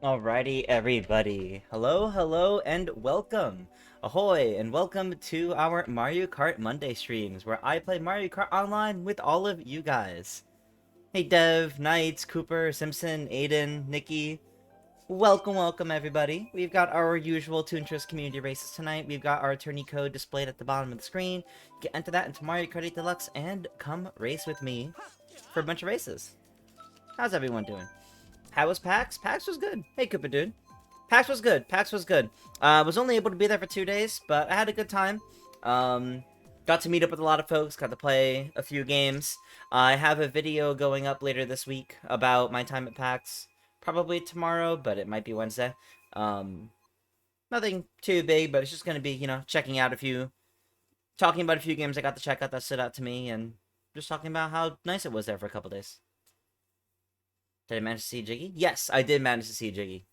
Alrighty, everybody. Hello, hello, and welcome. Ahoy, and welcome to our Mario Kart Monday streams, where I play Mario Kart Online with all of you guys. Hey, Dev, Knights, Cooper, Simpson, Aiden, Nikki. Welcome, welcome, everybody. We've got our usual Toontrust community races tonight. We've got our attorney code displayed at the bottom of the screen. You can enter that into Mario Kart 8 Deluxe and come race with me for a bunch of races. How's everyone doing? How was PAX? PAX was good. Hey, Koopa dude. PAX was good. PAX was good. Was only able to be there for 2 days, but I had a good time. Got to meet up with a lot of folks. Got to play a few games. I have a video going up later this week about my time at PAX. Probably tomorrow, but it might be Wednesday. Nothing too big, but it's just going to be, checking out talking about a few games I got to check out that stood out to me, and just talking about how nice it was there for a couple days. Did I manage to see Jiggy? Yes, I did manage to see Jiggy.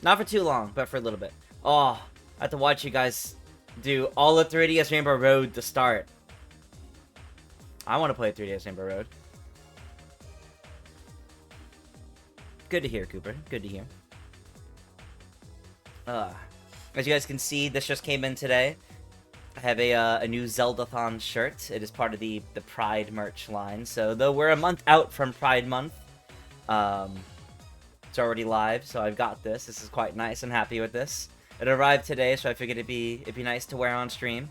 Not for too long, but for a little bit. Oh, I have to watch you guys do all of 3DS Rainbow Road to start. I want to play 3DS Rainbow Road. Good to hear, Cooper. Good to hear. As you guys can see, this just came in today. I have a new Zeldathon shirt. It is part of the Pride merch line. So, though we're a month out from Pride Month, it's already live, so I've got this. This is quite nice. I'm happy with this. It arrived today, so I figured it'd be nice to wear on stream.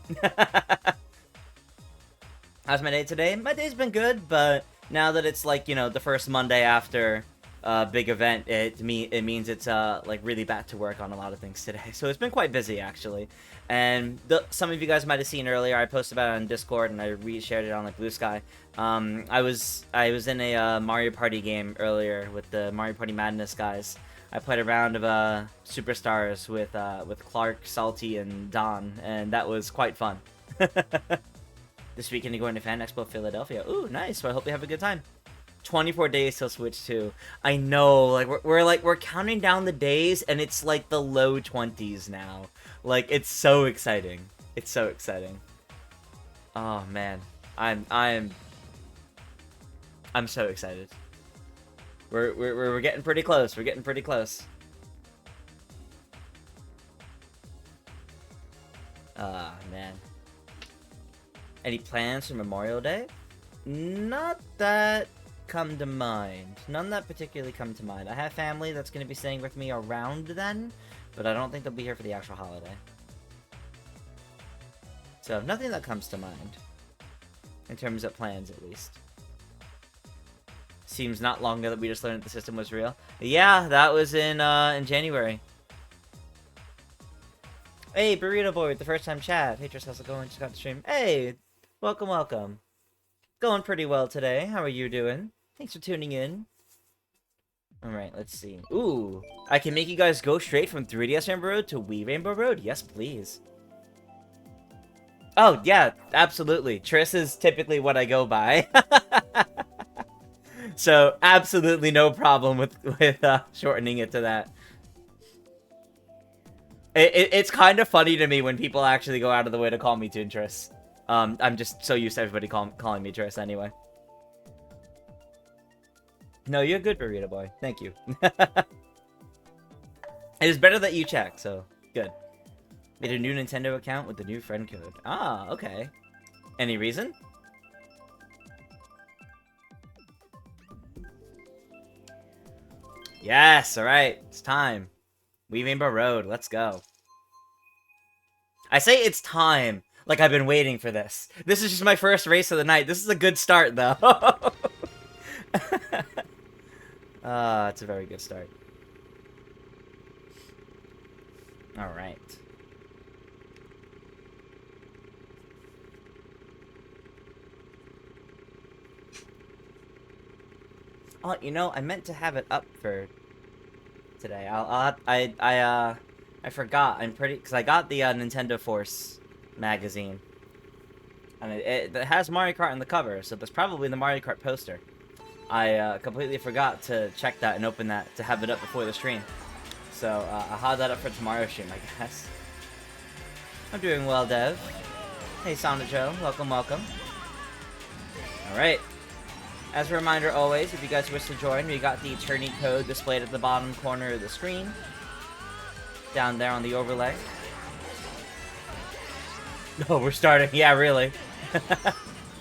How's my day today? My day's been good, but now that it's like, the first Monday after a big event, it means it's like really back to work on a lot of things today. So it's been quite busy actually. And some of you guys might have seen earlier, I posted about it on Discord and I re-shared it on like Blue Sky. I was in a Mario Party game earlier with the Mario Party Madness guys. I played a round of Superstars with Clark, Salty, and Don, and that was quite fun. This weekend, you're going to Fan Expo Philadelphia. Ooh, nice. So I hope you have a good time. 24 days till Switch 2. I know, like we're counting down the days, and it's like the low 20s now. Like it's so exciting. It's so exciting. Oh man, I'm so excited. We're getting pretty close. We're getting pretty close. Man. Any plans for Memorial Day? Not that come to mind. None that particularly come to mind. I have family that's going to be staying with me around then, but I don't think they'll be here for the actual holiday. So, nothing that comes to mind. In terms of plans, at least. Seems not long ago that we just learned that the system was real. Yeah, that was in January. Hey, Burrito Boy with the first time chat. Hey, Tris, how's it going? Just got the stream. Hey, welcome, welcome. Going pretty well today. How are you doing? Thanks for tuning in. Alright, let's see. Ooh, I can make you guys go straight from 3DS Rainbow Road to Wii Rainbow Road? Yes, please. Oh, yeah, absolutely. Tris is typically what I go by. So, absolutely no problem with shortening it to that. It's kind of funny to me when people actually go out of the way to call me Toon-Tris. I'm just so used to everybody calling me Tris anyway. No, you're good, Burrito Boy. Thank you. It is better that you check, so good. Made a new Nintendo account with the new friend code. Ah, okay. Any reason? Yes, alright. It's time. Wii Rainbow Road. Let's go. I say it's time. Like I've been waiting for this. This is just my first race of the night. This is a good start, though. It's a very good start. Alright. Oh, I meant to have it up for today. I forgot. I'm pretty... Because I got the Nintendo Force magazine. And it has Mario Kart on the cover, so that's probably the Mario Kart poster. I completely forgot to check that and open that to have it up before the stream. So I'll have that up for tomorrow's stream, I guess. I'm doing well, Dev. Hey, Sonic Joe. Welcome, welcome. Alright. As a reminder, always, if you guys wish to join, we got the attorney code displayed at the bottom corner of the screen. Down there on the overlay. No, we're starting. Yeah, really.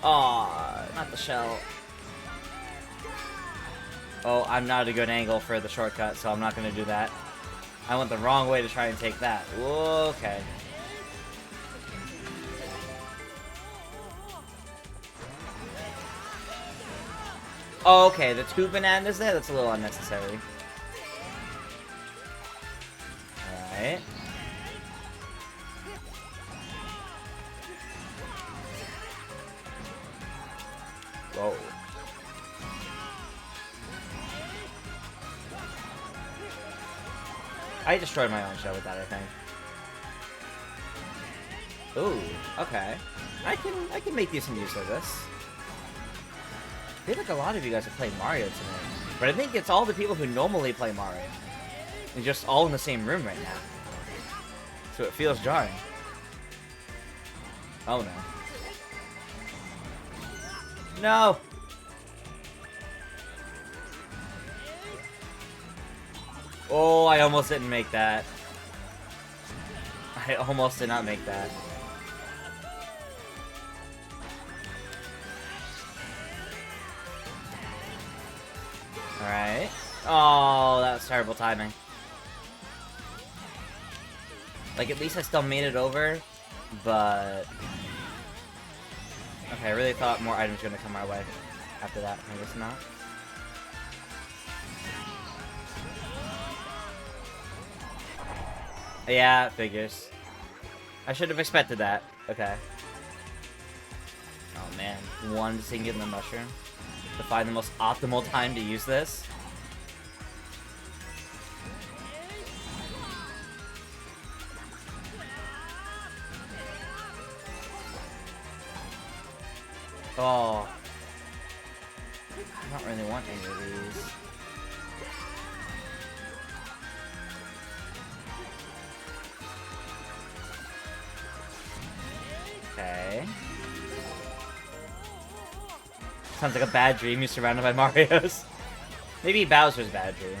Aw, not the shell. Oh, I'm not at a good angle for the shortcut, so I'm not going to do that. I went the wrong way to try and take that. Okay. Oh, okay, the 2 bananas there? That's a little unnecessary. Alright. Whoa. I destroyed my own shell with that, I think. Ooh, okay. I can make decent use of this. I feel like a lot of you guys have played Mario tonight. But I think it's all the people who normally play Mario. They're just all in the same room right now. So it feels jarring. Oh no. No! Oh, I almost didn't make that. I almost did not make that. Alright. Oh, that was terrible timing. Like, at least I still made it over, but... Okay, I really thought more items were gonna come our way after that. I guess not. Yeah, it figures. I should have expected that. Okay. Oh man, one singular mushroom to find the most optimal time to use this. Oh. I don't really want any of these. Okay. Sounds like a bad dream. You're surrounded by Marios. Maybe Bowser's bad dream.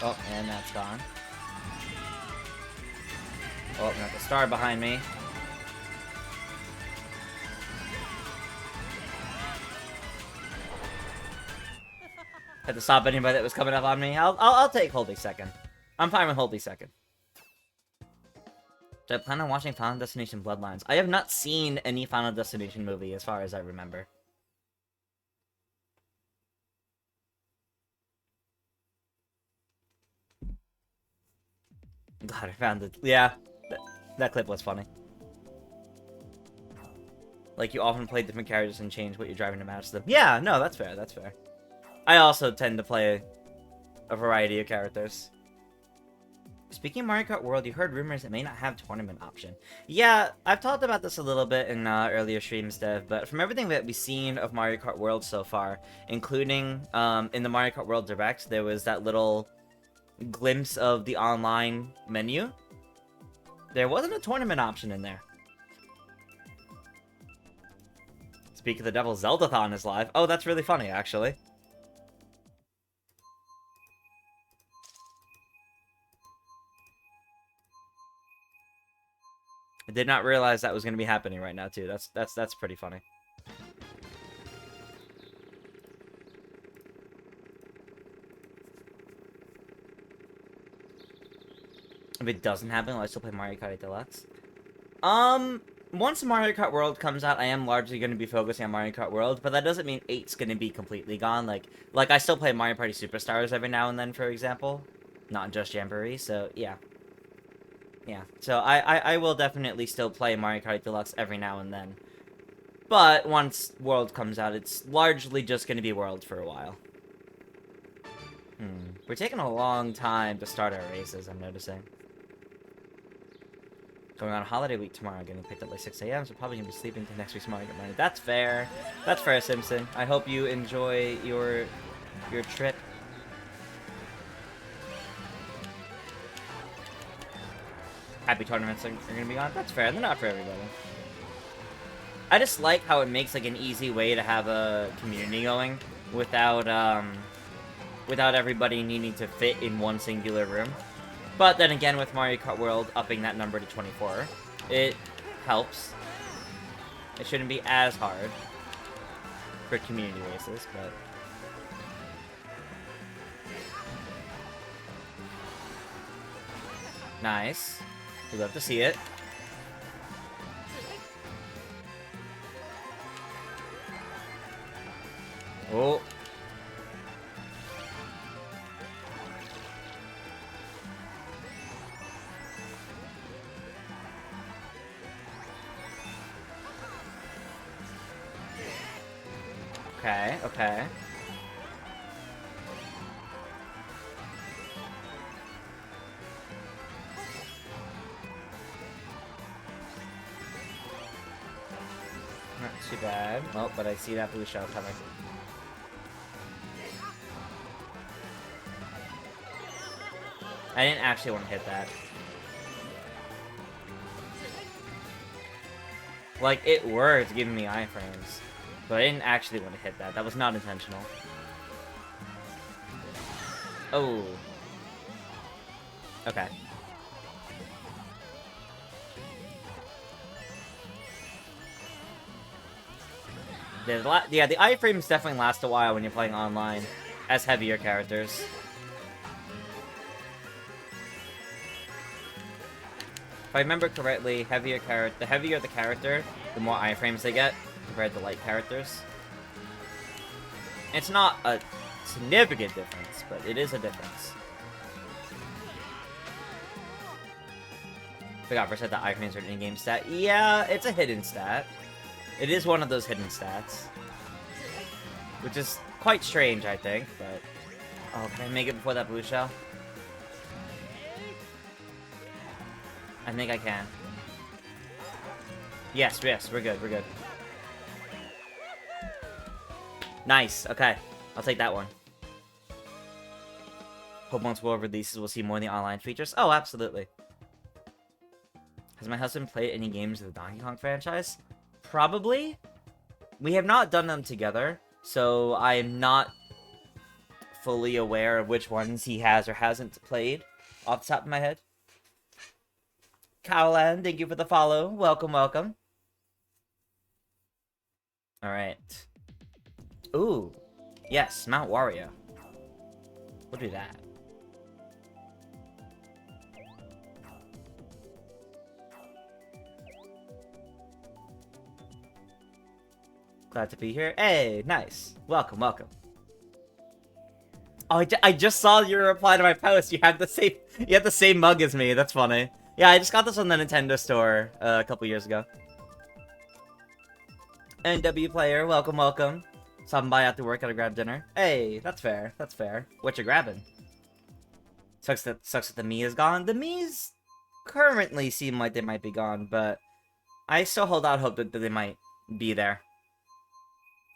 Oh, and that's gone. Oh, got the star behind me. Had to stop anybody that was coming up on me. I'll take holding second. I'm fine with holding second. Do I plan on watching Final Destination Bloodlines? I have not seen any Final Destination movie as far as I remember. God, I found it. Yeah, that clip was funny. Like, you often play different characters and change what you're driving to match them. Yeah, no, that's fair, that's fair. I also tend to play a variety of characters. Speaking of Mario Kart World, you heard rumors it may not have tournament option. Yeah, I've talked about this a little bit in earlier streams, Dev, but from everything that we've seen of Mario Kart World so far, including in the Mario Kart World Direct, there was that little glimpse of the online menu. There wasn't a tournament option in there. Speak of the devil, Zeldathon is live. Oh, that's really funny, actually. I did not realize that was going to be happening right now, too. That's pretty funny. If it doesn't happen, will I still play Mario Kart 8 Deluxe? Once Mario Kart World comes out, I am largely going to be focusing on Mario Kart World, but that doesn't mean 8's going to be completely gone. Like I still play Mario Party Superstars every now and then, for example. Not just Jamboree, so yeah. Yeah, so I will definitely still play Mario Kart Deluxe every now and then. But once World comes out, it's largely just going to be World for a while. We're taking a long time to start our races, I'm noticing. Going on a holiday week tomorrow, getting picked up by 6 AM, so probably going to be sleeping till next week's Mario Kart Monday. That's fair. That's fair, Simpson. I hope you enjoy your trip. happy tournaments are gonna be gone. That's fair. They're not for everybody. I just like how it makes like an easy way to have a community going without without everybody needing to fit in one singular room. But then again, with Mario Kart World upping that number to 24, it helps. It shouldn't be as hard for community races, but... Nice. We love to see it. Oh. Okay, okay. Not too bad. Oh, but I see that blue shell coming. I didn't actually want to hit that. Like, it worked giving me iframes. But I didn't actually want to hit that. That was not intentional. Oh. Okay. Yeah, the iframes definitely last a while when you're playing online as heavier characters. If I remember correctly, the heavier the character, the more iframes they get compared to light characters. It's not a significant difference, but it is a difference. Forgot for a second that iframes are an in-game stat. Yeah, it's a hidden stat. It is one of those hidden stats. Which is quite strange, I think, but... Oh, can I make it before that blue shell? I think I can. Yes, we're good, we're good. Nice, okay. I'll take that one. Hope once World releases, we'll see more of the online features. Oh, absolutely. Has my husband played any games of the Donkey Kong franchise? Probably. We have not done them together, so I am not fully aware of which ones he has or hasn't played off the top of my head. Cowland, thank you for the follow. Welcome, welcome. Alright. Ooh. Yes, Mount Wario. We'll do that. Glad to be here. Hey, nice. Welcome, welcome. Oh, I just saw your reply to my post. You had the same mug as me. That's funny. Yeah, I just got this on the Nintendo store a couple years ago. NW player, welcome, welcome. Stopping by after work, gotta grab dinner. Hey, that's fair, that's fair. What you grabbing? Sucks that the Mii is gone. The Mii's currently seem like they might be gone, but I still hold out hope that they might be there.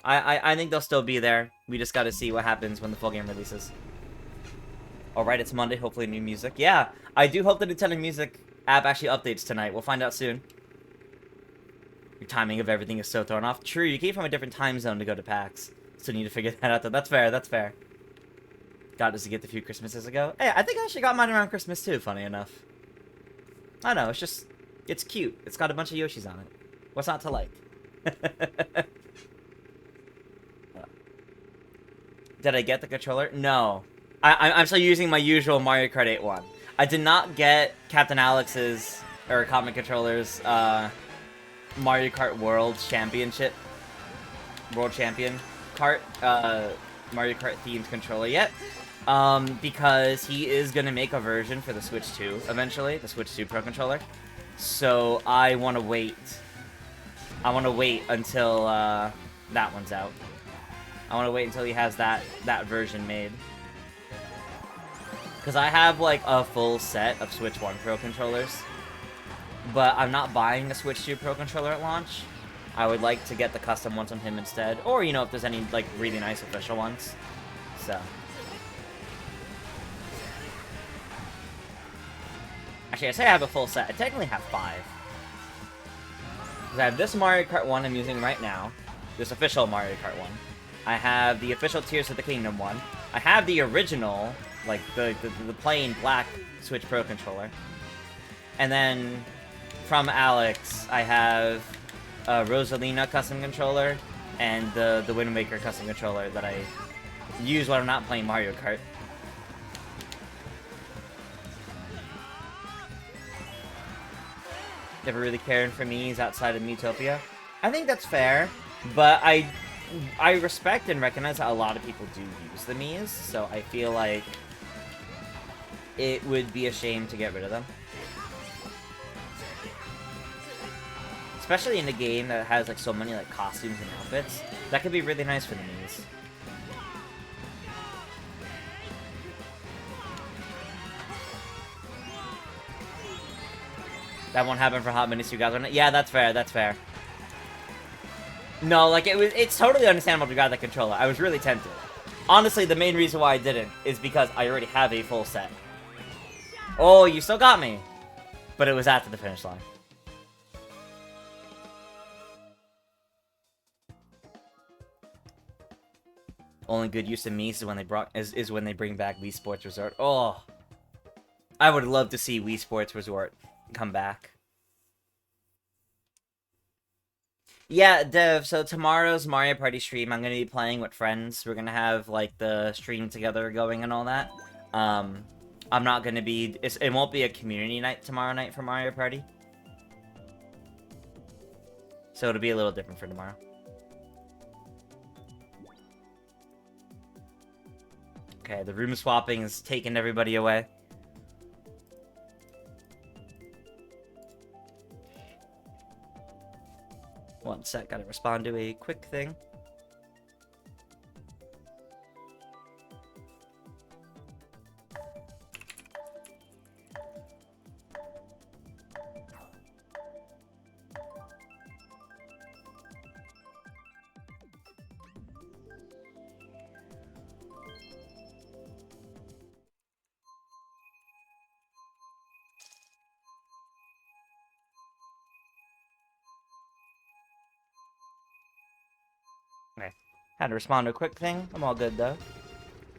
I think they'll still be there. We just gotta see what happens when the full game releases. Alright, it's Monday, hopefully new music. Yeah, I do hope the Nintendo Music app actually updates tonight. We'll find out soon. Your timing of everything is so thrown off. True, you came from a different time zone to go to PAX. So you need to figure that out, though. That's fair, that's fair. Got this a gift a few Christmases ago. Hey, I think I actually got mine around Christmas, too, funny enough. I don't know, it's just... It's cute. It's got a bunch of Yoshis on it. What's not to like? Did I get the controller? No. I'm still using my usual Mario Kart 8 one. I did not get Captain Alex's, or Comic Controller's, Mario Kart World Champion Kart, Mario Kart themed controller yet. Because he is gonna make a version for the Switch 2 eventually, the Switch 2 Pro Controller. So I want to wait. I want to wait until that one's out. I want to wait until he has that version made. Because I have, like, a full set of Switch 1 Pro controllers. But I'm not buying a Switch 2 Pro controller at launch. I would like to get the custom ones on him instead. Or, you know, if there's any, like, really nice official ones. So. Actually, I say I have a full set. I technically have 5. Because I have this Mario Kart 1 I'm using right now. This official Mario Kart 1. I have the official Tears of the Kingdom one. I have the original, like, the plain black Switch Pro controller. And then, from Alex, I have a Rosalina custom controller and the Wind Waker custom controller that I use when I'm not playing Mario Kart. Never really cared for Mii's outside of Miitopia. I think that's fair, but I respect and recognize that a lot of people do use the Mii's, so I feel like it would be a shame to get rid of them. Especially in a game that has like so many like costumes and outfits. That could be really nice for the Mii's. That won't happen for Hot Minis 2000. Yeah, that's fair, that's fair. No, like, it's totally understandable if you got that controller. I was really tempted. Honestly, the main reason why I didn't is because I already have a full set. Oh, you still got me. But it was after the finish line. Only good use of Mii's is when they bring back Wii Sports Resort. Oh, I would love to see Wii Sports Resort come back. Yeah, Dev, so tomorrow's Mario Party stream, I'm gonna be playing with friends. We're gonna have, like, the stream together going and all that. I'm not gonna be... it won't be a community night tomorrow night for Mario Party. So it'll be a little different for tomorrow. Okay, the room swapping is taking everybody away. One sec, gotta respond to a quick thing. Okay. Had to respond to a quick thing. I'm all good, though.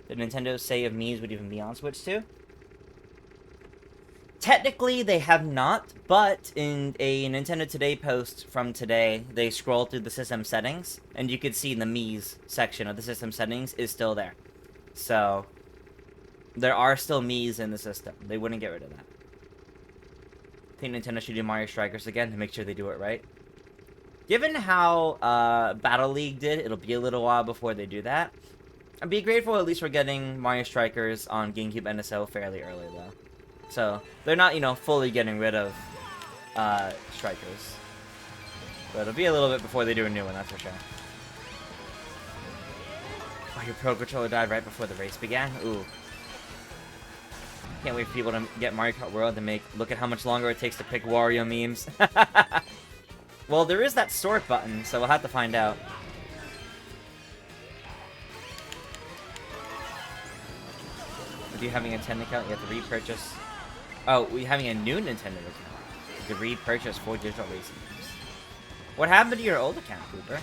Did Nintendo say if Mii's would even be on Switch 2? Technically, they have not, but in a Nintendo Today post from today, they scrolled through the system settings, and you could see the Mii's section of the system settings is still there. So, there are still Mii's in the system. They wouldn't get rid of that. I think Nintendo should do Mario Strikers again to make sure they do it right. Given how Battle League did, it'll be a little while before they do that. I'd be grateful at least we're getting Mario Strikers on GameCube NSO fairly early, though. So, they're not, you know, fully getting rid of Strikers. But it'll be a little bit before they do a new one, that's for sure. Oh, your Pro Controller died right before the race began? Ooh. Can't wait for people to get Mario Kart World and look at how much longer it takes to pick Wario memes. Well, there is that sort button, so we'll have to find out. If you're having a Nintendo account, you have to repurchase... Oh, we're having a new Nintendo account. To repurchase 4 digital racing games. What happened to your old account, Cooper?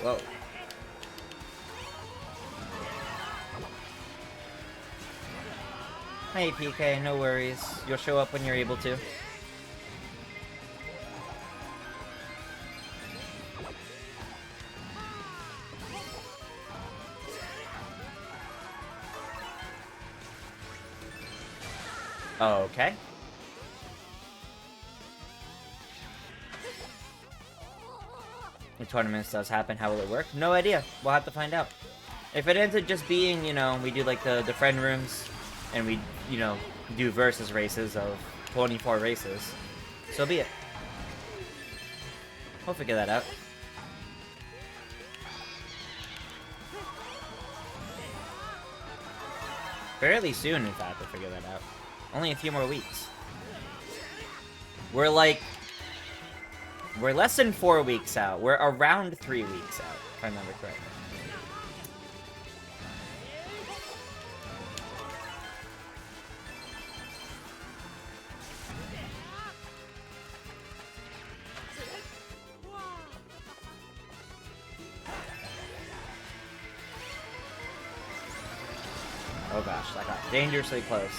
Whoa. Hey, PK, no worries. You'll show up when you're able to. Okay. The tournaments does happen, how will it work? No idea. We'll have to find out. If it ends up just being, you know, we do like the friend rooms, and we, you know, do versus races of 24 races, so be it. We'll figure that out. Fairly soon, in fact, we'll figure that out. Only a few more weeks. We're less than 4 weeks out. We're around 3 weeks out, if I remember correctly. Oh gosh, that got dangerously close.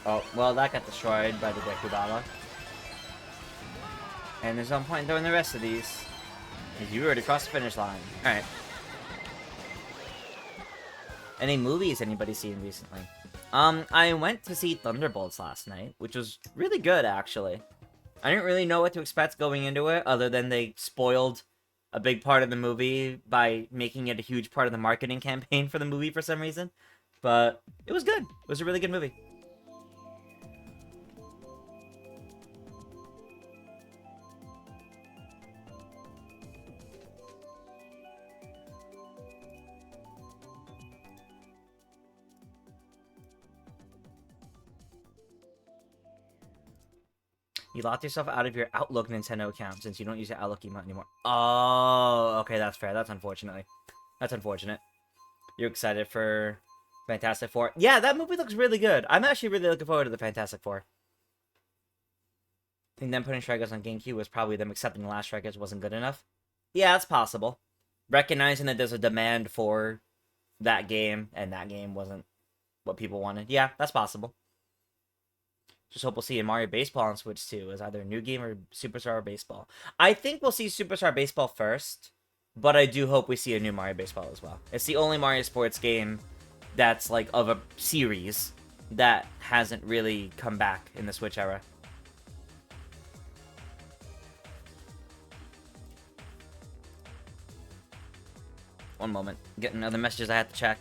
Oh, well, that got destroyed by the Dekubala. And there's no point in doing the rest of these. Because you already crossed the finish line. Alright. Any movies anybody seen recently? I went to see Thunderbolts last night, which was really good, actually. I didn't really know what to expect going into it, other than they spoiled a big part of the movie by making it a huge part of the marketing campaign for the movie for some reason. But it was good. It was a really good movie. You locked yourself out of your Outlook Nintendo account since you don't use your Outlook emote anymore. Oh, okay, that's fair. That's unfortunately. That's unfortunate. You're excited for Fantastic Four? Yeah, that movie looks really good. I'm actually really looking forward to the Fantastic Four. I think them putting Strikers on GameCube was probably them accepting the last Strikers wasn't good enough. Yeah, that's possible. Recognizing that there's a demand for that game, and that game wasn't what people wanted. Yeah, that's possible. Just hope we'll see a Mario Baseball on Switch too, as either a new game or Superstar Baseball. I think we'll see Superstar Baseball first, but I do hope we see a new Mario Baseball as well. It's the only Mario Sports game that's like of a series that hasn't really come back in the Switch era. One moment. Getting other messages I have to check.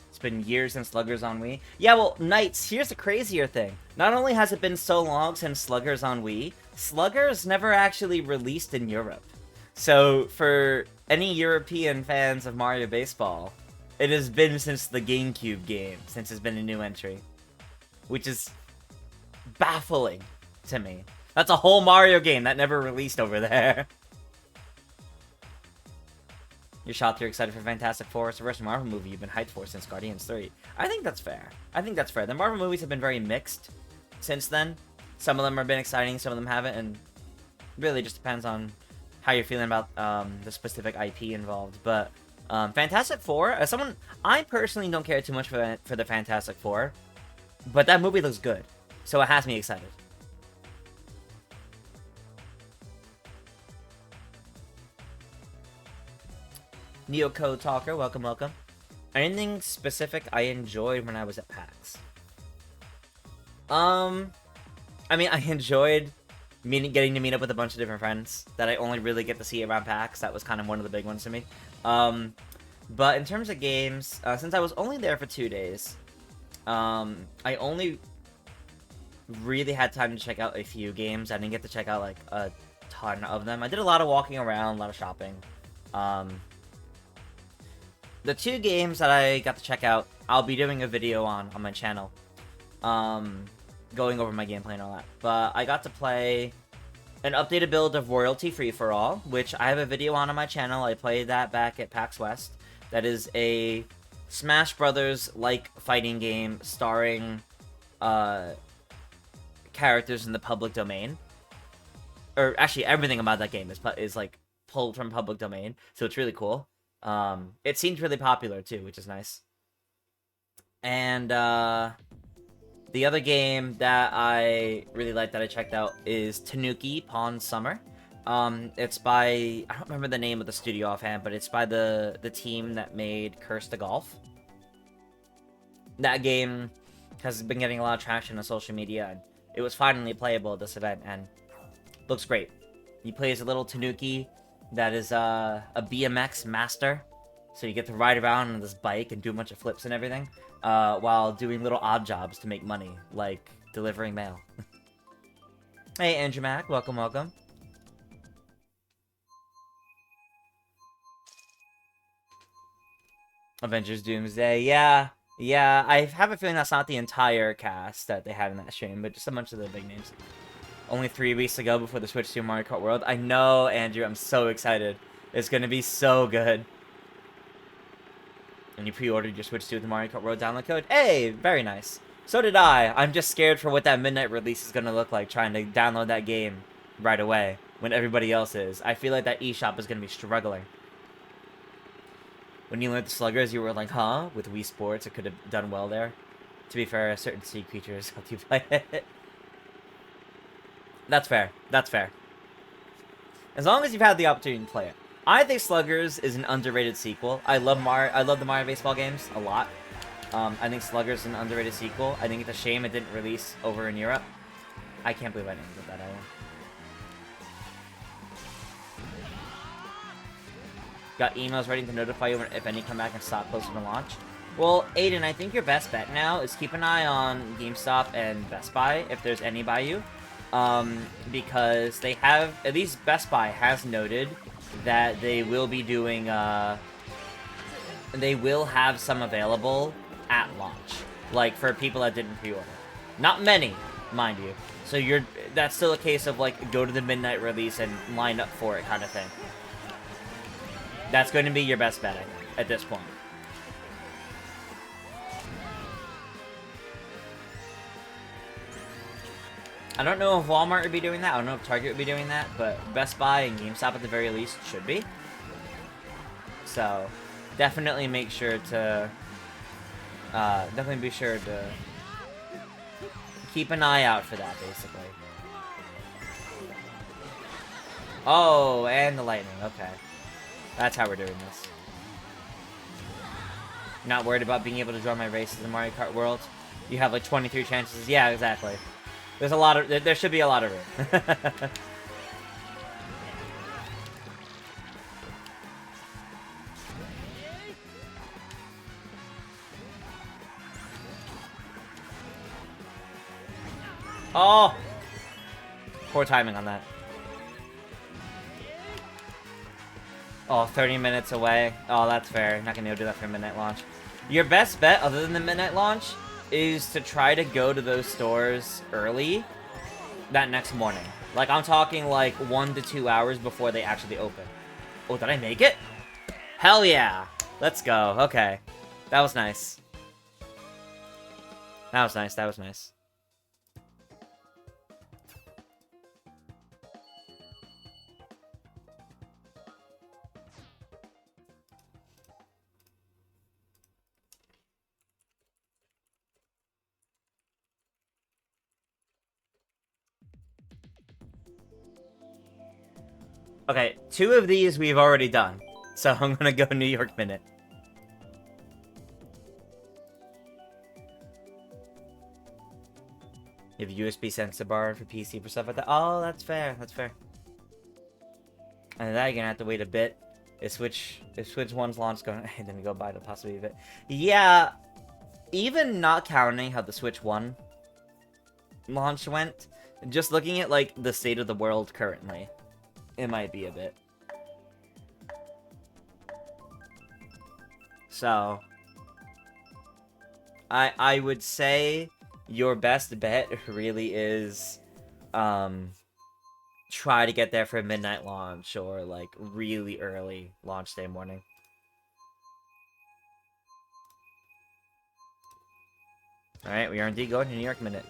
It's been years since Sluggers on Wii. Yeah, well, Knights, here's the crazier thing. Not only has it been so long since Sluggers on Wii, Sluggers never actually released in Europe. So, for any European fans of Mario Baseball, it has been since the GameCube game, since it's been a new entry. Which is baffling to me. That's a whole Mario game that never released over there. You're shocked you're excited for Fantastic Four. It's the first Marvel movie you've been hyped for since Guardians 3. I think that's fair. I think that's fair. The Marvel movies have been very mixed since then. Some of them have been exciting, some of them haven't, and really just depends on how you're feeling about the specific IP involved. But Fantastic Four, as someone, I personally don't care too much for the Fantastic Four, but that movie looks good, so it has me excited. Neocode Talker, welcome, welcome. Anything specific I enjoyed when I was at PAX? I mean, I enjoyed getting to meet up with a bunch of different friends that I only really get to see around PAX. That was kind of one of the big ones to me. But in terms of games, since I was only there for 2 days, I only really had time to check out a few games. I didn't get to check out, like, a ton of them. I did a lot of walking around, a lot of shopping. The 2 games that I got to check out, I'll be doing a video on my channel. Going over my gameplay and all that. But I got to play an updated build of Royalty Free for All, which I have a video on my channel. I played that back at PAX West. That is a Smash Brothers-like fighting game starring characters in the public domain. Or actually, everything about that game is like pulled from public domain, so it's really cool. It seems really popular too, which is nice. And the other game that I really like that I checked out is Tanuki Pawn Summer. It's by, I don't remember the name of the studio offhand, but it's by the team that made Curse to Golf. That game has been getting a lot of traction on social media, and it was finally playable at this event, and looks great. You play as a little Tanuki that is a BMX master, so you get to ride around on this bike and do a bunch of flips and everything. while doing little odd jobs to make money, like delivering mail. Hey, Andrew Mac, welcome, welcome. Avengers Doomsday, yeah. Yeah, I have a feeling that's not the entire cast that they had in that stream, but just a bunch of the big names. Only 3 weeks ago before the Switch to Mario Kart World. I know, Andrew, I'm so excited. It's gonna be so good. And you pre-ordered your Switch 2 with the Mario Kart World download code? Hey, very nice. So did I. I'm just scared for what that midnight release is gonna look like, trying to download that game right away when everybody else is. I feel like that eShop is gonna be struggling. When you learned the Sluggers, you were like, huh? With Wii Sports, it could have done well there. To be fair, certain sea creatures helped you play it. That's fair. That's fair. As long as you've had the opportunity to play it. I think Sluggers is an underrated sequel. I love the Mario baseball games a lot. I think Sluggers is an underrated sequel. I think it's a shame it didn't release over in Europe. I can't believe I didn't get that either. Got emails ready to notify you if any come back and stop closer to launch. Well, Aiden, I think your best bet now is keep an eye on GameStop and Best Buy if there's any by you. Because they have, at least Best Buy has noted that they will be doing, they will have some available at launch. Like, for people that didn't pre-order. Not many, mind you. So that's still a case of, like, go to the midnight release and line up for it kind of thing. That's going to be your best bet, I think, at this point. I don't know if Walmart would be doing that. I don't know if Target would be doing that. But Best Buy and GameStop at the very least should be. So, definitely make sure to... definitely be sure to keep an eye out for that, basically. Oh, and the lightning. Okay. That's how we're doing this. Not worried about being able to draw my races in Mario Kart World. You have like 23 chances. Yeah, exactly. There's a lot of... There should be a lot of room. Oh! Poor timing on that. Oh, 30 minutes away. Oh, that's fair. Not gonna be able to do that for a midnight launch. Your best bet, other than the midnight launch, is to try to go to those stores early that next morning. Like, I'm talking like 1 to 2 hours before they actually open. Oh, did I make it? Hell yeah! Let's go. Okay. That was nice. That was nice. That was nice. Okay, 2 of these we've already done. So I'm gonna go New York Minute. You have a USB sensor bar for PC for stuff like that. Oh, that's fair. That's fair. And that you're gonna have to wait a bit. If Switch 1's launch going, and then go buy the possibility of it. Yeah, even not counting how the Switch 1 launch went, just looking at like the state of the world currently, it might be a bit. So, I would say your best bet really is, try to get there for a midnight launch or like really early launch day morning. Alright, we are indeed going to New York Minute.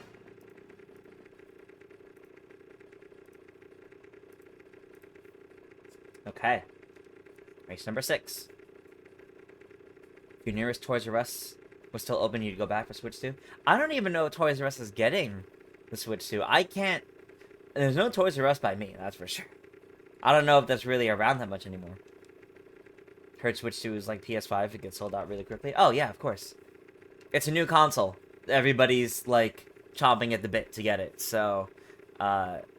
Okay. Race number 6. If your nearest Toys R Us was still open, you'd go back for Switch 2? I don't even know if Toys R Us is getting the Switch 2. I can't... There's no Toys R Us by me, that's for sure. I don't know if that's really around that much anymore. Heard Switch 2 is like PS5, it gets sold out really quickly. Oh, yeah, of course. It's a new console. Everybody's, like, chomping at the bit to get it. So,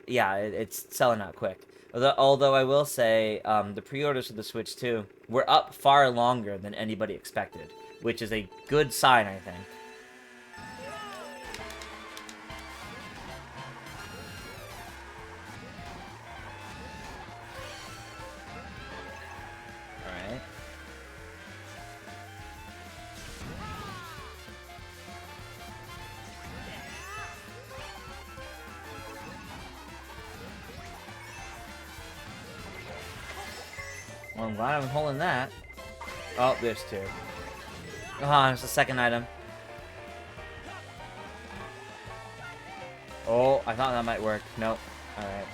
yeah, it's selling out quick. Although I will say, the pre-orders for the Switch 2 were up far longer than anybody expected. which is a good sign, I think. Alright. Well, I'm glad I'm holding that. Oh, there's two. Ah, there's the second item. Oh, I thought that might work. Nope. Alright.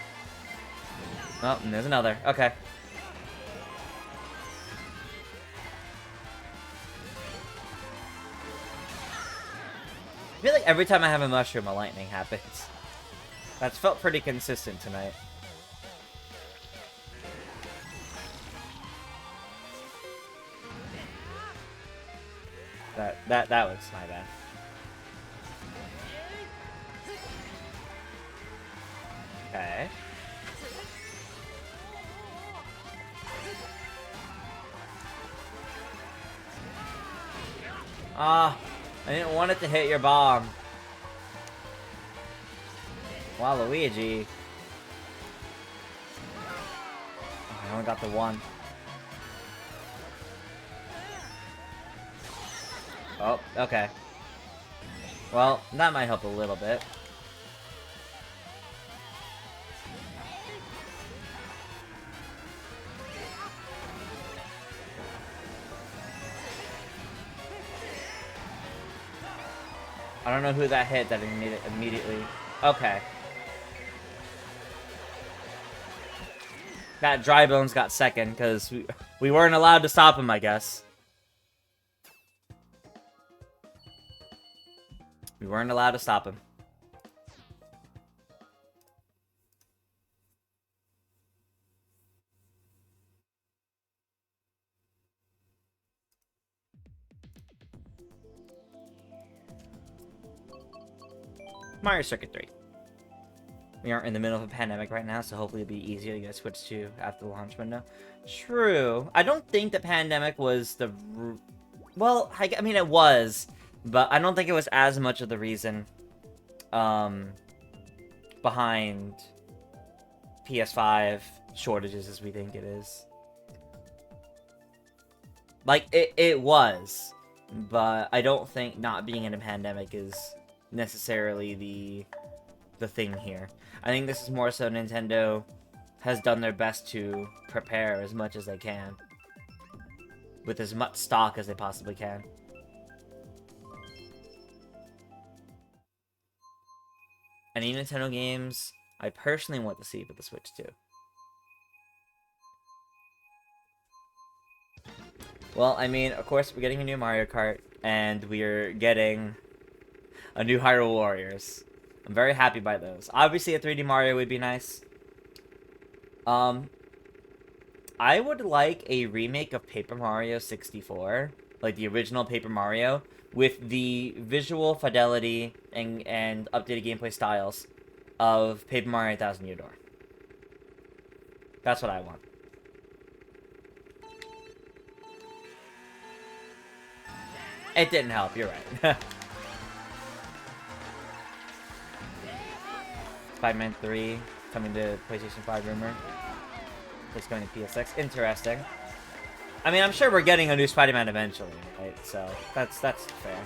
Oh, and there's another. Okay. I feel like every time I have a mushroom, a lightning happens. That's felt pretty consistent tonight. That was my bad. Okay. Ah, I didn't want it to hit your bomb. Wow, Luigi. Oh, I only got the one. Oh, okay. Well, that might help a little bit. I don't know who that hit that immediately. Okay. That Dry Bones got second, because we weren't allowed to stop him, I guess. We weren't allowed to stop him. Mario Circuit 3. We aren't in the middle of a pandemic right now, so hopefully it'll be easier to get switched to after the launch window. True. I don't think the pandemic was the... Well, I mean, it was, but I don't think it was as much of the reason behind PS5 shortages as we think it is. Like, it was, but I don't think not being in a pandemic is necessarily the thing here. I think this is more so Nintendo has done their best to prepare as much as they can. With as much stock as they possibly can. Any Nintendo games I personally want to see for the Switch too. Well, I mean, of course, we're getting a new Mario Kart, and we're getting a new Hyrule Warriors. I'm very happy by those. Obviously, a 3D Mario would be nice. I would like a remake of Paper Mario 64, like the original Paper Mario, with the visual fidelity and updated gameplay styles of Paper Mario 1000 Year Door. That's what I want. It didn't help, you're right. Spider-Man 3 coming to PlayStation 5 rumor. It's going to PSX. Interesting. I mean, I'm sure we're getting a new Spider-Man eventually, right? So that's fair.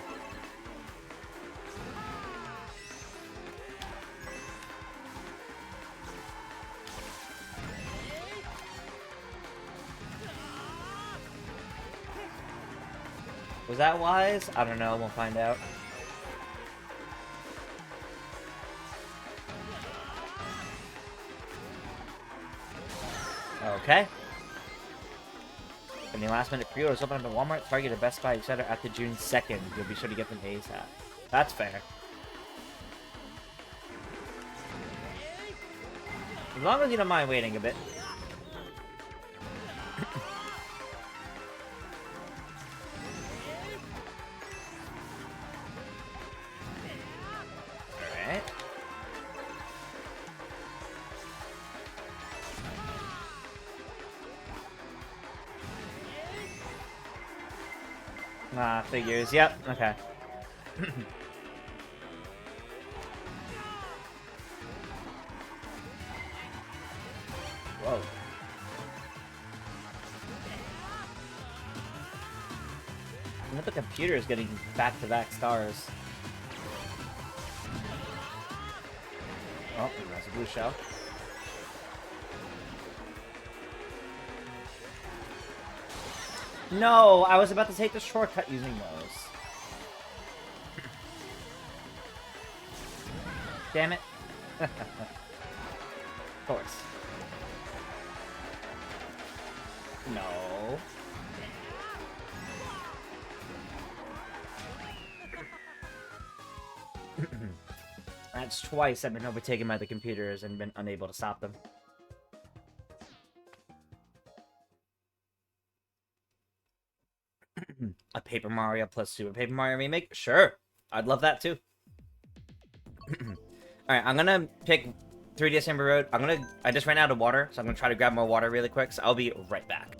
Was that wise? I don't know. We'll find out. Okay. Any last-minute pre-orders open up at Walmart, Target, or Best Buy, etc. after June 2nd. You'll be sure to get them ASAP. That's fair. As long as you don't mind waiting a bit. Alright. Ah, figures. Yep. Okay. Whoa. I wonder if the computer is getting back-to-back stars. Oh, that's a blue shell. No, I was about to take the shortcut using those. Damn it. Of course. No. That's twice I've been overtaken by the computers and been unable to stop them. A Paper Mario plus Super Paper Mario remake? Sure. I'd love that too. Alright, I'm gonna pick 3DS Amber Road. I just ran out of water, so I'm gonna try to grab more water really quick, so I'll be right back.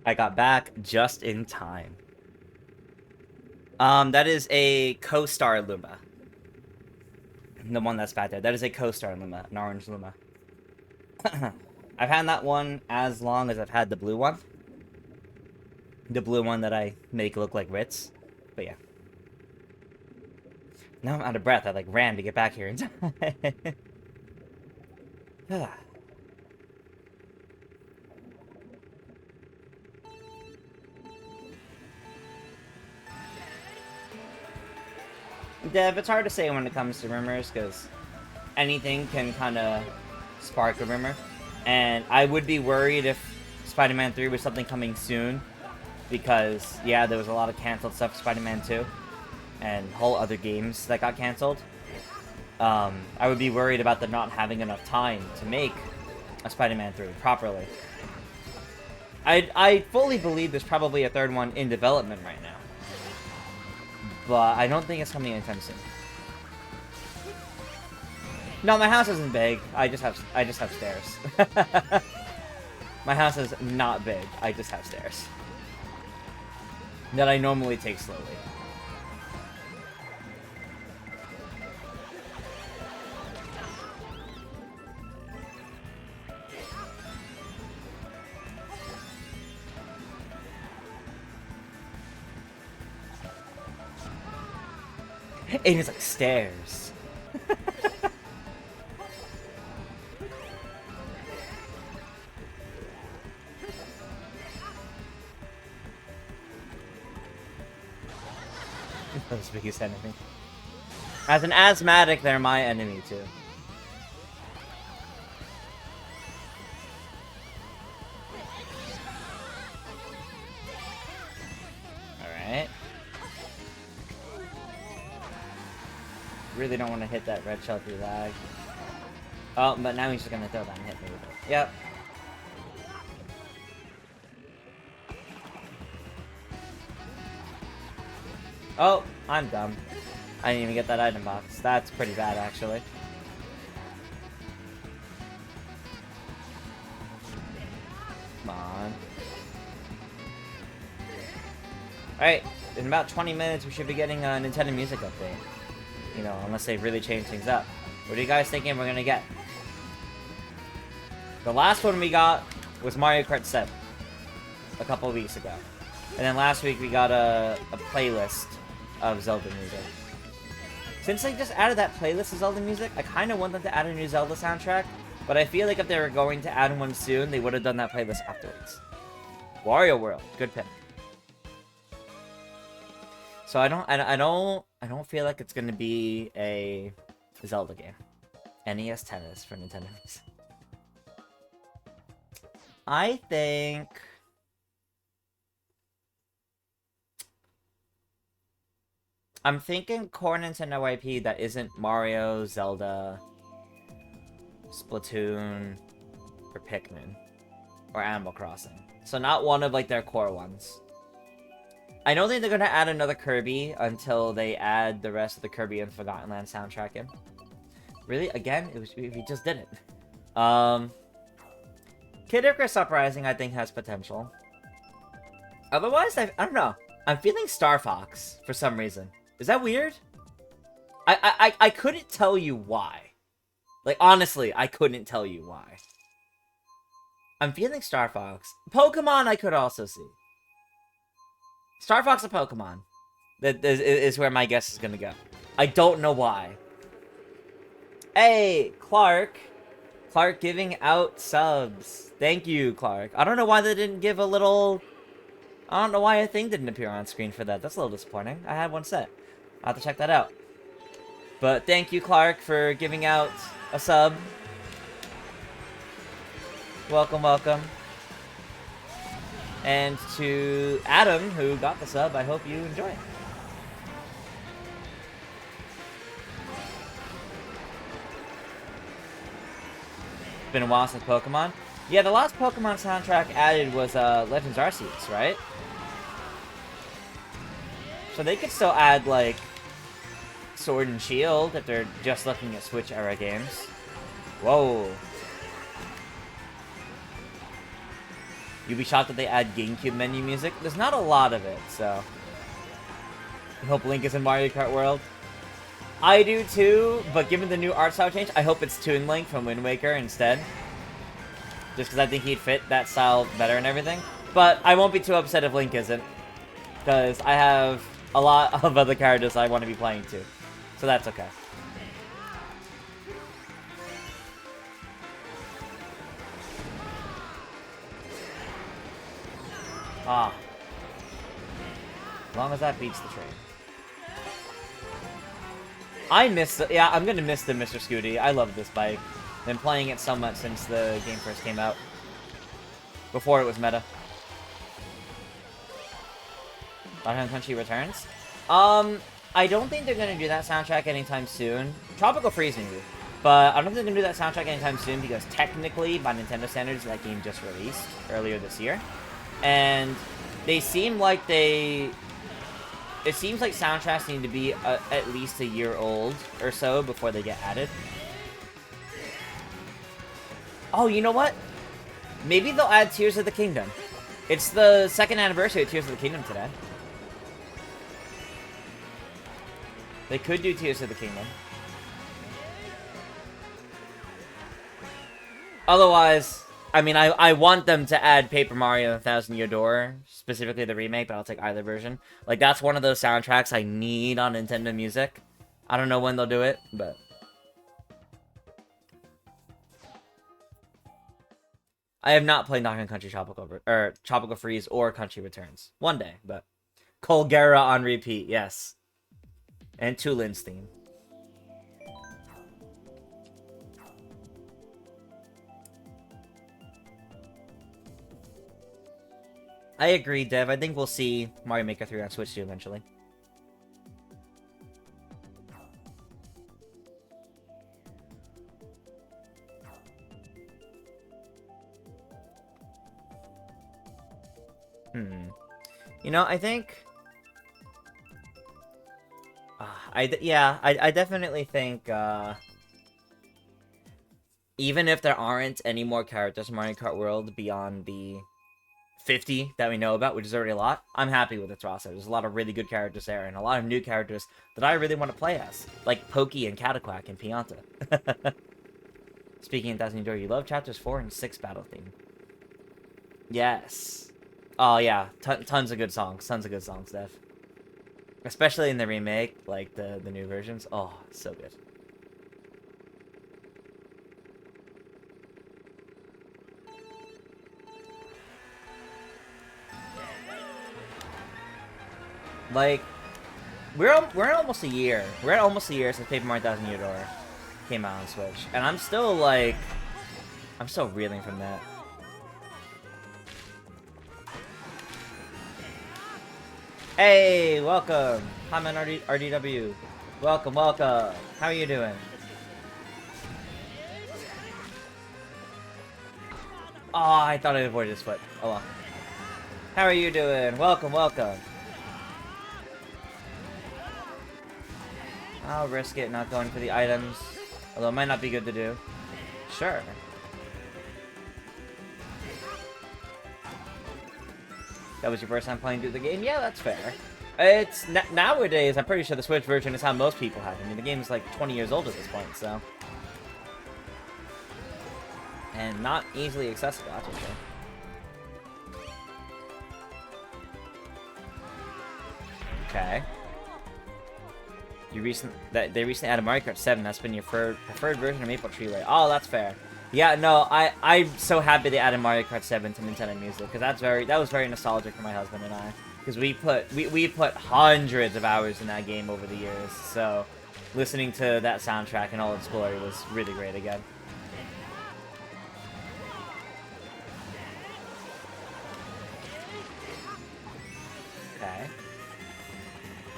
I got back just in time. That is a co-star Luma. The one that's back there. That is a co-star Luma, an orange Luma. I've had that one as long as I've had the blue one. The blue one that I make look like Ritz. But yeah. Now I'm out of breath. I like ran to get back here in time. Dev, it's hard to say when it comes to rumors, because anything can kind of spark a rumor. And I would be worried if Spider-Man 3 was something coming soon, because, yeah, there was a lot of canceled stuff for Spider-Man 2, and whole other games that got canceled. I would be worried about them not having enough time to make a Spider-Man 3 properly. I fully believe there's probably a third one in development right now. But I don't think it's coming anytime soon. No, my house isn't big. I just have stairs. My house is not big. I just have stairs that I normally take slowly. And it's like stairs. That's the biggest enemy. As an asthmatic, they're my enemy too. Alright. Really don't want to hit that red shell through lag. Oh, but now he's just gonna throw that and hit me with it. Yep. Oh, I'm dumb. I didn't even get that item box. That's pretty bad, actually. Come on. Alright, in about 20 minutes we should be getting a Nintendo Music update. You know, unless they really change things up. What are you guys thinking we're gonna get? The last one we got was Mario Kart 7. A couple of weeks ago. And then last week we got a playlist of Zelda music. Since they just added that playlist of Zelda music, I kind of want them to add a new Zelda soundtrack. But I feel like if they were going to add one soon, they would have done that playlist afterwards. Wario World. Good pick. So I don't feel like it's gonna be a Zelda game. NES Tennis for Nintendo. I think I'm thinking core Nintendo IP that isn't Mario, Zelda, Splatoon, or Pikmin, or Animal Crossing. So not one of like their core ones. I don't think they're gonna add another Kirby until they add the rest of the Kirby and Forgotten Land soundtrack in. Really? Again? We just did it. Kid Icarus Uprising, I think, has potential. Otherwise, I don't know. I'm feeling Star Fox for some reason. Is that weird? I couldn't tell you why. Like, honestly, I couldn't tell you why. I'm feeling Star Fox. Pokemon, I could also see. Star Fox or Pokemon. That is where my guess is gonna go. I don't know why. Hey, Clark. Clark giving out subs. Thank you, Clark. I don't know why they didn't give a little... I don't know why a thing didn't appear on screen for that. That's a little disappointing. I had one set. I'll have to check that out. But thank you, Clark, for giving out a sub. Welcome, welcome. And to Adam, who got the sub, I hope you enjoy it. Been a while since Pokemon. Yeah, the last Pokemon soundtrack added was Legends Arceus, right? So they could still add, like, Sword and Shield if they're just looking at Switch-era games. Whoa. You'd be shocked that they add GameCube menu music. There's not a lot of it, so... I hope Link is in Mario Kart World. I do too, but given the new art style change, I hope it's Toon Link from Wind Waker instead. Just because I think he'd fit that style better and everything. But I won't be too upset if Link isn't. Because I have a lot of other characters I want to be playing too. So that's okay. Ah. As long as that beats the train. I miss the... Yeah, I'm gonna miss the Mr. Scooty. I love this bike. Been playing it so much since the game first came out. Before it was meta. Donkey Country Returns? I don't think they're gonna do that soundtrack anytime soon. Tropical Freeze maybe. But I don't think they're gonna do that soundtrack anytime soon because technically, by Nintendo standards, that game just released earlier this year. And they seem like they... It seems like soundtracks need to be at least a year old or so before they get added. Oh, you know what? Maybe they'll add Tears of the Kingdom. It's the 2nd anniversary of Tears of the Kingdom today. They could do Tears of the Kingdom. Otherwise, I mean, I want them to add Paper Mario and 1,000 Year Door, specifically the remake, but I'll take either version. Like, that's one of those soundtracks I need on Nintendo Music. I don't know when they'll do it, but... I have not played Donkey Country Tropical Freeze or Country Returns. One day, but... Colgera on repeat, yes. And Tulin's theme. I agree, Dev. I think we'll see Mario Maker 3 on Switch too eventually. You know, I think... I definitely think, even if there aren't any more characters in Mario Kart World beyond the 50 that we know about, which is already a lot, I'm happy with its roster. There's a lot of really good characters there, and a lot of new characters that I really want to play as, like Pokey and Cataquack and Pianta. Speaking of 1,000 Year Door, you love chapters 4 and 6 battle theme. Yes. Oh yeah, tons of good songs. Tons of good songs, Dev. Especially in the remake, like the new versions. Oh, so good. Like, we're almost a year. We're at almost a year since Paper Mario Thousand Year Door came out on Switch, and I'm still like, I'm still reeling from that. Hey, welcome, hi man, RDW. Welcome, welcome. How are you doing? Oh, I thought I avoided his foot. Oh well. How are you doing? Welcome, welcome. I'll risk it not going for the items. Although it might not be good to do. Sure. That was your first time playing through the game? Yeah, that's fair. It's nowadays, I'm pretty sure the Switch version is how most people have it. I mean, the game is like 20 years old at this point, so. And not easily accessible, that's for sure. Okay. They recently added Mario Kart 7. That's been your preferred version of Maple Tree Way. Oh, that's fair. Yeah, no, I'm so happy they added Mario Kart 7 to Nintendo Music, because that was very nostalgic for my husband and I. Because we put hundreds of hours in that game over the years, so listening to that soundtrack in all its glory was really great again. Okay.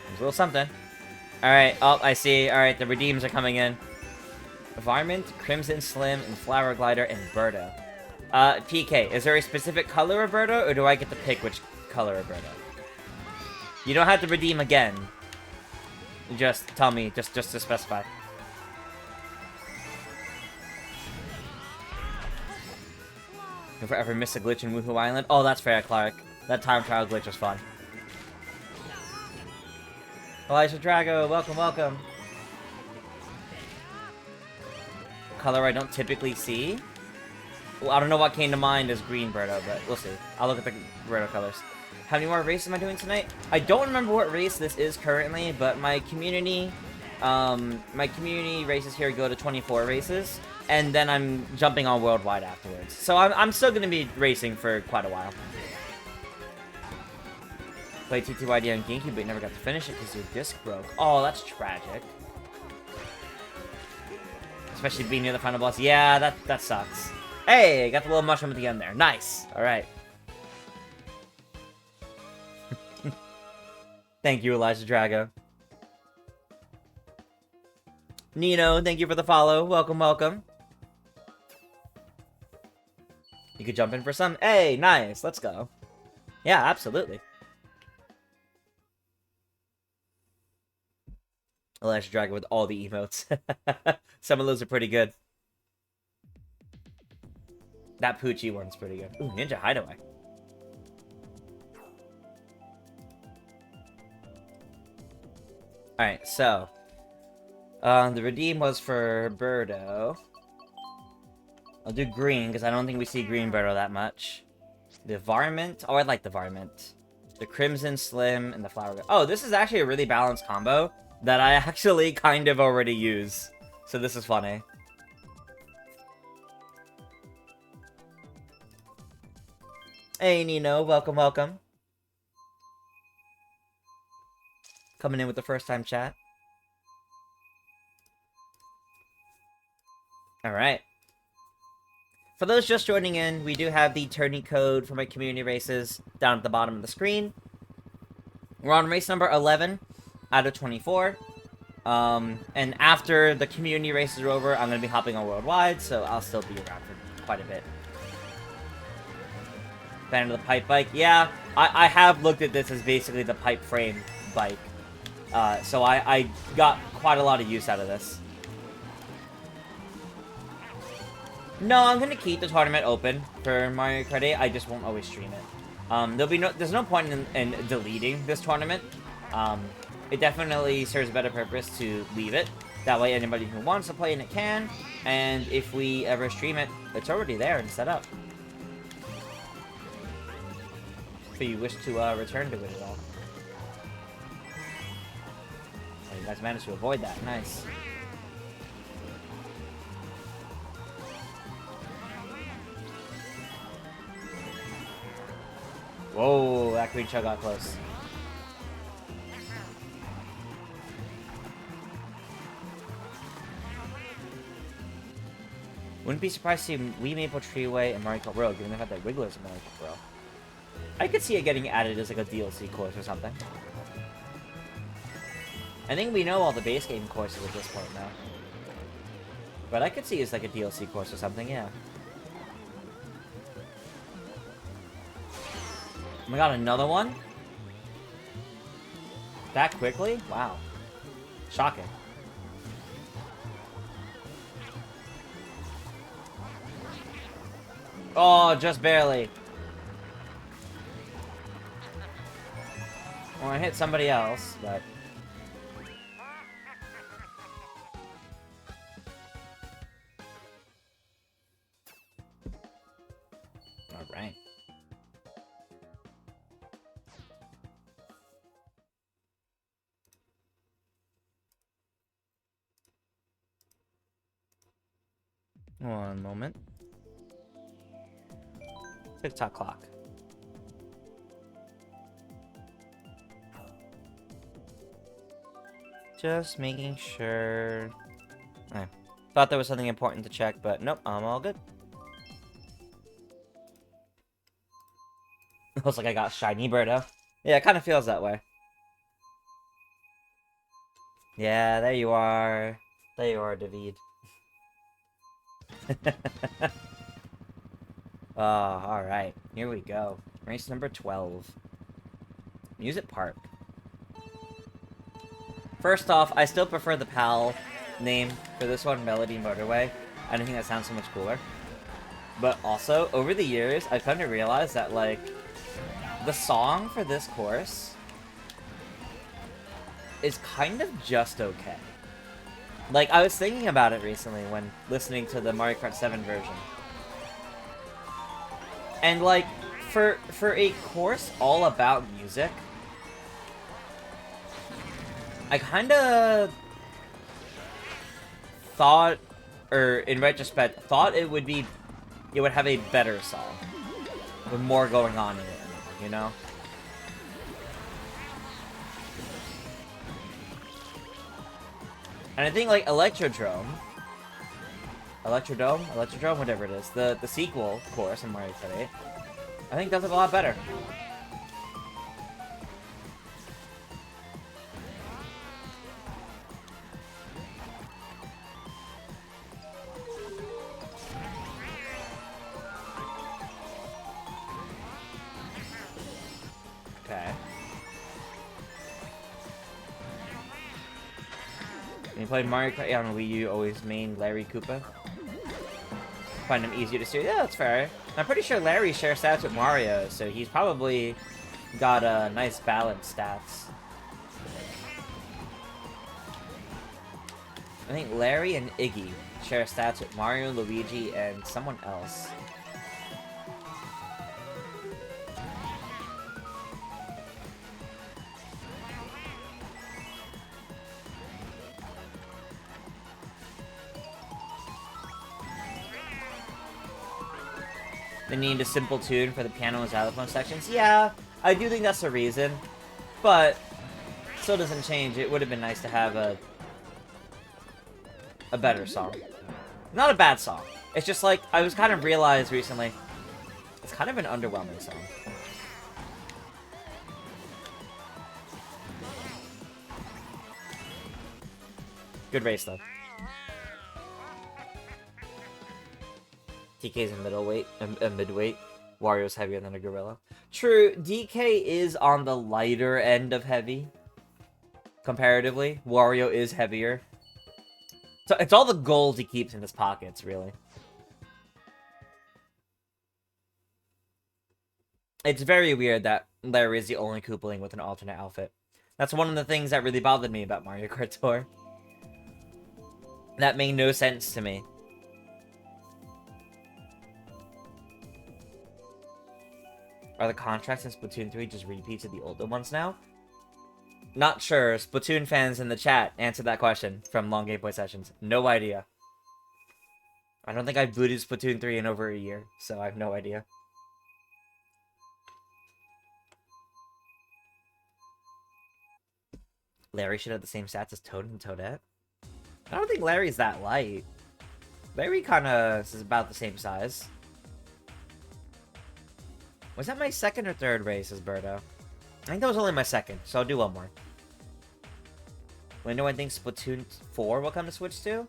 There's a little something. Alright, oh, I see. Alright, the redeems are coming in. Varmint, Crimson Slim, and Flower Glider, and Birdo. PK, is there a specific color of Birdo, or do I get to pick which color of Birdo? You don't have to redeem again. Just tell me, just to specify. If I ever miss a glitch in Woohoo Island? Oh, that's fair, Clark. That time trial glitch was fun. Elijah Drago, welcome, welcome. Color I don't typically see? Well, I don't know what came to mind as green Birdo, but we'll see. I'll look at the Birdo colors. How many more races am I doing tonight? I don't remember what race this is currently, but my community races here go to 24 races, and then I'm jumping on Worldwide afterwards. So I'm still going to be racing for quite a while. Played TTYD on GameCube, but never got to finish it because your disc broke. Oh, that's tragic. Especially being near the final boss. Yeah, that sucks. Hey, got the little mushroom at the end there. Nice. All right. Thank you, Elijah Drago. Nino, thank you for the follow. Welcome, welcome. You could jump in for some. Hey, nice. Let's go. Yeah, absolutely. Elijah Drago with all the emotes. Some of those are pretty good. That Poochie one's pretty good. Ooh, Ninja Hideaway. Alright, so. The redeem was for Birdo. I'll do green, because I don't think we see green Birdo that much. The Varmint. Oh, I like the Varmint. The Crimson Slim and the Flower. Oh, this is actually a really balanced combo that I actually kind of already use. So this is funny. Hey, Nino. Welcome, welcome. Coming in with the first time chat. Alright. For those just joining in, we do have the tourney code for my community races down at the bottom of the screen. We're on race number 11 out of 24. And after the community races are over, I'm going to be hopping on Worldwide, so I'll still be around for quite a bit. Fan of the pipe bike? Yeah, I have looked at this as basically the pipe frame bike. So I got quite a lot of use out of this. No, I'm gonna keep the tournament open for Mario Kart 8. I just won't always stream it. There's no point in deleting this tournament. It definitely serves a better purpose to leave it. That way anybody who wants to play in it can. And if we ever stream it, it's already there and set up. If you wish to return to it at all. Oh, you guys managed to avoid that. Nice. Whoa, that green shell got close. Wouldn't be surprised to see Wii Maple Treeway and Mario Kart World, given they have that Wigglers in Mario Kart World. I could see it getting added as like a DLC course or something. I think we know all the base game courses at this point now. But I could see it as like a DLC course or something, yeah. We got another one? That quickly? Wow. Shocking. Oh, just barely. Well, I hit somebody else, but... Alright. One moment. TikTok clock. Just making sure. Thought there was something important to check, but nope, I'm all good. Looks like I got shiny Birdo. Yeah, it kind of feels that way. Yeah, there you are. There you are, David. Oh, alright. Here we go. Race number 12. Music Park. First off, I still prefer the PAL name for this one, Melody Motorway. I don't think that sounds so much cooler. But also, over the years, I've come to realize that, like, the song for this course is kind of just okay. Like, I was thinking about it recently when listening to the Mario Kart 7 version. And, like, for a course all about music, I kind of thought, or in retrospect, thought it would have a better song. With more going on in it, you know? And I think, like, Electrodrome, whatever it is, the sequel course in Mario Kart 8, I think does it a lot better. Okay. When you played Mario Kart 8 on Wii U, always main Larry Koopa. Find him easier to steer. Yeah, that's fair. I'm pretty sure Larry shares stats with Mario, so he's probably got a nice balanced stats. I think Larry and Iggy share stats with Mario, Luigi, and someone else. They need a simple tune for the piano and xylophone sections. Yeah, I do think that's the reason. But, still doesn't change. It would have been nice to have a better song. Not a bad song. It's just like, I was kind of realized recently, it's kind of an underwhelming song. Good race, though. DK's a middleweight, a midweight. Wario's heavier than a gorilla. True, DK is on the lighter end of heavy. Comparatively, Wario is heavier. So it's all the gold he keeps in his pockets, really. It's very weird that Larry is the only Koopaling with an alternate outfit. That's one of the things that really bothered me about Mario Kart Tour. That made no sense to me. Are the contracts in Splatoon 3 just repeats of the older ones now? Not sure. Splatoon fans in the chat answer that question from Long Game Boy Sessions. No idea. I don't think I've booted Splatoon 3 in over a year, so I have no idea. Larry should have the same stats as Toad and Toadette. I don't think Larry's that light. Larry kinda is about the same size. Was that my second or third race as Birdo? I think that was only my second, so I'll do one more. When do I think Splatoon 4 will come to Switch 2?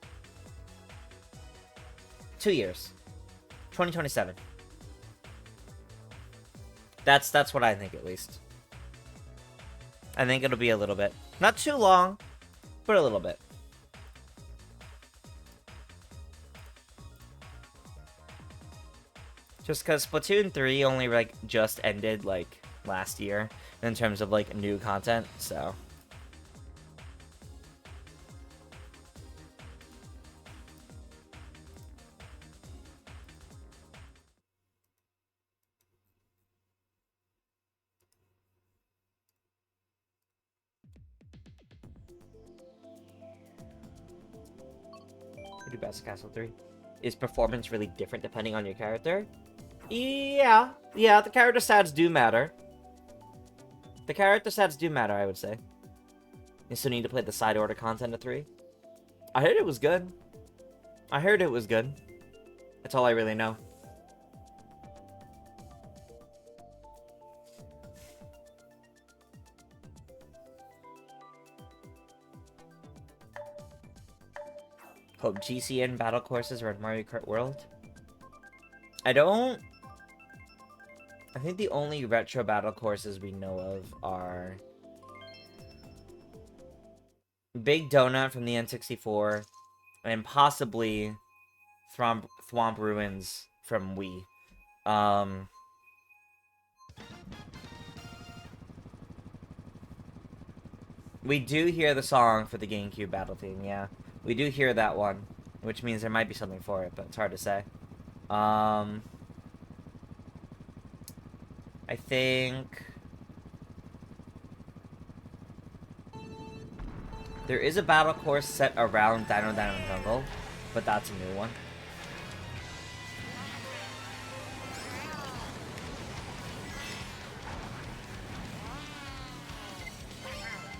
2 years. 2027. That's what I think, at least. I think it'll be a little bit. Not too long, but a little bit. Just because Splatoon 3 only, like, just ended, like, last year in terms of, like, new content, so... do best Castle 3. Is performance really different depending on your character? Yeah, the character stats do matter. The character stats do matter, I would say. You still need to play the side order content of 3. I heard it was good. I heard it was good. That's all I really know. Hope GCN battle courses are in Mario Kart World. I think the only retro battle courses we know of are Big Donut from the N64 and possibly Thwomp Ruins from Wii. We do hear the song for the GameCube battle theme, yeah. We do hear that one, which means there might be something for it, but it's hard to say. I think... there is a battle course set around Dino Jungle, but that's a new one.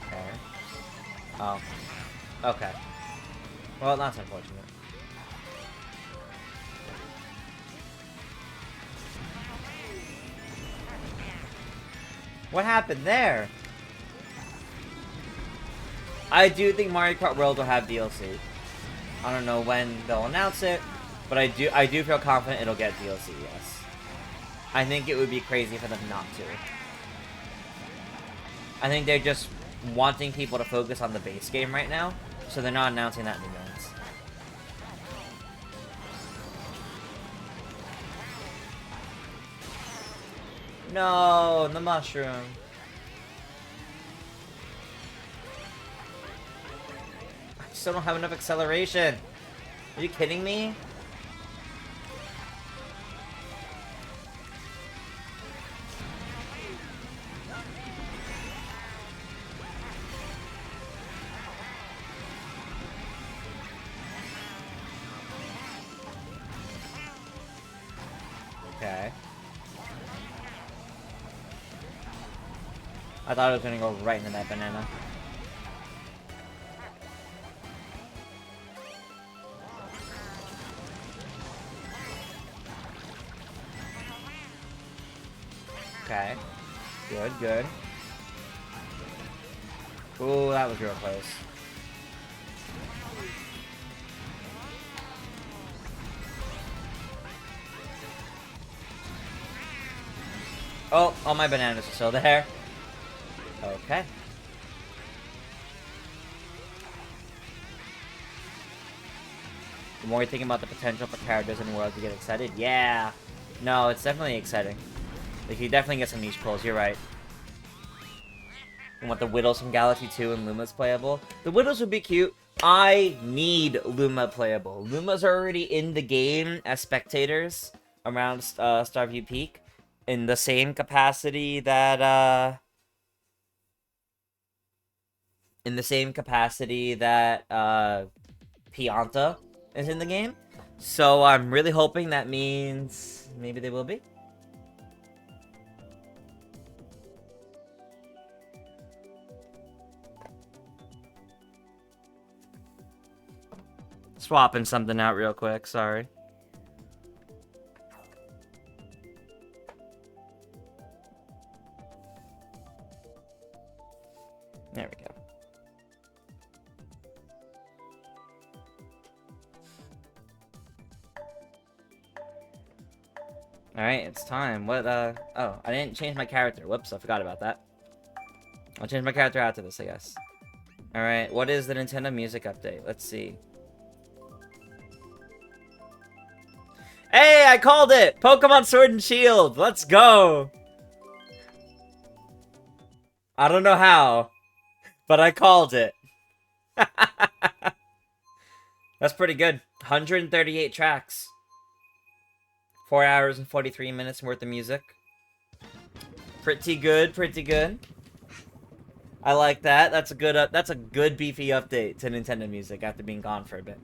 Okay. Oh. Okay. Well, that's unfortunate. What happened there? I do think Mario Kart World will have DLC. I don't know when they'll announce it, but I do feel confident it'll get DLC, yes. I think it would be crazy for them not to. I think they're just wanting people to focus on the base game right now, so they're not announcing that in advance. No, the mushroom. I still don't have enough acceleration. Are you kidding me? Okay. I thought it was gonna go right into that banana. Okay. Good, good. Ooh, that was real close. Oh, all my bananas are still there. Okay. The more you think about the potential for characters in the world, you get excited. Yeah. No, it's definitely exciting. Like, you definitely get some niche pulls, you're right. You want the Widows from Galaxy 2 and Luma's playable? The Widows would be cute. I need Luma playable. Luma's are already in the game as spectators around Starview Peak in the same capacity that, Pianta is in the game. So I'm really hoping that means maybe they will be. Swapping something out real quick, sorry. There we go. Alright, it's time. What, oh, I didn't change my character. Whoops, I forgot about that. I'll change my character after this, I guess. Alright, what is the Nintendo Music update? Let's see. Hey, I called it! Pokemon Sword and Shield! Let's go! I don't know how, but I called it. That's pretty good. 138 tracks. 4 hours and 43 minutes worth of music. Pretty good, pretty good. I like that. That's a good beefy update to Nintendo Music after being gone for a bit.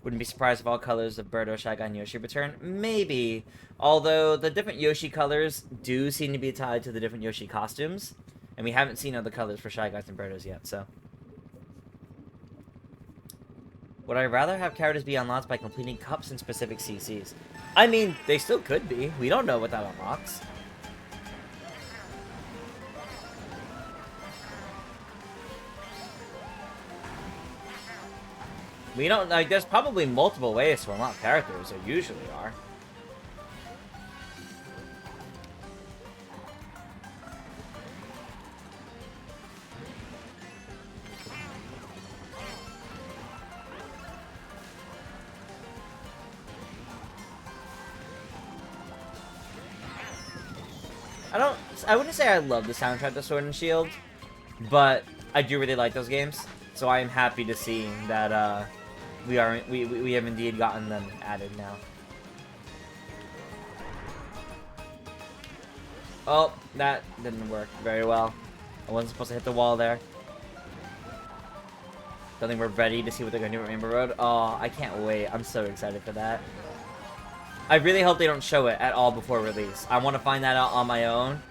Wouldn't be surprised if all colors of Birdo, Shy Guy, and Yoshi return. Maybe. Although the different Yoshi colors do seem to be tied to the different Yoshi costumes. And we haven't seen other colors for Shy Guys and Birdos yet, so. Would I rather have characters be unlocked by completing cups in specific CCs? I mean, they still could be. We don't know what that unlocks. We don't, like, there's probably multiple ways to unlock characters, there usually are. I wouldn't say I love the soundtrack to Sword and Shield, but I do really like those games, so I am happy to see that, we have indeed gotten them added now. Oh, that didn't work very well. I wasn't supposed to hit the wall there. Don't think we're ready to see what they're gonna do at Rainbow Road. Oh, I can't wait. I'm so excited for that. I really hope they don't show it at all before release. I want to find that out on my own.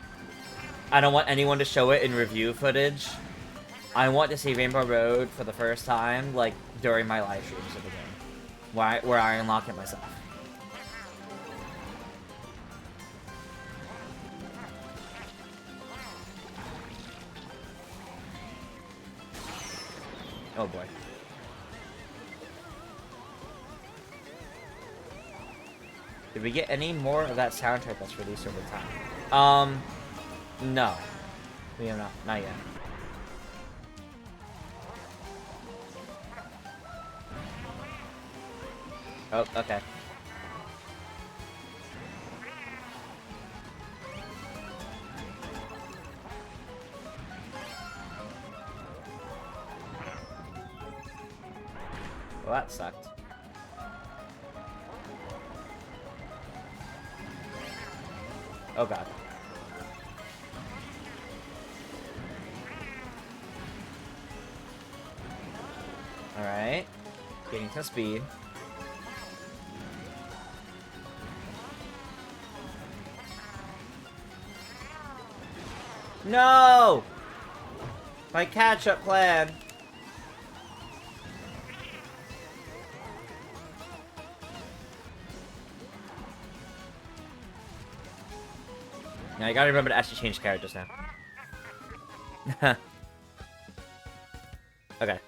I don't want anyone to show it in review footage. I want to see Rainbow Road for the first time, like, during my live streams of the game. Where I unlock it myself. Oh boy. Did we get any more of that soundtrack that's released over time? No. We have not yet. Oh, okay. Well, that sucked. Oh god. Alright. Getting some speed. No! My catch-up plan. Now you gotta remember to actually change characters now. Okay.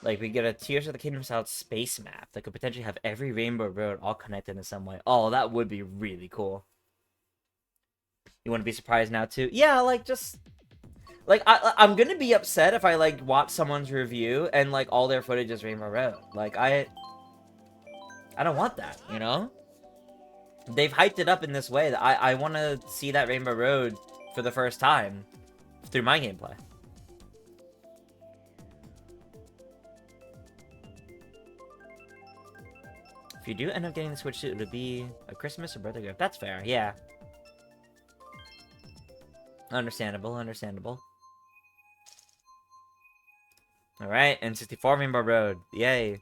Like, we get a Tears of the Kingdom style space map that could potentially have every Rainbow Road all connected in some way. Oh, that would be really cool. You wouldn't be surprised now, too? Yeah, like, just... Like, I'm gonna be upset if I, like, watch someone's review and, like, all their footage is Rainbow Road. Like, I don't want that, you know? They've hyped it up in this way that I want to see that Rainbow Road for the first time through my gameplay. If you do end up getting the Switch, it would be a Christmas or birthday gift. That's fair, yeah. Understandable, understandable. Alright, N64 Rainbow Road. Yay.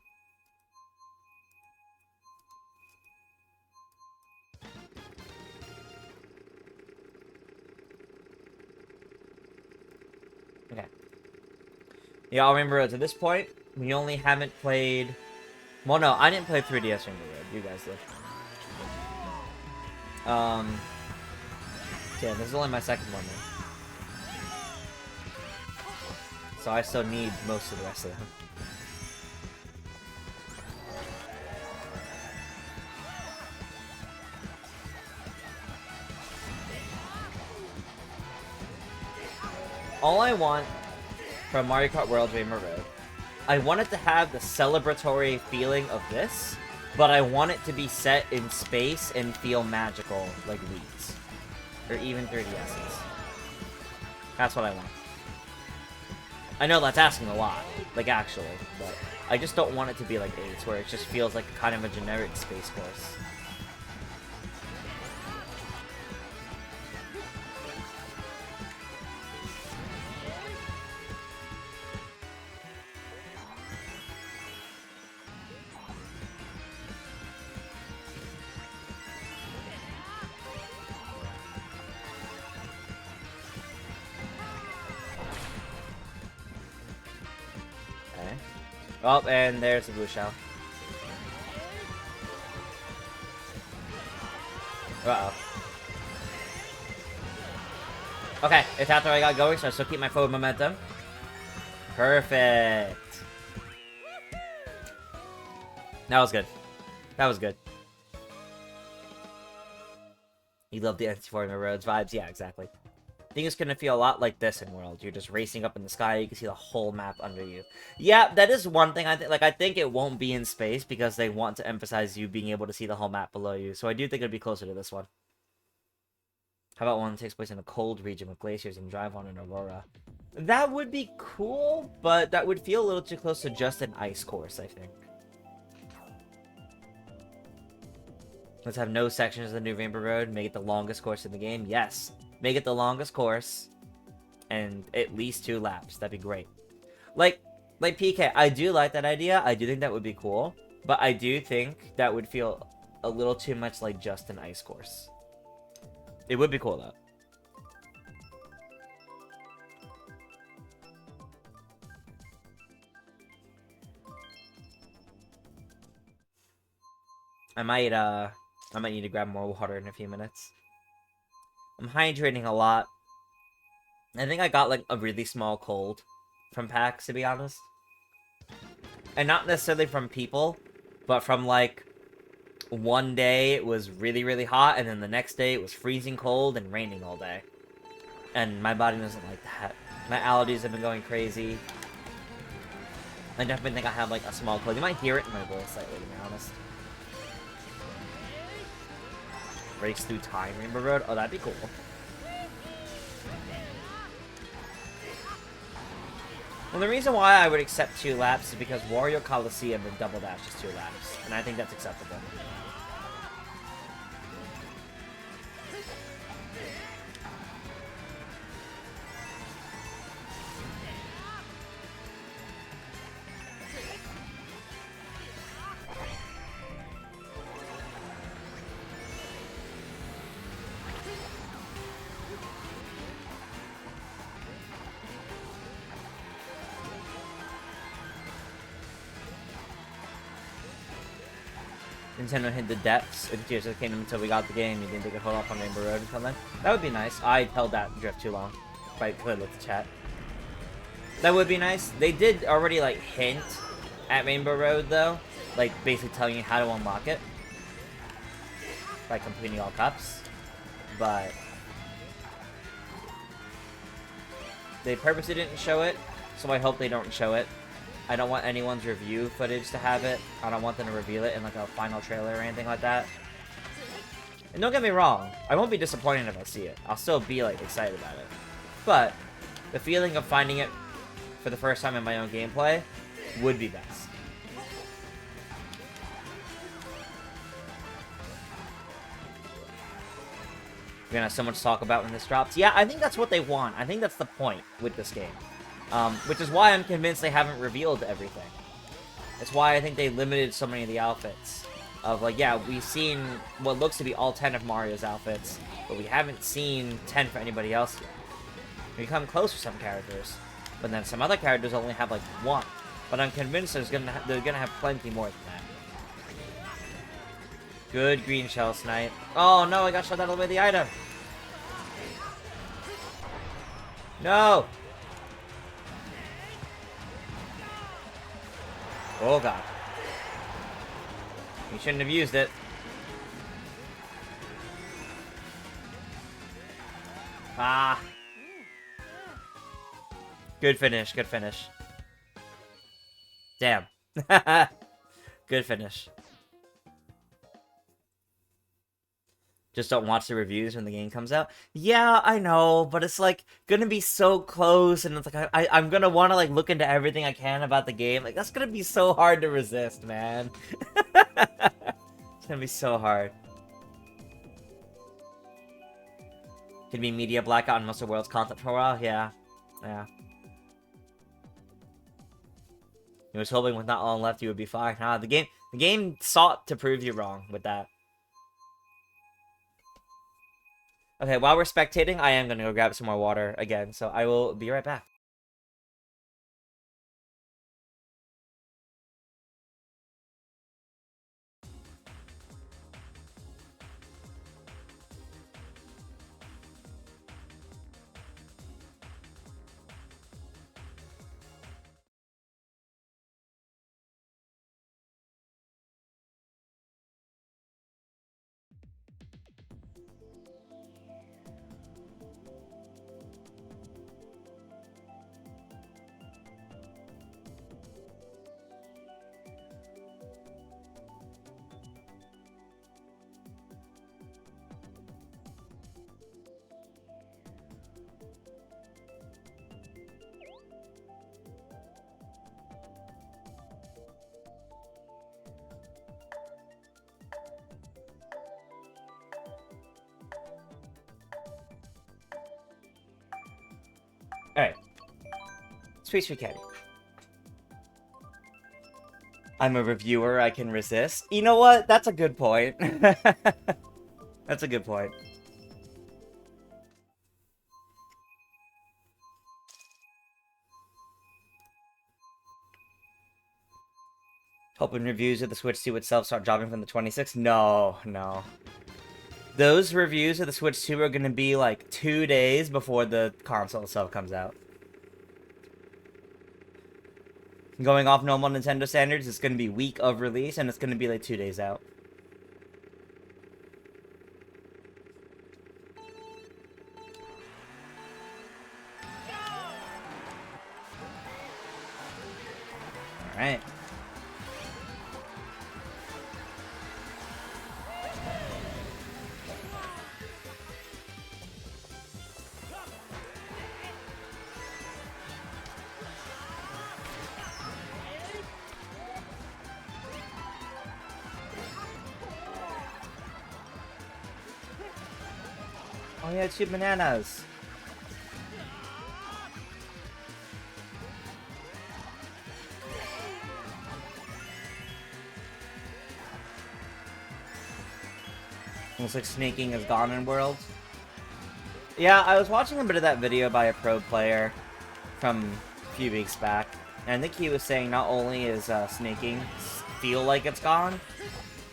Okay. Yeah, I'll remember to this point, we only haven't played... Well, no, I didn't play 3DS Rainbow Road. You guys did. Yeah, this is only my second one, then. So I still need most of the rest of them. All I want from Mario Kart World Rainbow Road, I want it to have the celebratory feeling of this, but I want it to be set in space and feel magical like Wii's. Or even 3DS's. That's what I want. I know that's asking a lot, like actually, but I just don't want it to be like 8's, where it just feels like kind of a generic space course. Oh, and there's the blue shell. Uh-oh. Okay, it's after I got going, so I still keep my forward momentum. Perfect. That was good. That was good. You love the NC4 Roads vibes? Yeah, exactly. I think it's gonna feel a lot like this in World. You're just racing up in the sky, you can see the whole map under you. Yeah, that is one thing I think. Like, I think it won't be in space because they want to emphasize you being able to see the whole map below you. So I do think it'd be closer to this one. How about one that takes place in a cold region with glaciers and drive on an aurora? That would be cool, but that would feel a little too close to just an ice course, I think. Let's have no sections of the new Rainbow Road. Make it the longest course in the game. Yes. Make it the longest course. And at least 2 laps. That'd be great. Like PK, I do like that idea. I do think that would be cool. But I do think that would feel a little too much like just an ice course. It would be cool, though. I might need to grab more water in a few minutes. I'm hydrating a lot. I think I got, like, a really small cold from PAX, to be honest. And not necessarily from people, but from, like, one day it was really, really hot, and then the next day it was freezing cold and raining all day. And my body doesn't like that. My allergies have been going crazy. I definitely think I have, like, a small cold. You might hear it in my voice slightly, to be honest. Race through time, Rainbow Road? Oh, that'd be cool. Well, the reason why I would accept 2 laps is because Wario Coliseum and Double Dash is 2 laps. And I think that's acceptable. Nintendo hid the depths in Tears of the Kingdom until we got the game. You didn't think it could hold off on Rainbow Road until then? That would be nice. I held that drift too long. If I could look at the chat. That would be nice. They did already, like, hint at Rainbow Road, though. Like, basically telling you how to unlock it. By completing all cups. But they purposely didn't show it, so I hope they don't show it. I don't want anyone's review footage to have it. I don't want them to reveal it in, like, a final trailer or anything like that. And don't get me wrong, I won't be disappointed if I see it. I'll still be, like, excited about it. But the feeling of finding it for the first time in my own gameplay would be best. We're gonna have so much to talk about when this drops. Yeah, I think that's what they want. I think that's the point with this game. Which is why I'm convinced they haven't revealed everything. It's why I think they limited so many of the outfits. Of, like, yeah, we've seen what looks to be all 10 of Mario's outfits, but we haven't seen 10 for anybody else yet. We come close for some characters. But then some other characters only have like one. But I'm convinced they're gonna have plenty more than that. Good green shell snipe. Oh no, I got shot out of the way of the item. No! Oh god. You shouldn't have used it. Ah. Good finish, good finish. Damn. Good finish. Just don't watch the reviews when the game comes out. Yeah, I know, but it's like gonna be so close, and it's like I'm gonna want to like look into everything I can about the game. Like that's gonna be so hard to resist, man. It's gonna be so hard. Could be media blackout on most of the world's content for a while. Yeah, yeah. He was hoping with not long left you would be fine. Nah, the game sought to prove you wrong with that. Okay, while we're spectating, I am gonna go grab some more water again, so I will be right back. Alright. Sweet Sweet Caddy. I'm a reviewer, I can resist. You know what? That's a good point. That's a good point. Hoping reviews of the Switch 2 itself start dropping from the 26th? No, no. Those reviews of the Switch 2 are gonna be like 2 days before the console itself comes out. Going off normal Nintendo standards, it's gonna be week of release, and it's gonna be like 2 days out. Alright. Oh yeah, 2 bananas. Looks like snaking is gone in World. Yeah, I was watching a bit of that video by a pro player from a few weeks back, and I think he was saying not only is snaking feel like it's gone,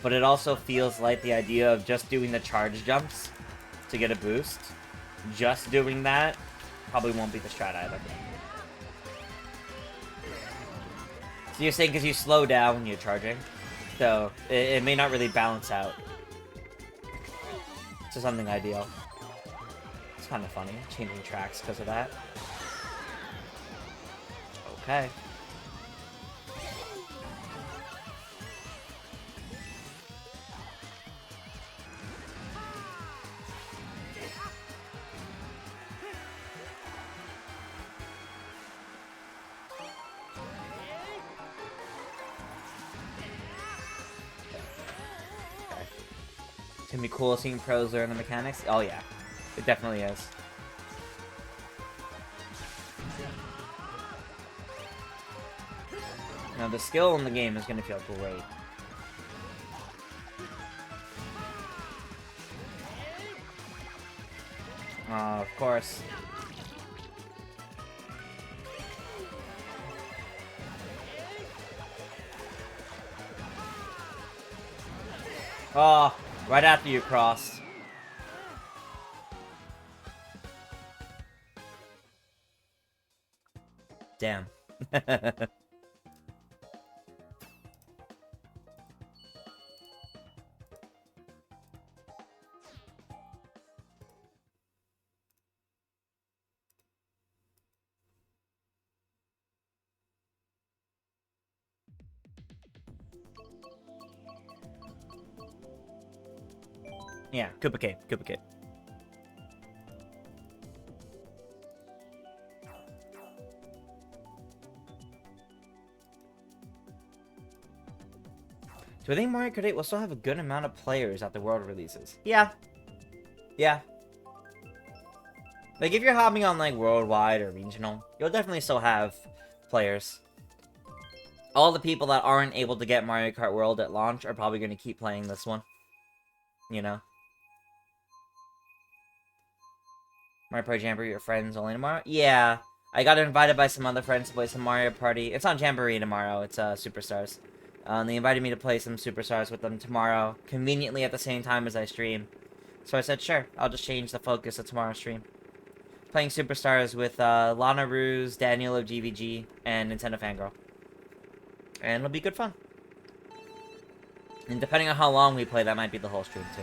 but it also feels like the idea of just doing the charge jumps to get a boost, just doing that, probably won't be the strat either. So you're saying because you slow down when you're charging, so it may not really balance out to something ideal. It's kind of funny, changing tracks because of that. Okay. It's gonna be cool seeing pros learn the mechanics. Oh yeah, it definitely is. Now the skill in the game is gonna feel great. Of course. Oh, right after you crossed. Damn. Yeah, Koopa Cape, Koopa Cape. Do I think Mario Kart 8 will still have a good amount of players at the world releases? Yeah. Yeah. Like, if you're hopping on, like, worldwide or regional, you'll definitely still have players. All the people that aren't able to get Mario Kart World at launch are probably going to keep playing this one. You know? Mario Party Jamboree, your friends only tomorrow? Yeah. I got invited by some other friends to play some Mario Party. It's on Jamboree tomorrow. It's, Superstars. They invited me to play some Superstars with them tomorrow, conveniently at the same time as I stream. So I said, sure, I'll just change the focus of tomorrow's stream. Playing Superstars with Lana Ruse, Daniel of GVG, and Nintendo Fangirl. And it'll be good fun. And depending on how long we play, that might be the whole stream, too.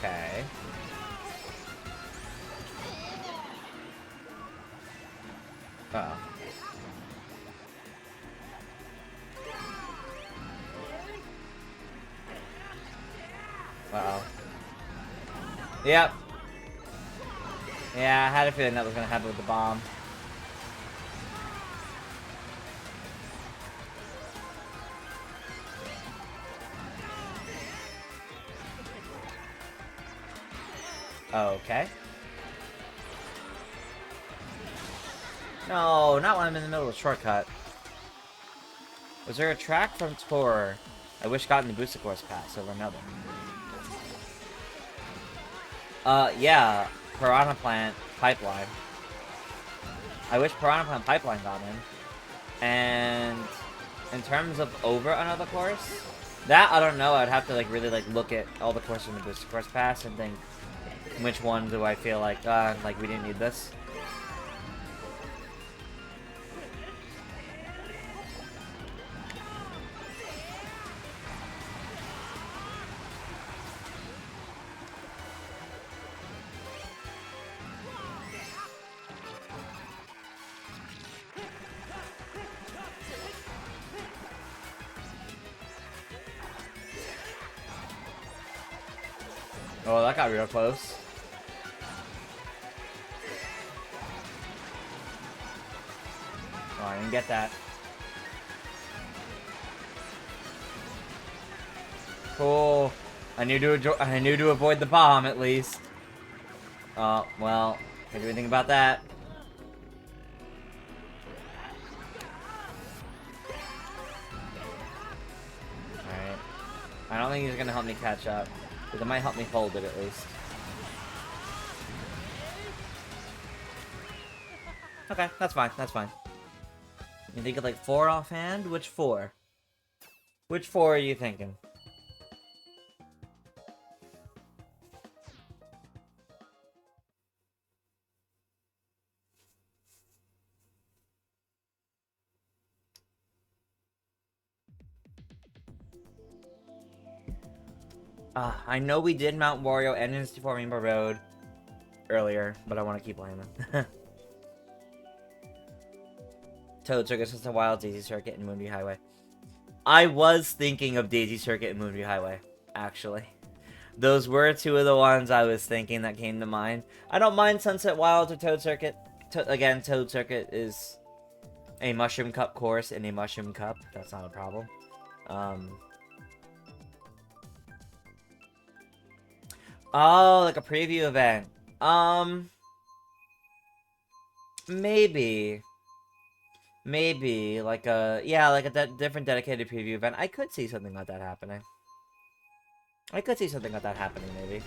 Okay. Uh-oh. Uh-oh. Yep. Yeah, I had a feeling that was gonna happen with the bomb. Okay. No, not when I'm in the middle of a shortcut. Was there a track from Tour I wish got in the Booster Course pass over another? Yeah. Piranha Plant Pipeline. I wish Piranha Plant Pipeline got in. And in terms of over another course, that I don't know. I'd have to like really like look at all the courses in the Booster Course pass and think which one do I feel like we didn't need this. Oh, that got real close. Oh, I didn't get that. Cool. I knew to avoid the bomb at least. Oh, well, can't do anything about that. Alright. I don't think he's gonna help me catch up. But it might help me hold it at least. Okay, that's fine, that's fine. You think of like 4 offhand? Which 4? Which 4 are you thinking? I know we did Mount Wario and N64 Rainbow Road earlier, but I want to keep playing them. Toad Circuit, Sister Wild, Daisy Circuit, and Moonview Highway. I was thinking of Daisy Circuit and Moonview Highway, actually. Those were 2 of the ones I was thinking that came to mind. I don't mind Sunset Wilds or Toad Circuit. Again, Toad Circuit is a Mushroom Cup course in a Mushroom Cup. That's not a problem. Oh, like a preview event. Maybe. Maybe, like a, yeah, like a different dedicated preview event. I could see something like that happening. I could see something like that happening, maybe.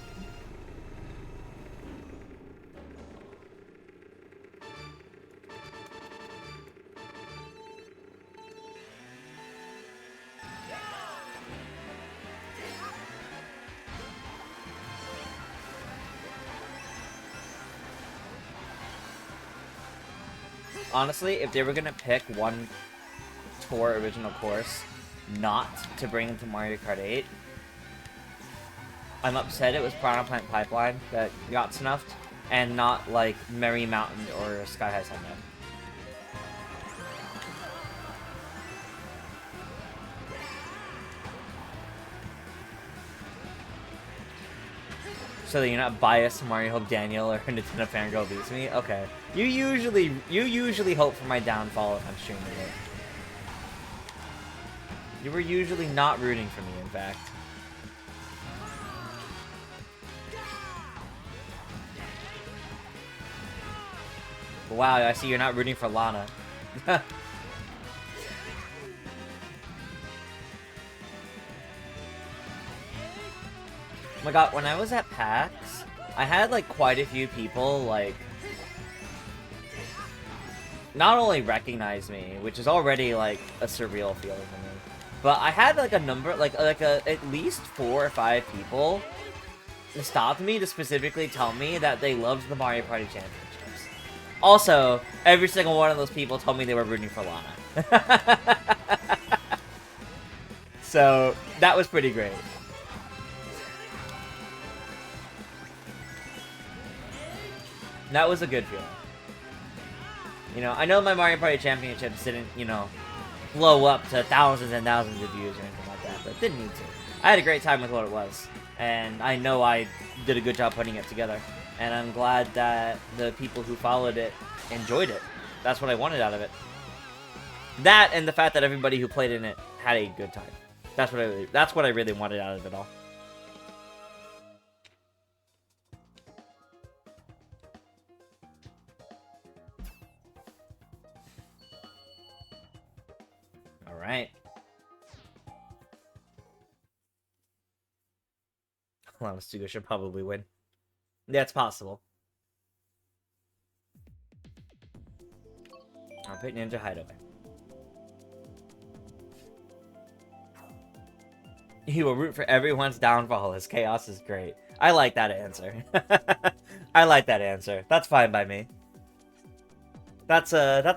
Honestly, if they were gonna pick one tour original course not to bring into Mario Kart 8, I'm upset it was Piranha Plant Pipeline that got snuffed, and not, like, Merry Mountain or Sky High Sunday. So that you're not biased to Mario Hope Daniel or Nintendo Fangirl beats me? Okay. You usually hope for my downfall if I'm streaming it. You were usually not rooting for me, in fact. Wow, I see you're not rooting for Lana. Oh my god, when I was at PAX, I had, like, quite a few people, like, not only recognize me, which is already, like, a surreal feeling for me, but I had, like, a number, like at least 4 or 5 people stopped me to specifically tell me that they loved the Mario Party Championships. Also, every single one of those people told me they were rooting for Lana. So, that was pretty great. That was a good feeling. You know, I know my Mario Party Championships didn't, you know, blow up to thousands and thousands of views or anything like that, but it didn't need to. I had a great time with what it was, and I know I did a good job putting it together. And I'm glad that the people who followed it enjoyed it. That's what I wanted out of it. That and the fact that everybody who played in it had a good time. That's what I really wanted out of it all. All right. Lana Stugo should probably win. Yeah, it's possible. I'll put Ninja Hideaway. You will root for everyone's downfall as chaos is great. I like that answer. I like that answer. That's fine by me. That's a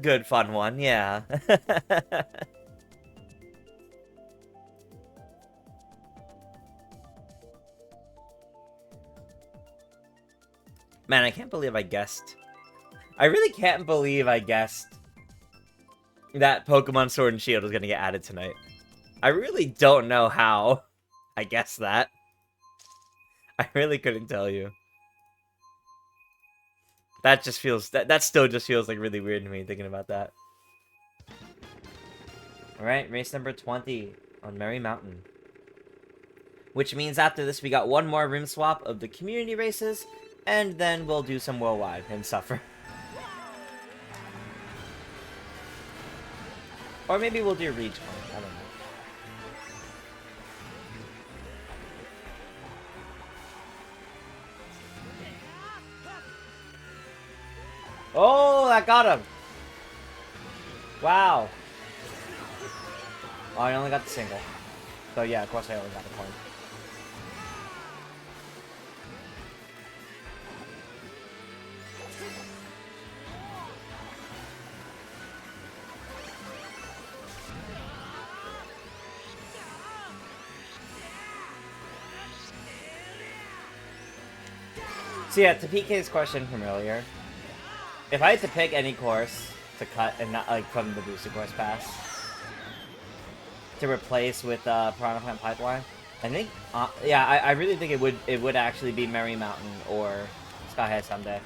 good fun one, yeah. Man, I can't believe I guessed. I really can't believe I guessed that Pokemon Sword and Shield was gonna get added tonight. I really don't know how I guessed that. I really couldn't tell you. That just feels... That still just feels, like, really weird to me, thinking about that. Alright, race number 20 on Merry Mountain. Which means after this, we got one more room swap of the community races, and then we'll do some worldwide and suffer. Or maybe we'll do regional. I don't know. Oh, that got him! Wow. Oh, I only got the single. So yeah, of course I only got the point. So yeah, to PK's question from earlier, if I had to pick any course to cut and not like from the Booster Course Pass to replace with Piranha Plant Pipeline, I think yeah, I really think it would actually be Merry Mountain or Sky High Sunday.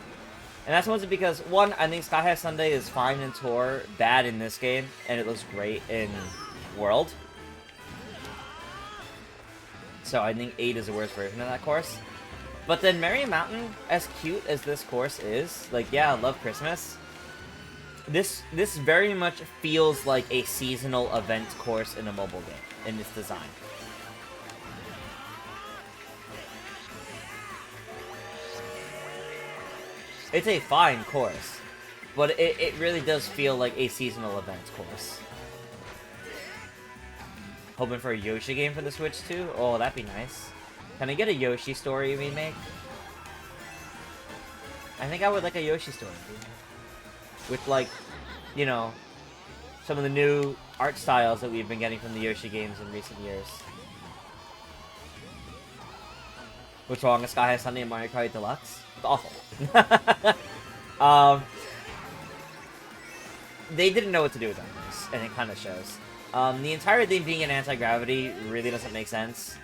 And that's mostly because, one, I think Sky High Sunday is fine in Tour, bad in this game, and it looks great in World. So I think 8 is the worst version of that course. But then Merry Mountain, as cute as this course is, like, yeah, I love Christmas. This very much feels like a seasonal event course in a mobile game in its design. It's a fine course, but it really does feel like a seasonal events course. Hoping for a Yoshi game for the Switch too? Oh, that'd be nice. Can I get a Yoshi Story remake? I think I would like a Yoshi Story remake. With, like, you know, some of the new art styles that we've been getting from the Yoshi games in recent years. What's wrong with Sky High Sunday and Mario Kart Deluxe? It's awful. They didn't know what to do with that, and it kind of shows. The entire thing being an anti-gravity really doesn't make sense.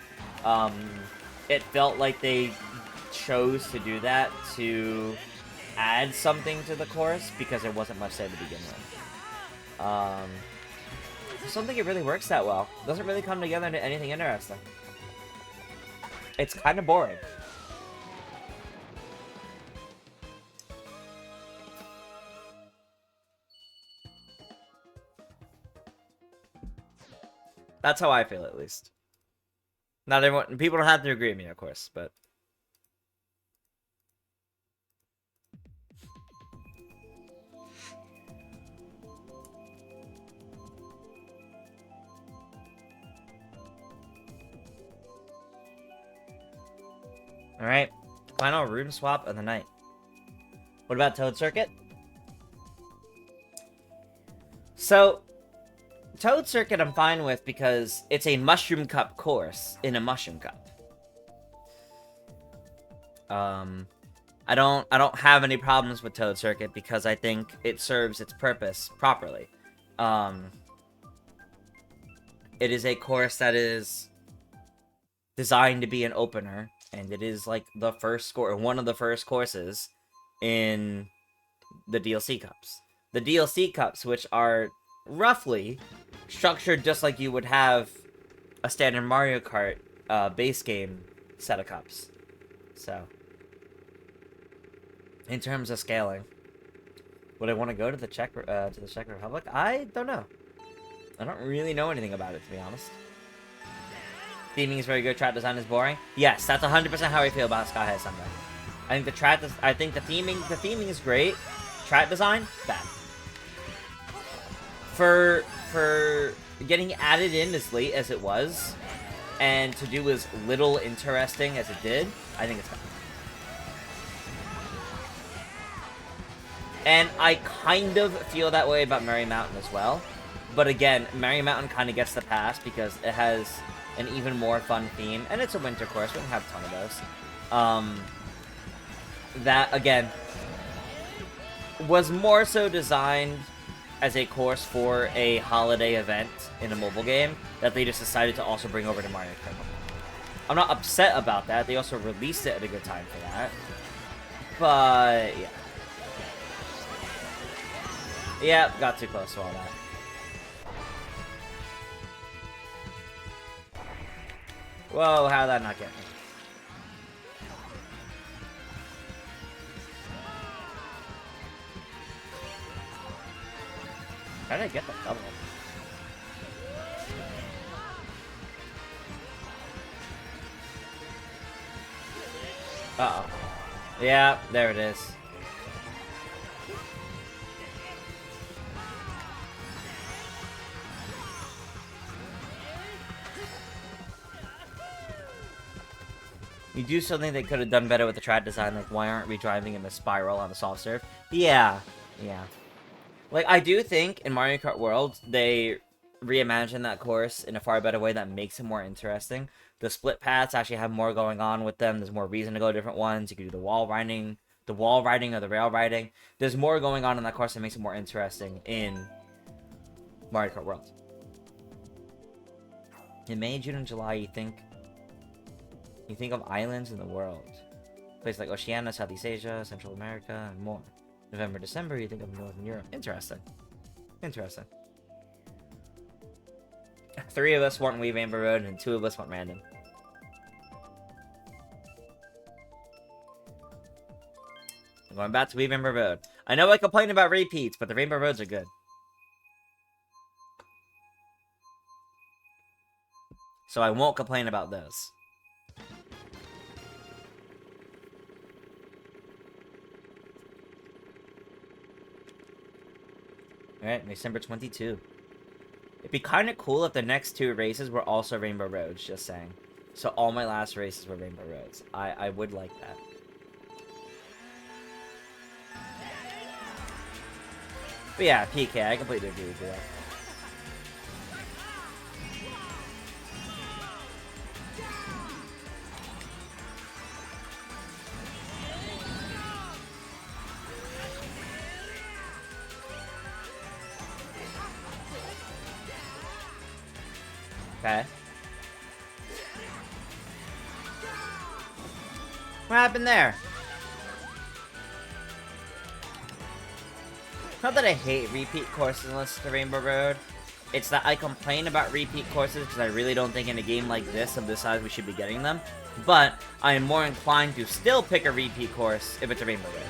It felt like they chose to do that to add something to the course because there wasn't much there to begin with. I just don't think it really works that well. It doesn't really come together into anything interesting. It's kind of boring. That's how I feel, at least. Not everyone, people don't have to agree with me, of course, but... Alright, final room swap of the night. What about Toad Circuit? So, Toad Circuit I'm fine with because it's a Mushroom Cup course in a Mushroom Cup. I don't have any problems with Toad Circuit because I think it serves its purpose properly. It is a course that is designed to be an opener, and it is like the first one of the first courses in the DLC Cups. The DLC Cups, which are roughly structured just like you would have a standard Mario Kart base game set of cups. So, in terms of scaling, would I want to go to the Czech Republic? I don't know. I don't really know anything about it, to be honest. Theming is very good. Track design is boring. Yes, that's 100% how I feel about Sky High Sunday. I think the theming is great. Track design, bad. For getting added in as late as it was, and to do as little interesting as it did, I think it's bad. And I kind of feel that way about Merry Mountain as well. But again, Merry Mountain kind of gets the pass because it has an even more fun theme. And it's a winter course, we don't have a ton of those. That, again, was more so designed as a course for a holiday event in a mobile game that they just decided to also bring over to Mario Kart. I'm not upset about that. They also released it at a good time for that. But, yeah. Yeah, got too close to all that. Whoa, how did that not get me? How did I get that double? Uh-oh. Yeah, there it is. You do something they could have done better with the track design, like why aren't we driving in a spiral on a soft serve? Yeah, yeah. Like, I do think in Mario Kart World, they reimagined that course in a far better way that makes it more interesting. The split paths actually have more going on with them. There's more reason to go different ones. You can do the wall riding or the rail riding. There's more going on in that course that makes it more interesting in Mario Kart World. In May, June, and July, you think of islands in the world. Places like Oceania, Southeast Asia, Central America, and more. November, December, you think of Northern Europe. Interesting. Interesting. 3 of us want Weave Amber Road, and 2 of us want random. I'm going back to Rainbow Road. I know I complain about repeats, but the Rainbow Roads are good. So I won't complain about those. Alright, December 22. It'd be kind of cool if the next 2 races were also Rainbow Roads, just saying. So all my last races were Rainbow Roads. I would like that. But yeah, PK, I completely agree with you. Okay. What happened there? Not that I hate repeat courses unless it's the Rainbow Road. It's that I complain about repeat courses because I really don't think in a game like this, of this size, we should be getting them. But I am more inclined to still pick a repeat course if it's a Rainbow Road.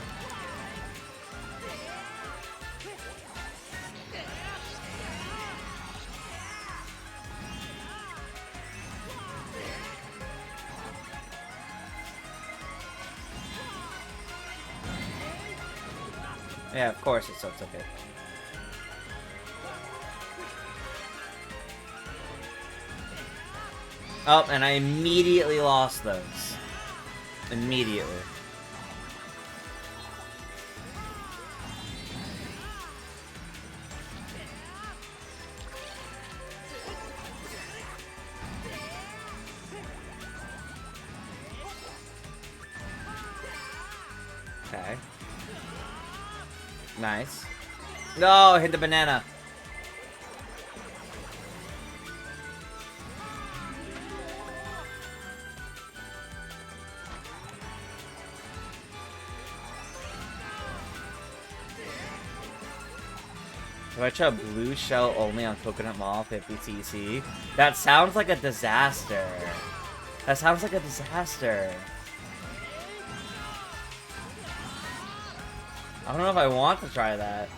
Yeah, of course it's okay. Oh, and I immediately lost those. Immediately. Okay. Nice. No, hit the banana. If I try blue shell only on Coconut Mall 50cc, that sounds like a disaster. That sounds like a disaster. I don't know if I want to try that.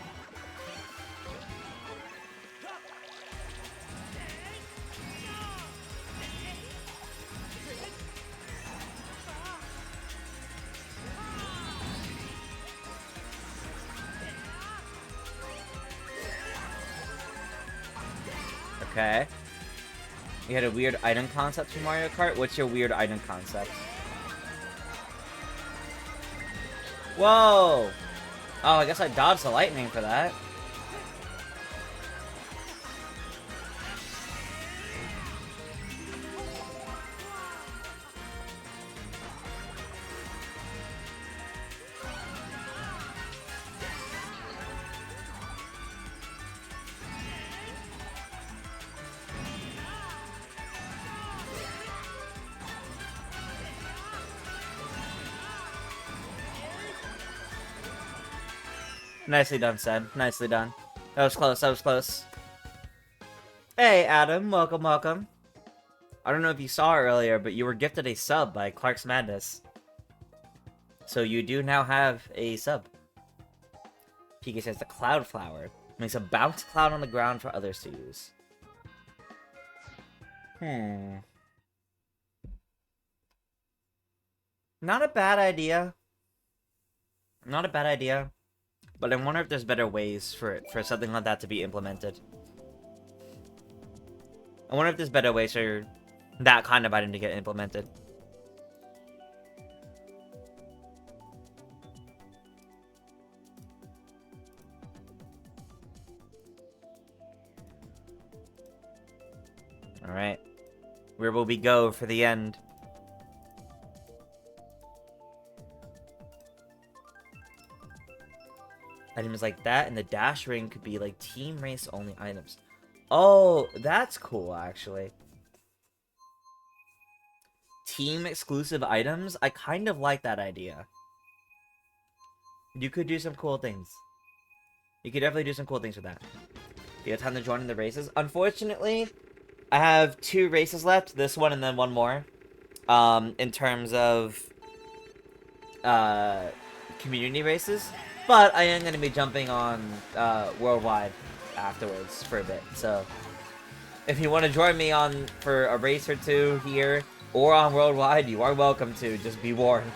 Okay. You had a weird item concept for Mario Kart? What's your weird item concept? Whoa! Oh, I guess I dodged the lightning for that. Nicely done, Seb. Nicely done. That was close, that was close. Hey, Adam. Welcome, welcome. I don't know if you saw earlier, but you were gifted a sub by Clark's Madness. So you do now have a sub. PK says the Cloud Flower makes a bounce cloud on the ground for others to use. Not a bad idea. Not a bad idea. But I wonder if there's better ways for something like that to be implemented. I wonder if there's better ways for that kind of item to get implemented. Alright. Where will we go for the end? Items like that and the dash ring could be like team race only items. Oh, that's cool actually. Team exclusive items? I kind of like that idea. You could do some cool things. You could definitely do some cool things with that. Do you have time to join in the races? Unfortunately, I have 2 races left. This one and then one more. In terms of community races, but I am going to be jumping on Worldwide afterwards for a bit. So if you want to join me on for a race or two here or on Worldwide, you are welcome to. Just be warned.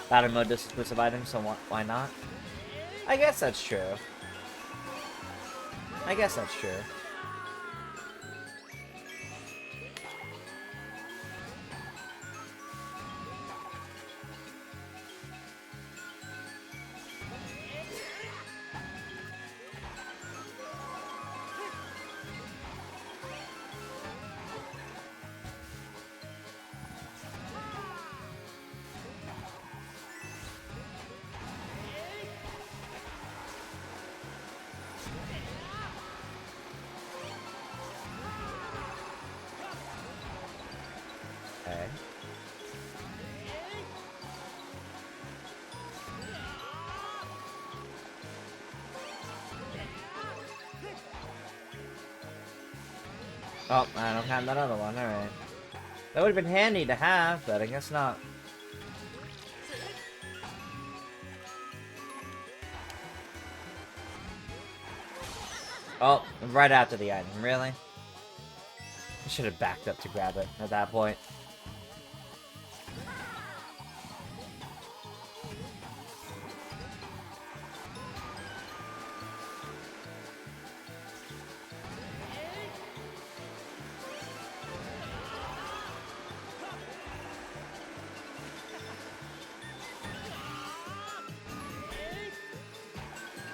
Battle mode exclusive items, so why not? I guess that's true. I guess that's true. Oh, I don't have that other one, alright. That would have been handy to have, but I guess not. Oh, right after the item, really? I should have backed up to grab it at that point.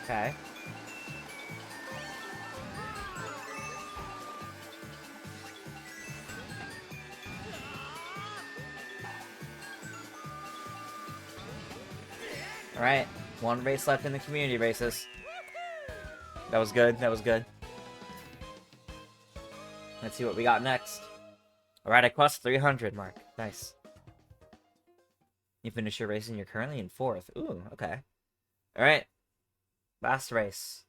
Okay. Alright, one race left in the community races. That was good, that was good. Let's see what we got next. Alright, I crossed 300 mark. Nice. You finished your race and you're currently in 4th. Ooh, okay. Alright. Last race.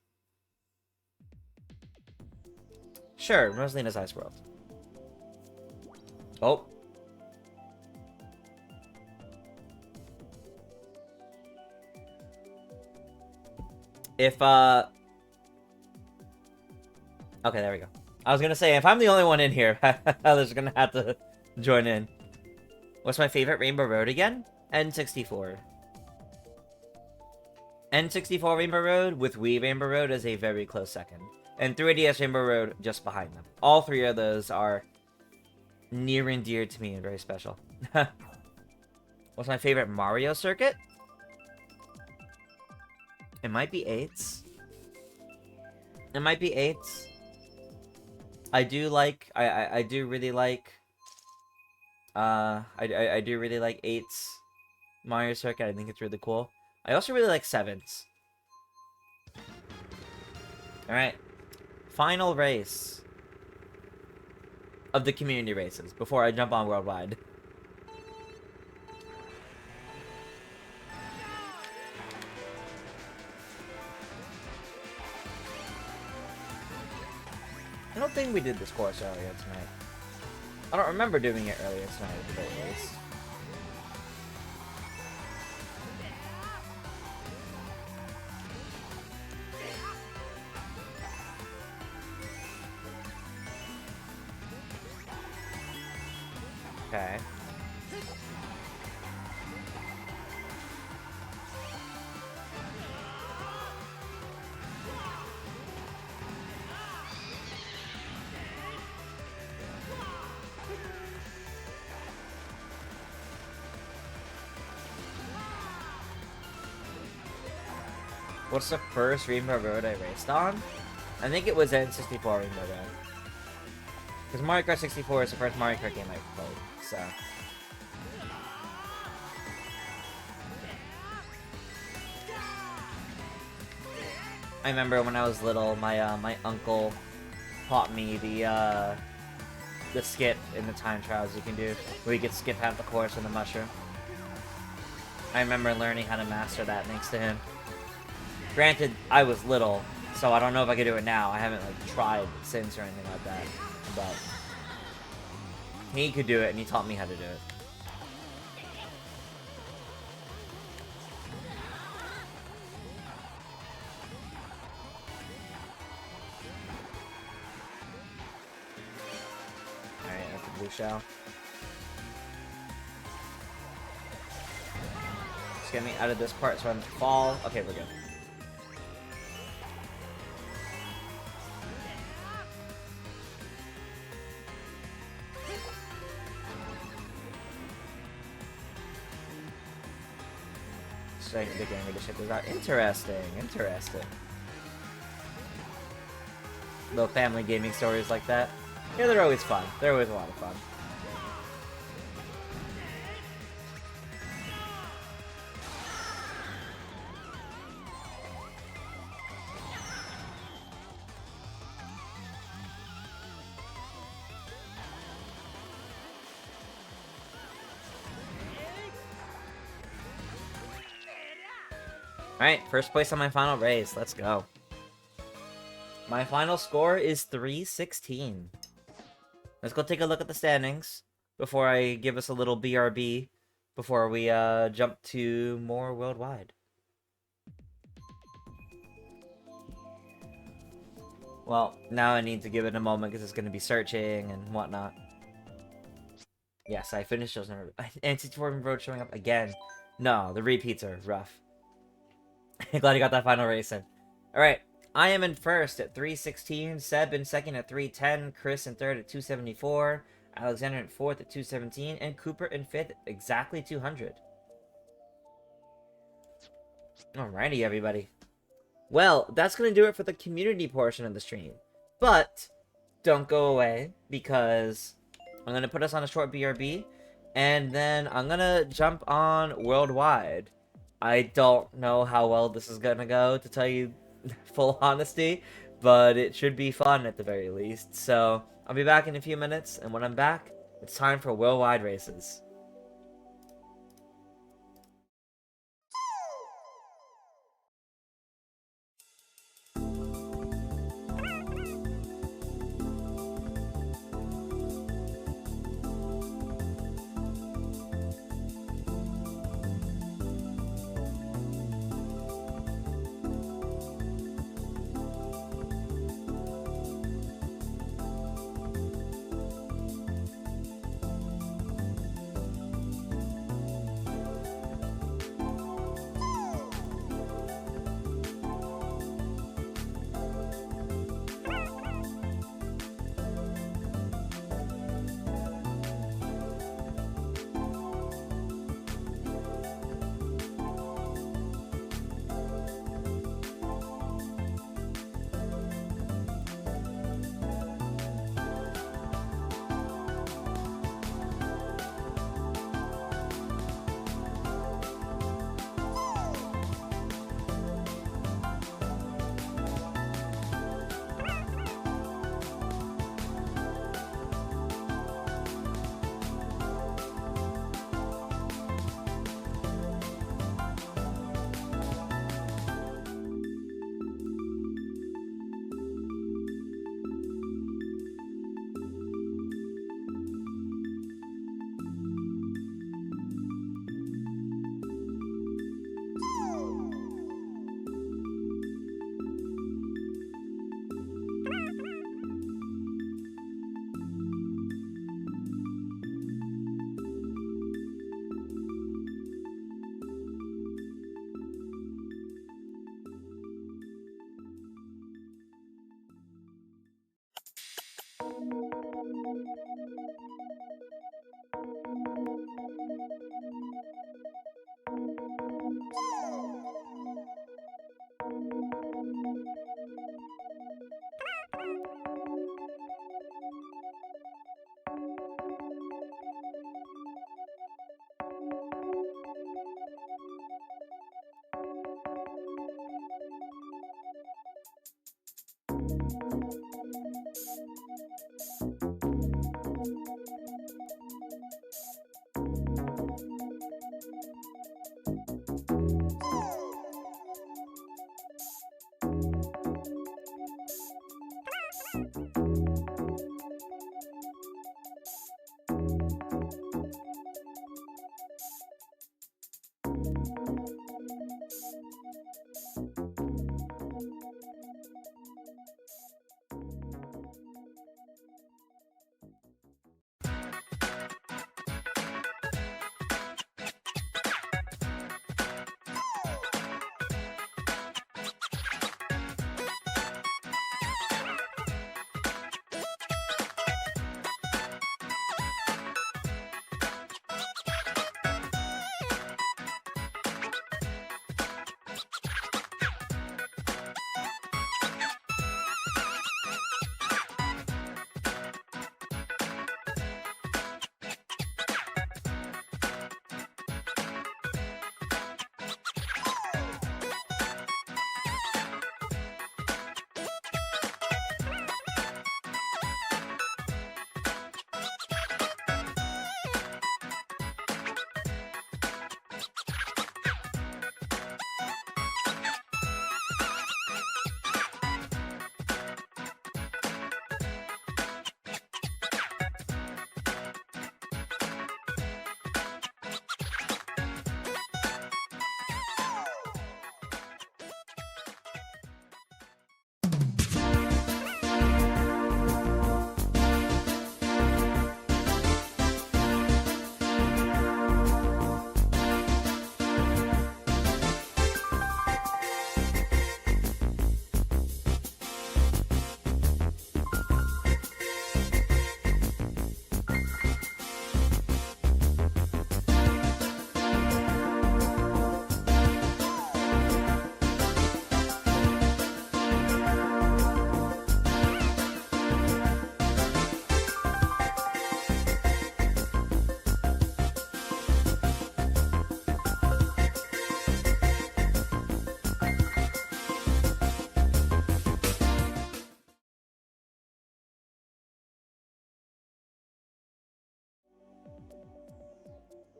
Sure, Rosalina's Ice World. Oh. If, okay, there we go. I was gonna say, if I'm the only one in here, others are gonna have to join in. What's my favorite Rainbow Road again? N64. N64 Rainbow Road with Wii Rainbow Road is a very close second. And 3DS Rainbow Road just behind them. All three of those are near and dear to me and very special. What's my favorite Mario circuit? It might be 8s. It might be 8s. I do like, I do really like, I do really like 8s Mario circuit. I think it's really cool. I also really like 7s. Alright. Final race of the community races before I jump on Worldwide. I don't think we did this course earlier tonight. I don't remember doing it earlier tonight at the very least. Okay. What's the first Rainbow Road I raced on? I think it was N64 Rainbow Road. Because Mario Kart 64 is the first Mario Kart game I played, so... I remember when I was little, my uncle taught me the skip in the time trials you can do, where you could skip half the course in the mushroom. I remember learning how to master that thanks to him. Granted, I was little, so I don't know if I could do it now. I haven't like tried since or anything like that. But he could do it, and he taught me how to do it. Alright, that's the blue shell. Just get me out of this part so I don't fall. Okay, we're good. Starting to getting rid of shit goes out. Interesting, interesting. Little family gaming stories like that. Yeah, they're always fun. They're always a lot of fun. Alright, first place on my final race. Let's go. My final score is 316. Let's go take a look at the standings before I give us a little BRB before we jump to more worldwide. Well, now I need to give it a moment because it's going to be searching and whatnot. Yes, I finished those. N64 Road showing up again. No, the repeats are rough. Glad you got that final race in. Alright, I am in first at 316, Seb in second at 310, Chris in third at 274, Alexander in fourth at 217, and Cooper in fifth at exactly 200. Alrighty, everybody. Well, that's going to do it for the community portion of the stream. But, don't go away, because I'm going to put us on a short BRB, and then I'm going to jump on worldwide. I don't know how well this is gonna go, to tell you full honesty, but it should be fun at the very least. So, I'll be back in a few minutes, and when I'm back, it's time for worldwide races.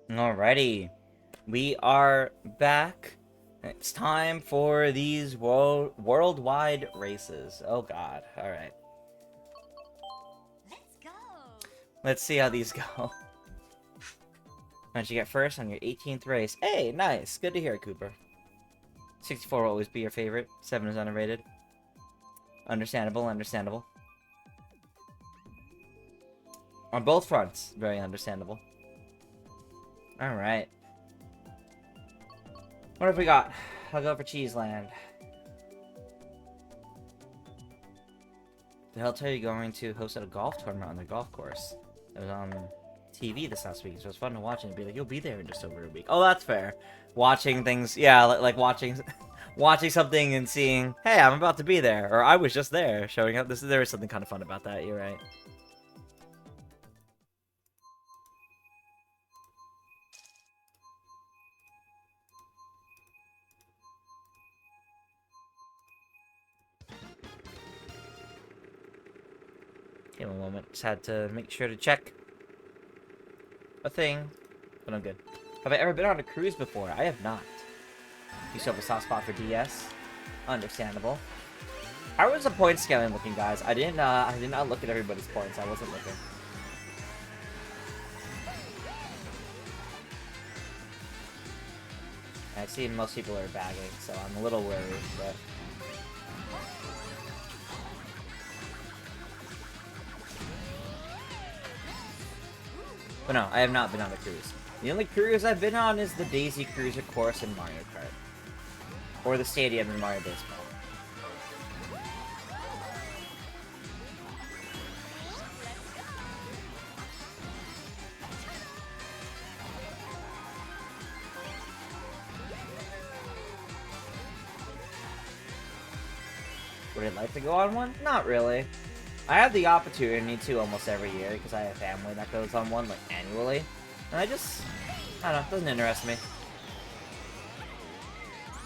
Alrighty. We are back. It's time for these worldwide races. Oh god. Alright. Let's go. Let's see how these go. How'd you get first on your 18th race? Hey, nice. Good to hear, Cooper. 64 will always be your favorite. 7 is underrated. Understandable, understandable. On both fronts, very understandable. Alright. What have we got? I'll go for Cheeseland. The hell are you going to host at a golf tournament on the golf course? It was on TV this last week, so it was fun to watch and be like, you'll be there in just over a week. Oh, that's fair. Watching things, yeah, like watching watching something and seeing, hey, I'm about to be there, or I was just there, showing up. There is something kind of fun about that, you're right. Give me a moment. Just had to make sure to check a thing, but I'm good. Have I ever been on a cruise before? I have not. You still have a soft spot for DS? Understandable. How was the point scaling looking, guys? I did not look at everybody's points. I wasn't looking. I see most people are bagging, so I'm a little worried, but... But no, I have not been on a cruise. The only cruise I've been on is the Daisy Cruiser course in Mario Kart. Or the stadium in Mario Baseball. Would I like to go on one? Not really. I have the opportunity to almost every year because I have family that goes on one like annually. And I don't know, it doesn't interest me.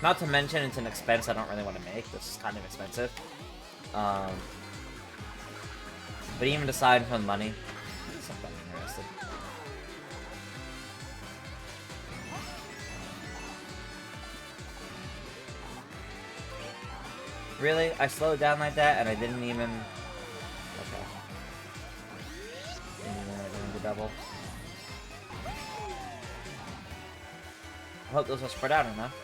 Not to mention it's an expense I don't really want to make. This is kind of expensive. But even aside from money, I'm not interested. Really? I slowed down like that and I didn't even... Okay. Didn't even the double. I hope those will spread out enough.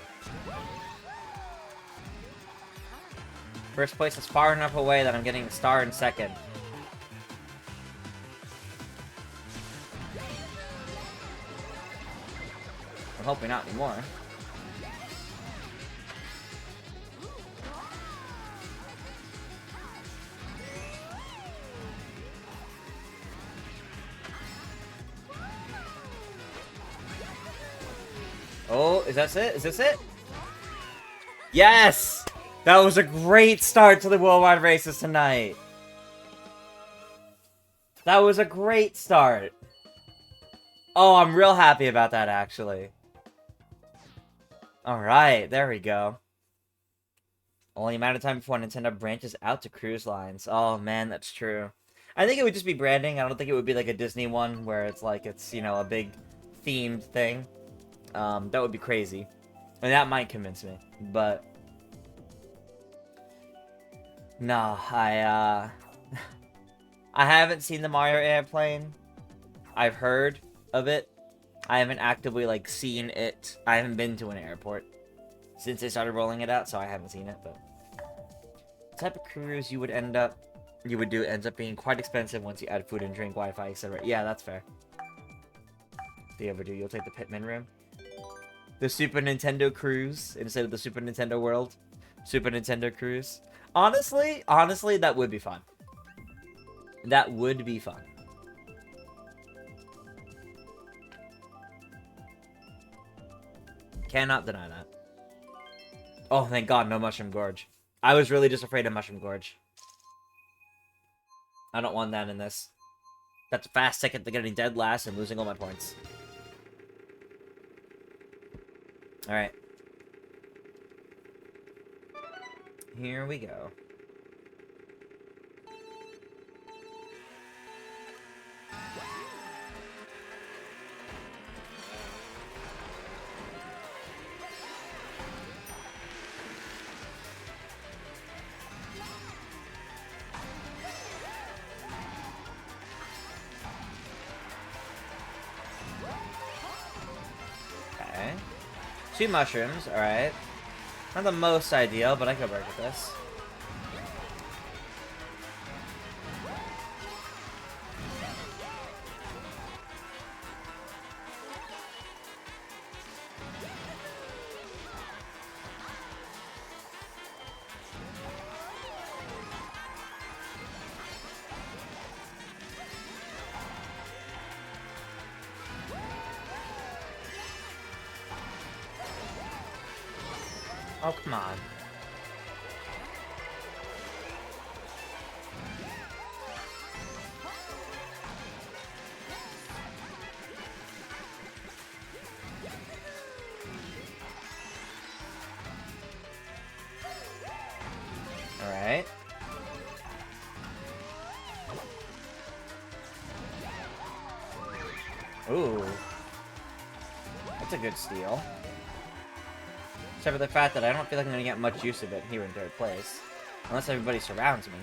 First place is far enough away that I'm getting a star in second. I'm hoping not anymore. Oh, is that it? Is this it? Yes! That was a great start to the worldwide races tonight. That was a great start. Oh, I'm real happy about that, actually. Alright, there we go. Only a matter of time before Nintendo branches out to cruise lines. Oh, man, that's true. I think it would just be branding. I don't think it would be like a Disney one where it's like, it's, you know, a big themed thing. That would be crazy. And that might convince me. But... no, I haven't seen the Mario airplane. I've heard of it. I haven't actively, like, seen it. I haven't been to an airport since they started rolling it out, so I haven't seen it, but... the type of cruise you would do ends up being quite expensive once you add food and drink, Wi-Fi, etc. Yeah, that's fair. If you ever do, you'll take the Pitman room. The Super Nintendo cruise instead of the Super Nintendo World. Super Nintendo cruise. Honestly, that would be fun. That would be fun. Cannot deny that. Oh, thank God, no Mushroom Gorge. I was really just afraid of Mushroom Gorge. I don't want that in this. That's a fast ticket to getting dead last and losing all my points. Alright. Here we go. 2 mushrooms, alright. Not the most ideal, but I can work with this. Oh, come on. Alright. Ooh. That's a good steal. Except for the fact that I don't feel like I'm gonna get much use of it here in 3rd place. Unless everybody surrounds me.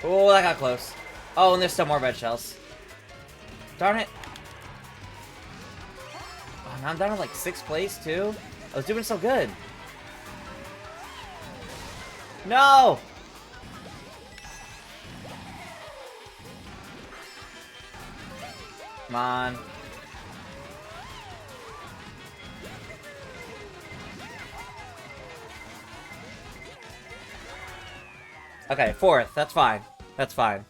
Oh, that got close. Oh, and there's still more red shells. Darn it. Oh, now I'm down to like 6th place too. I was doing so good. No! Come on. Okay, 4th. That's fine. That's fine.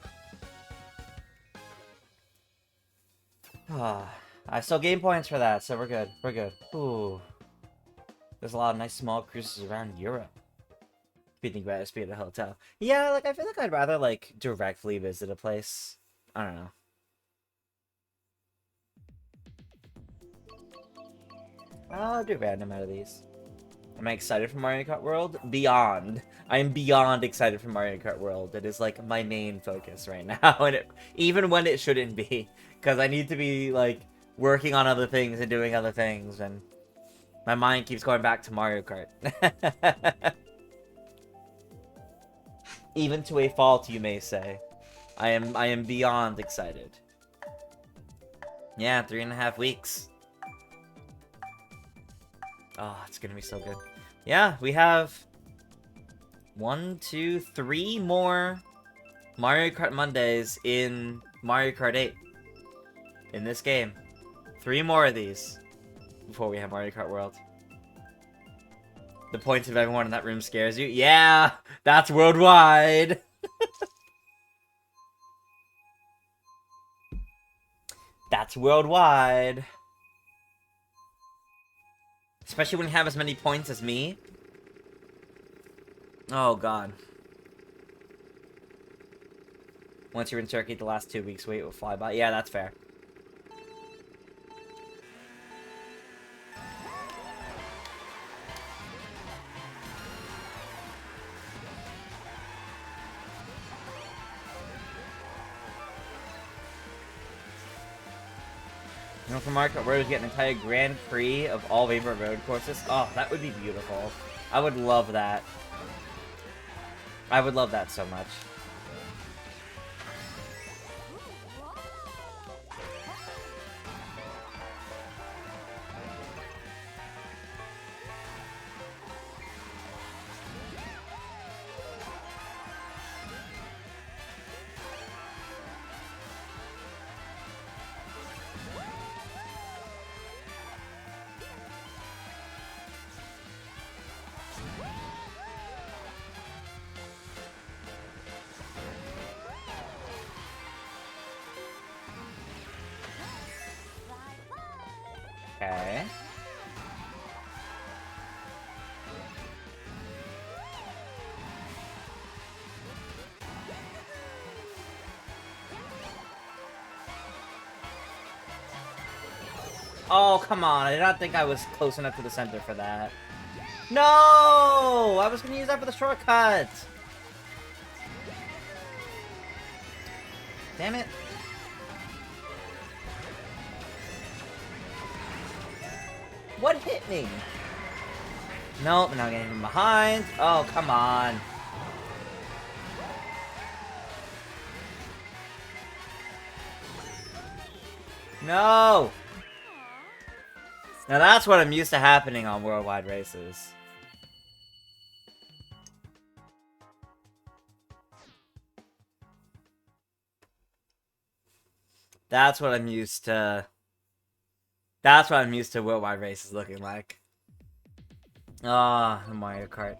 I still gain points for that, so we're good. We're good. Ooh. There's a lot of nice small cruises around Europe. If you think about it, just be at a hotel. Yeah, like, I feel like I'd rather, like, directly visit a place. I don't know. I'll do random out of these. Am I excited for Mario Kart World? Beyond. I am beyond excited for Mario Kart World. It is like my main focus right now, and even when it shouldn't be, because I need to be like working on other things and doing other things, and my mind keeps going back to Mario Kart. Even to a fault, you may say. I am beyond excited. Yeah, 3.5 weeks. Oh, it's gonna be so good. Yeah, we have 1, 2, 3 more Mario Kart Mondays in Mario Kart 8. In this game. 3 more of these before we have Mario Kart World. The points of everyone in that room scares you? Yeah! That's worldwide! That's worldwide. Especially when you have as many points as me. Oh, God. Once you're in Turkey, the last 2 weeks wait will fly by. Yeah, that's fair. You know, for Mario Kart World, we get an entire Grand Prix of all favorite road courses. Oh, that would be beautiful. I would love that. I would love that so much. Okay. Oh, come on. I did not think I was close enough to the center for that. No! I was going to use that for the shortcut. Damn it. What hit me? Nope, now getting from behind. Oh, come on. No! Now that's what I'm used to happening on worldwide races. That's what I'm used to. That's what I'm used to worldwide races looking like. Ah, Mario Kart.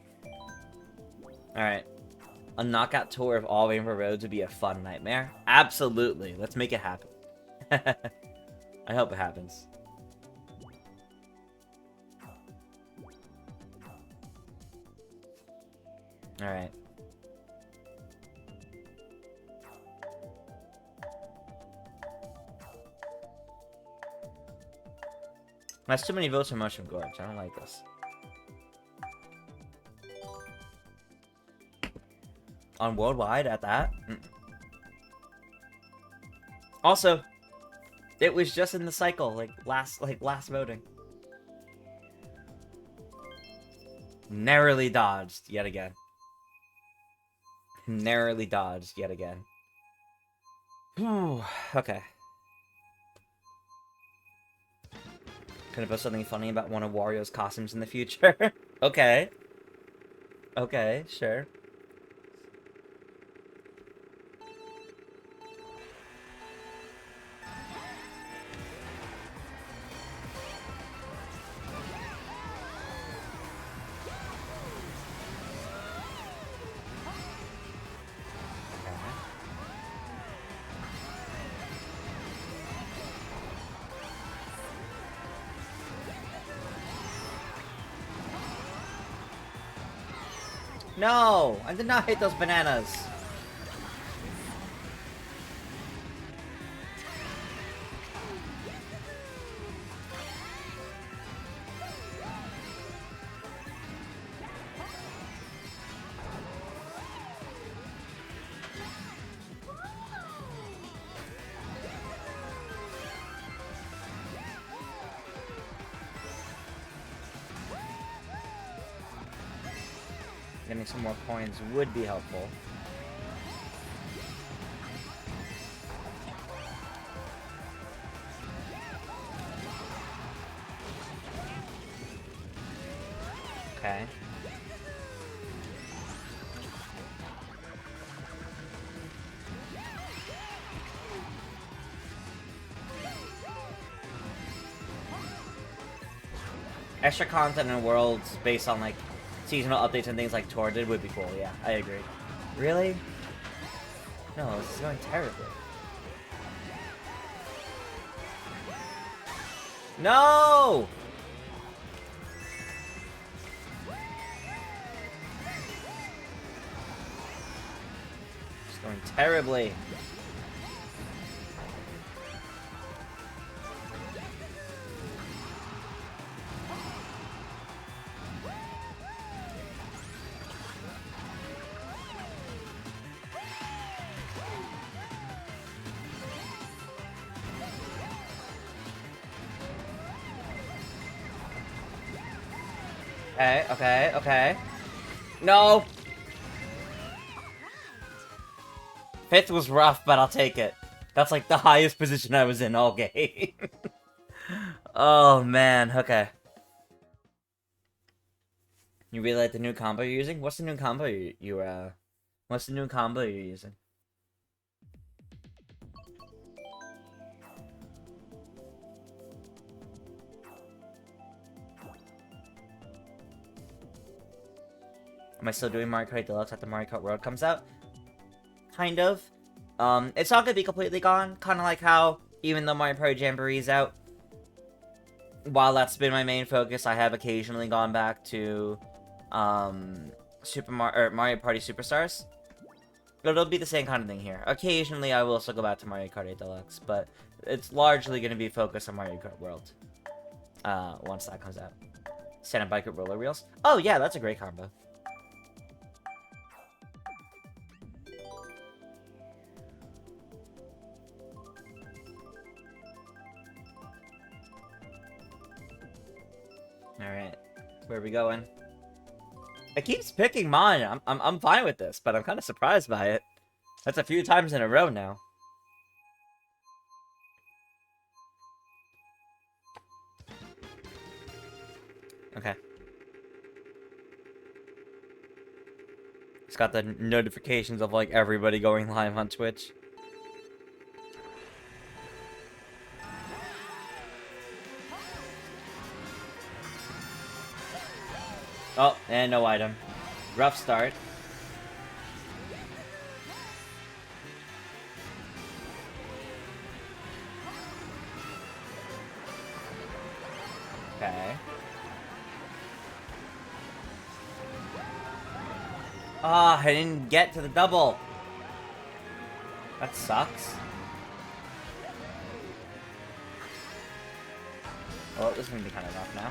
Alright. A knockout tour of all Rainbow Roads would be a fun nightmare. Absolutely. Let's make it happen. I hope it happens. Alright. That's too many votes for Mushroom Gorge. I don't like this. On worldwide at that? Also, it was just in the cycle, last voting. Narrowly dodged yet again. Narrowly dodged yet again. Okay. Could I post something funny about one of Wario's costumes in the future? Okay. Okay, sure. No! I did not hit those bananas! Getting some more coins would be helpful. Okay. Extra content in worlds based on, like, seasonal updates and things like Tor did would be cool, yeah, I agree. Really? No, this is going terribly. No! It's going terribly. Okay, okay, okay. No! Fifth was rough, but I'll take it. That's like the highest position I was in all game. Oh man, okay. You really like the new combo you're using? What's the new combo what's the new combo you're using? Am I still doing Mario Kart Deluxe after Mario Kart World comes out? Kind of. It's not gonna be completely gone. Kind of like how, even though Mario Party Jamboree's out, while that's been my main focus, I have occasionally gone back to, Mario Party Superstars. But it'll be the same kind of thing here. Occasionally, I will also go back to Mario Kart 8 Deluxe, but it's largely gonna be focused on Mario Kart World. Once that comes out. Santa Bike with roller wheels. Oh yeah, that's a great combo. Alright, where are we going? It keeps picking mine. I'm fine with this, but I'm kind of surprised by it. That's a few times in a row now. Okay. It's got the notifications of, like, everybody going live on Twitch. Oh, and no item. Rough start. Okay. Ah, I didn't get to the double. That sucks. Oh, this is gonna be kind of rough now.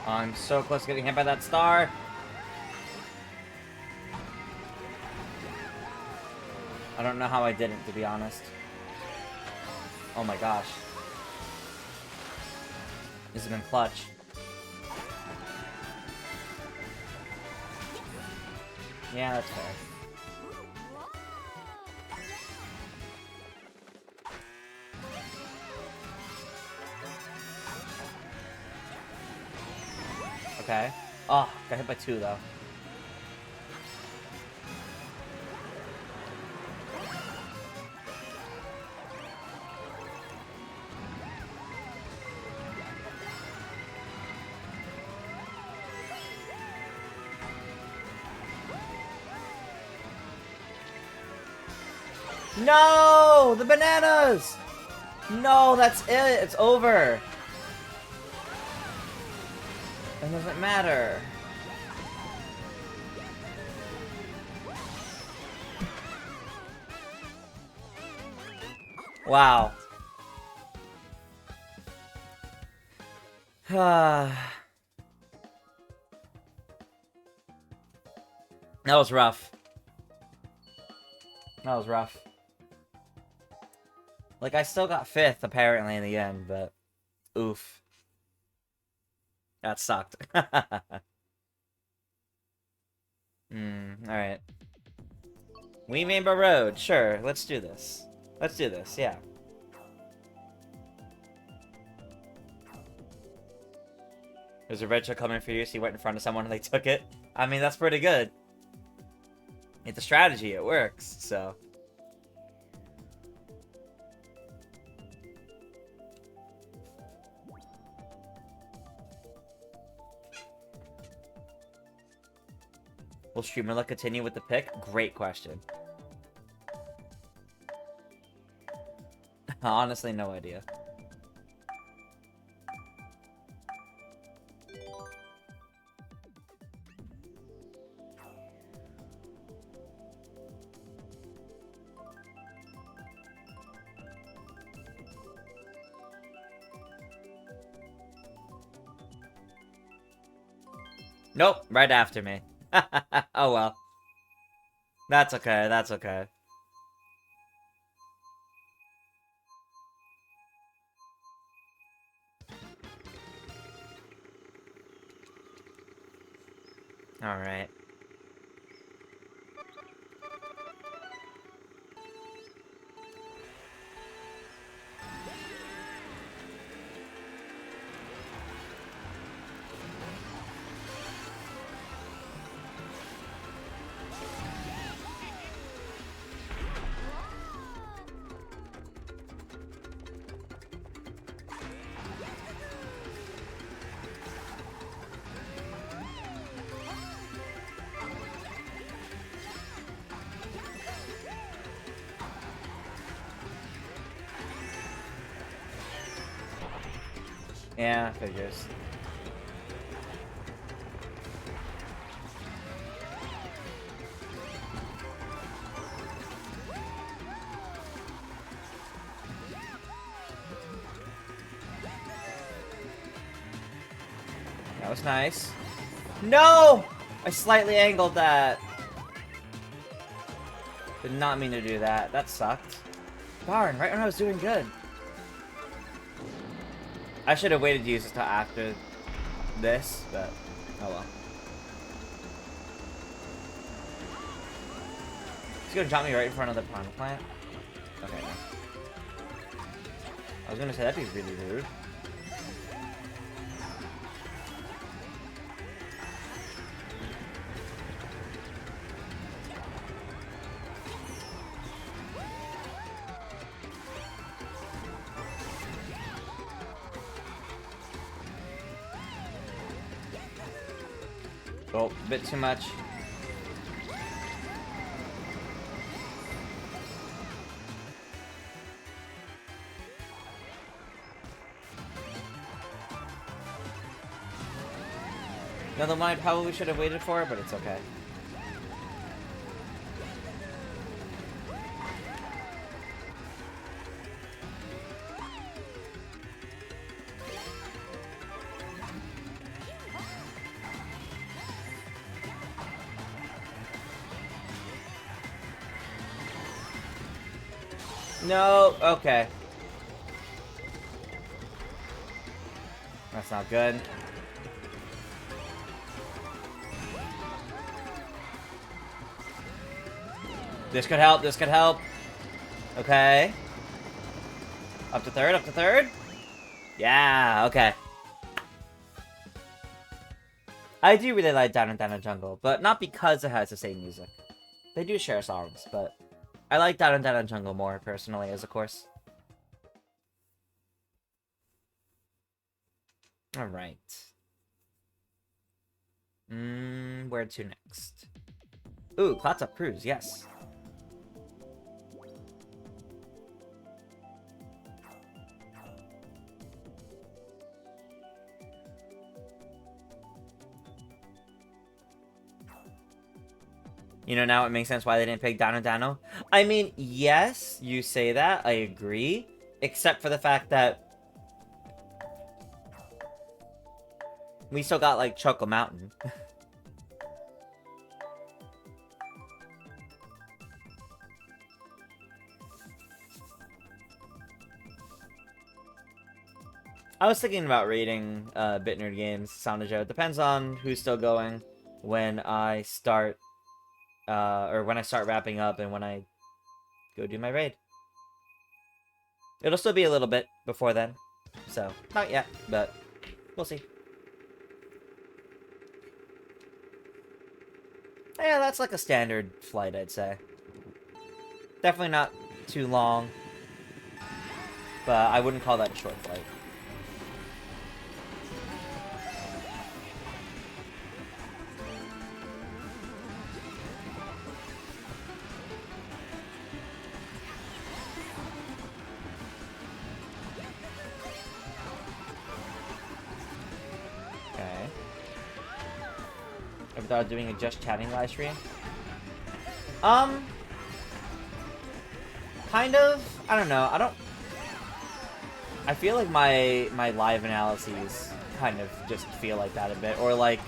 I'm so close to getting hit by that star. I don't know how I didn't, to be honest. Oh my gosh. This has been clutch. Yeah, that's fair. Okay. Oh, got hit by 2, though. No! The bananas! No, that's it. It's over. It doesn't matter. Wow. That was rough. That was rough. Like, I still got 5th, apparently, in the end, but... Oof. That sucked. Alright. We Rainbow Road, sure, let's do this. Let's do this, yeah. There's a retro coming for you, so you went in front of someone and they took it. I mean, that's pretty good. It's a strategy, it works, so... Will Streamerluck continue with the pick? Great question. Honestly, no idea. Nope, right after me. Oh well. That's okay, that's okay. Alright. Yeah, figures. That was nice. No! I slightly angled that. Did not mean to do that. That sucked. Darn, right when I was doing good. I should have waited to use this until after this, but oh well. He's gonna jump me right in front of the piranha plant. Okay, no. I was gonna say that'd be really rude. Oh, a bit too much. Another one I probably should have waited for, but it's okay. No, okay. That's not good. This could help, this could help. Okay. Up to third, up to third. Yeah, okay. I do really like Down and Down Jungle, but not because it has the same music. They do share songs, but I like Down and Down Jungle more, personally, as a course. Alright. Where to next? Ooh, Clouds Up Cruise, yes. You know, now it makes sense why they didn't pick Dano Dano. I mean, yes, you say that, I agree. Except for the fact that we still got, like, Choco Mountain. I was thinking about rating Bit Nerd Games, Sound Joe. It depends on who's still going when I start, or when I start wrapping up and when I go do my raid. It'll still be a little bit before then, so not yet, but we'll see. Yeah, that's like a standard flight, I'd say. Definitely not too long, but I wouldn't call that a short flight. Without doing a just chatting live stream? Kind of. I don't know. I feel like my live analyses kind of just feel like that a bit, or like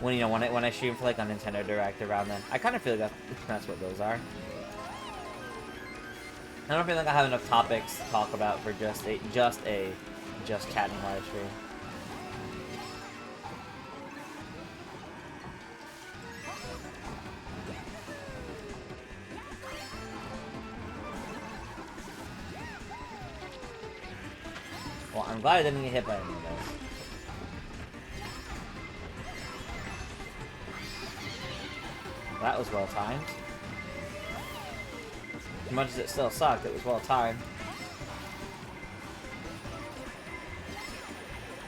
when when I stream for like a Nintendo Direct around then. I kind of feel like that's what those are. I don't feel like I have enough topics to talk about for just chatting live stream. Well, I'm glad I didn't get hit by any of those. That was well timed. As much as it still sucked, it was well timed.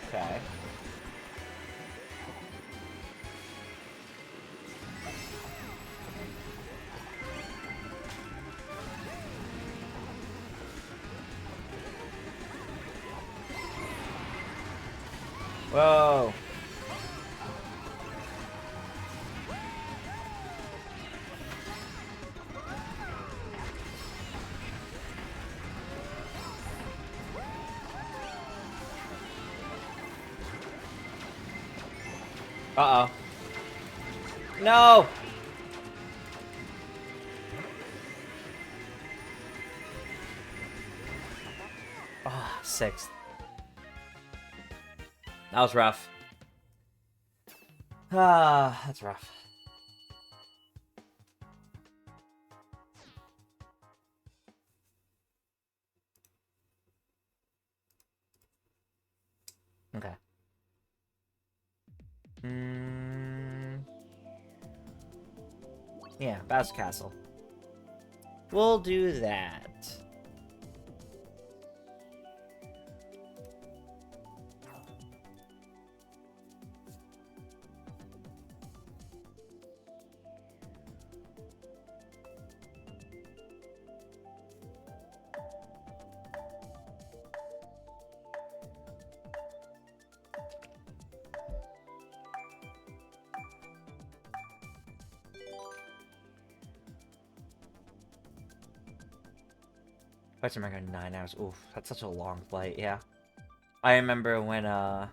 Okay. Whoa. Uh-oh. No! Oh, sixth. That was rough. Ah, that's rough. Okay. Yeah, Bowser Castle. We'll do that. Flights to America 9 hours. Oof, that's such a long flight, yeah. I remember when I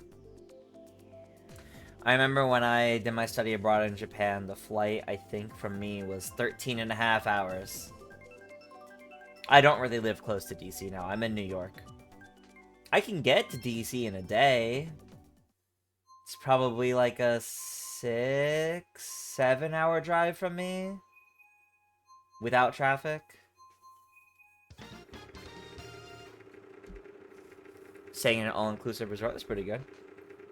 did my study abroad in Japan, the flight, I think, from me was 13 and a half hours. I don't really live close to DC now. I'm in New York. I can get to DC in a day. It's probably like a 6-7 hour drive from me. Without traffic. Staying in an all-inclusive resort, that's pretty good.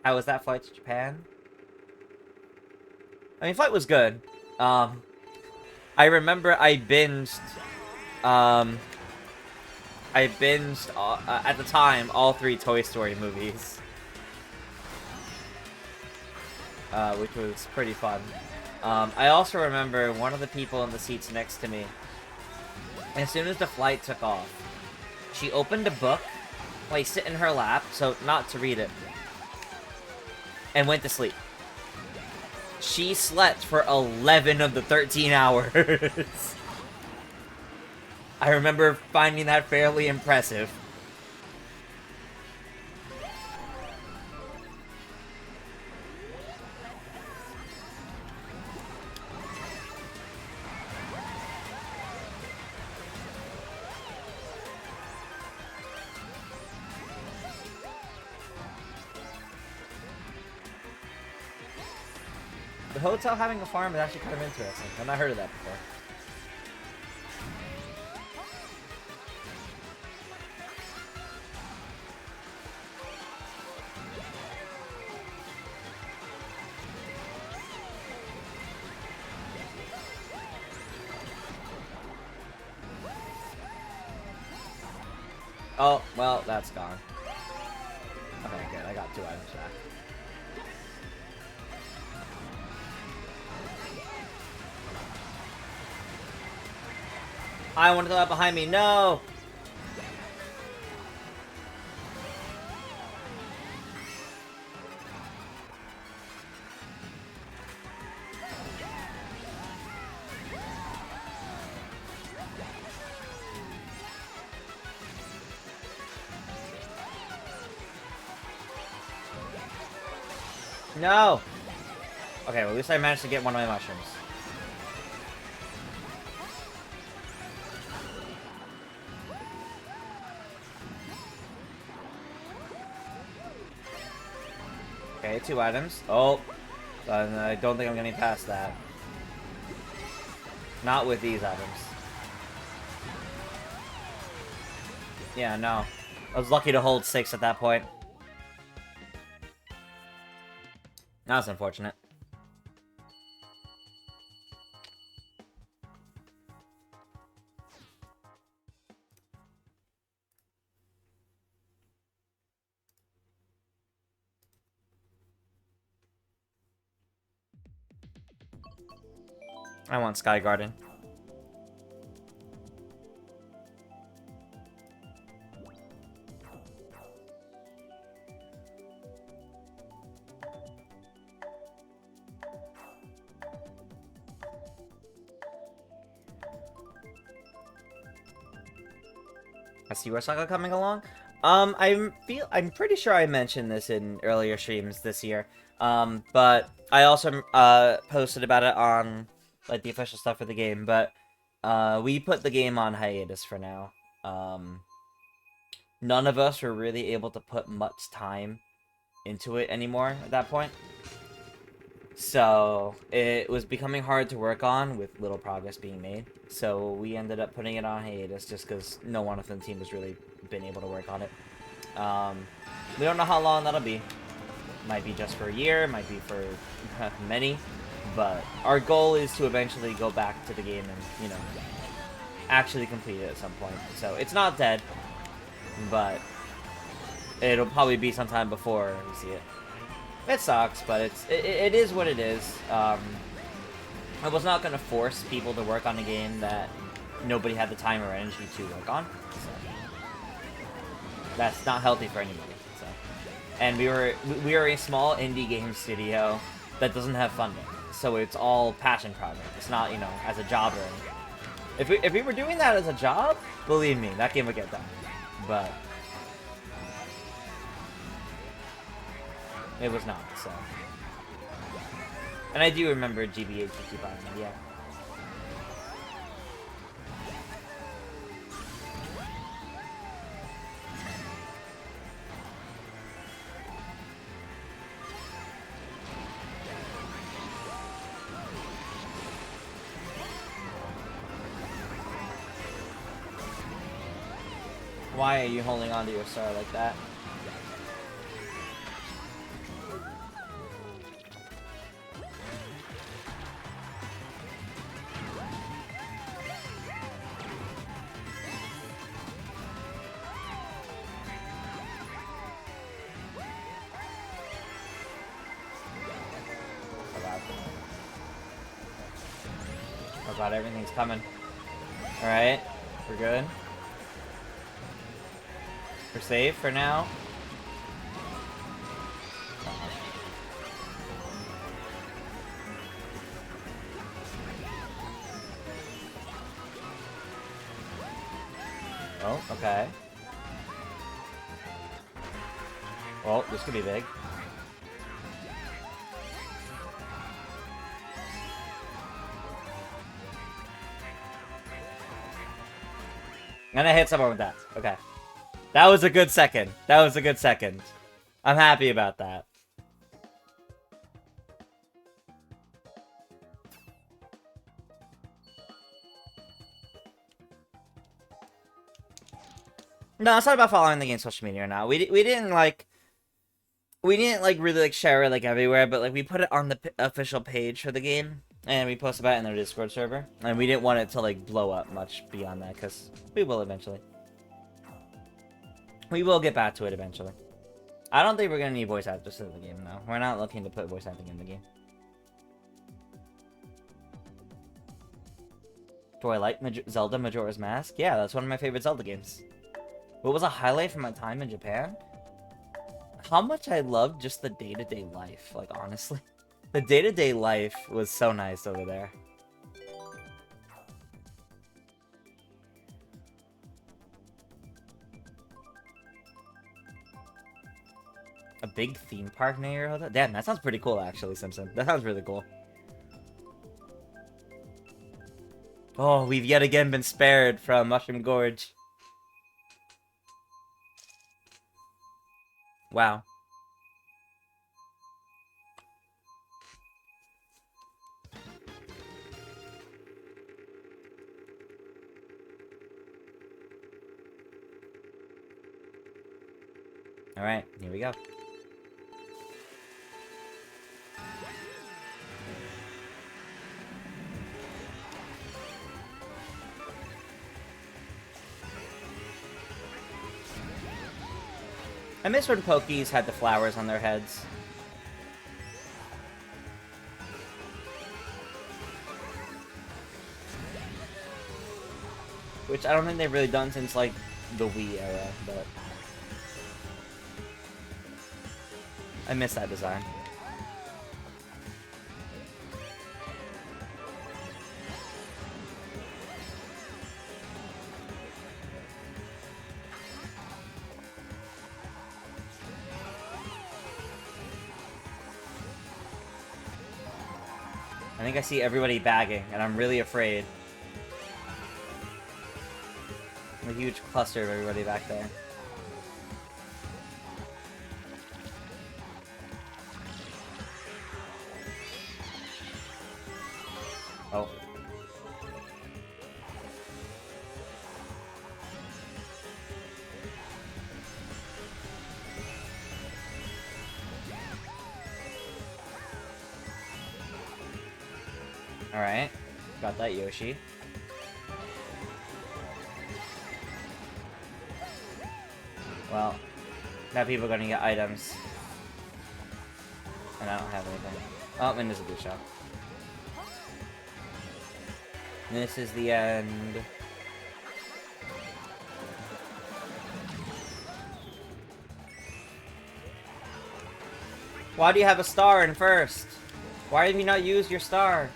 How was that flight to Japan? I mean, flight was good. I remember I binged, at the time, all 3 Toy Story movies. Which was pretty fun. I also remember one of the people in the seats next to me, as soon as the flight took off, she opened a book, placed it in her lap, so not to read it, and went to sleep. She slept for 11 of the 13 hours. I remember finding that fairly impressive. The hotel having a farm is actually kind of interesting. I've not heard of that before. Oh, well, that's gone. Okay, good. I got 2 items back. I want to go out behind me. No! No! Okay, well, at least I managed to get one of my mushrooms. Okay, 2 items. Oh, I don't think I'm getting past that. Not with these items. Yeah, no. I was lucky to hold 6 at that point. That was unfortunate. I want Sky Garden. I see where Saga coming along. I'm pretty sure I mentioned this in earlier streams this year, But I also posted about it on like the official stuff for the game. But we put the game on hiatus for now. None of us were really able to put much time into it anymore at that point. So it was becoming hard to work on with little progress being made. So we ended up putting it on hiatus just because no one within the team has really been able to work on it. We don't know how long that'll be. Might be just for a year, might be for many. But our goal is to eventually go back to the game and, you know, actually complete it at some point. So it's not dead, but it'll probably be sometime before we see it. It sucks, but it is what it is. I was not going to force people to work on a game that nobody had the time or energy to work on. So that's not healthy for anybody. So, and we are a small indie game studio that doesn't have funding, so it's all passion project. It's not, you know, as a job or anything. If we were doing that as a job, believe me, that game would get done. But it was not, so. And I do remember GBH 55, yeah. Why are you holding on to your star like that? Oh god, everything's coming. Alright, we're good. We're safe for now. Oh, okay. Well, this could be big. And I hit someone with that. Okay. That was a good second. That was a good second. I'm happy about that. No, it's not about following the game's social media or not. We didn't really like share it like everywhere, but like we put it on the official page for the game, and we posted about it in their Discord server, and we didn't want it to like blow up much beyond that, because we will eventually. We will get back to it eventually. I don't think we're gonna need voice actors in the game though. We're not looking to put voice acting in the game. Do I like Zelda Majora's Mask? Yeah, that's one of my favorite Zelda games. What was a highlight from my time in Japan? How much I loved just the day-to-day life, like, honestly. The day-to-day life was so nice over there. A big theme park near your hotel? Damn, that sounds pretty cool, actually, Simpson. That sounds really cool. Oh, we've yet again been spared from Mushroom Gorge. Wow. Alright, here we go. I miss when Pokies had the flowers on their heads. Which I don't think they've really done since, like, the Wii era, but I miss that design. think I see everybody bagging, and I'm really afraid. A huge cluster of everybody back there. Oh. Alright. Got that Yoshi. Well, now people are gonna get items. And I don't have anything. Oh, and there's a blue shell. This is the end. Why do you have a star in first? Why have you not used your star?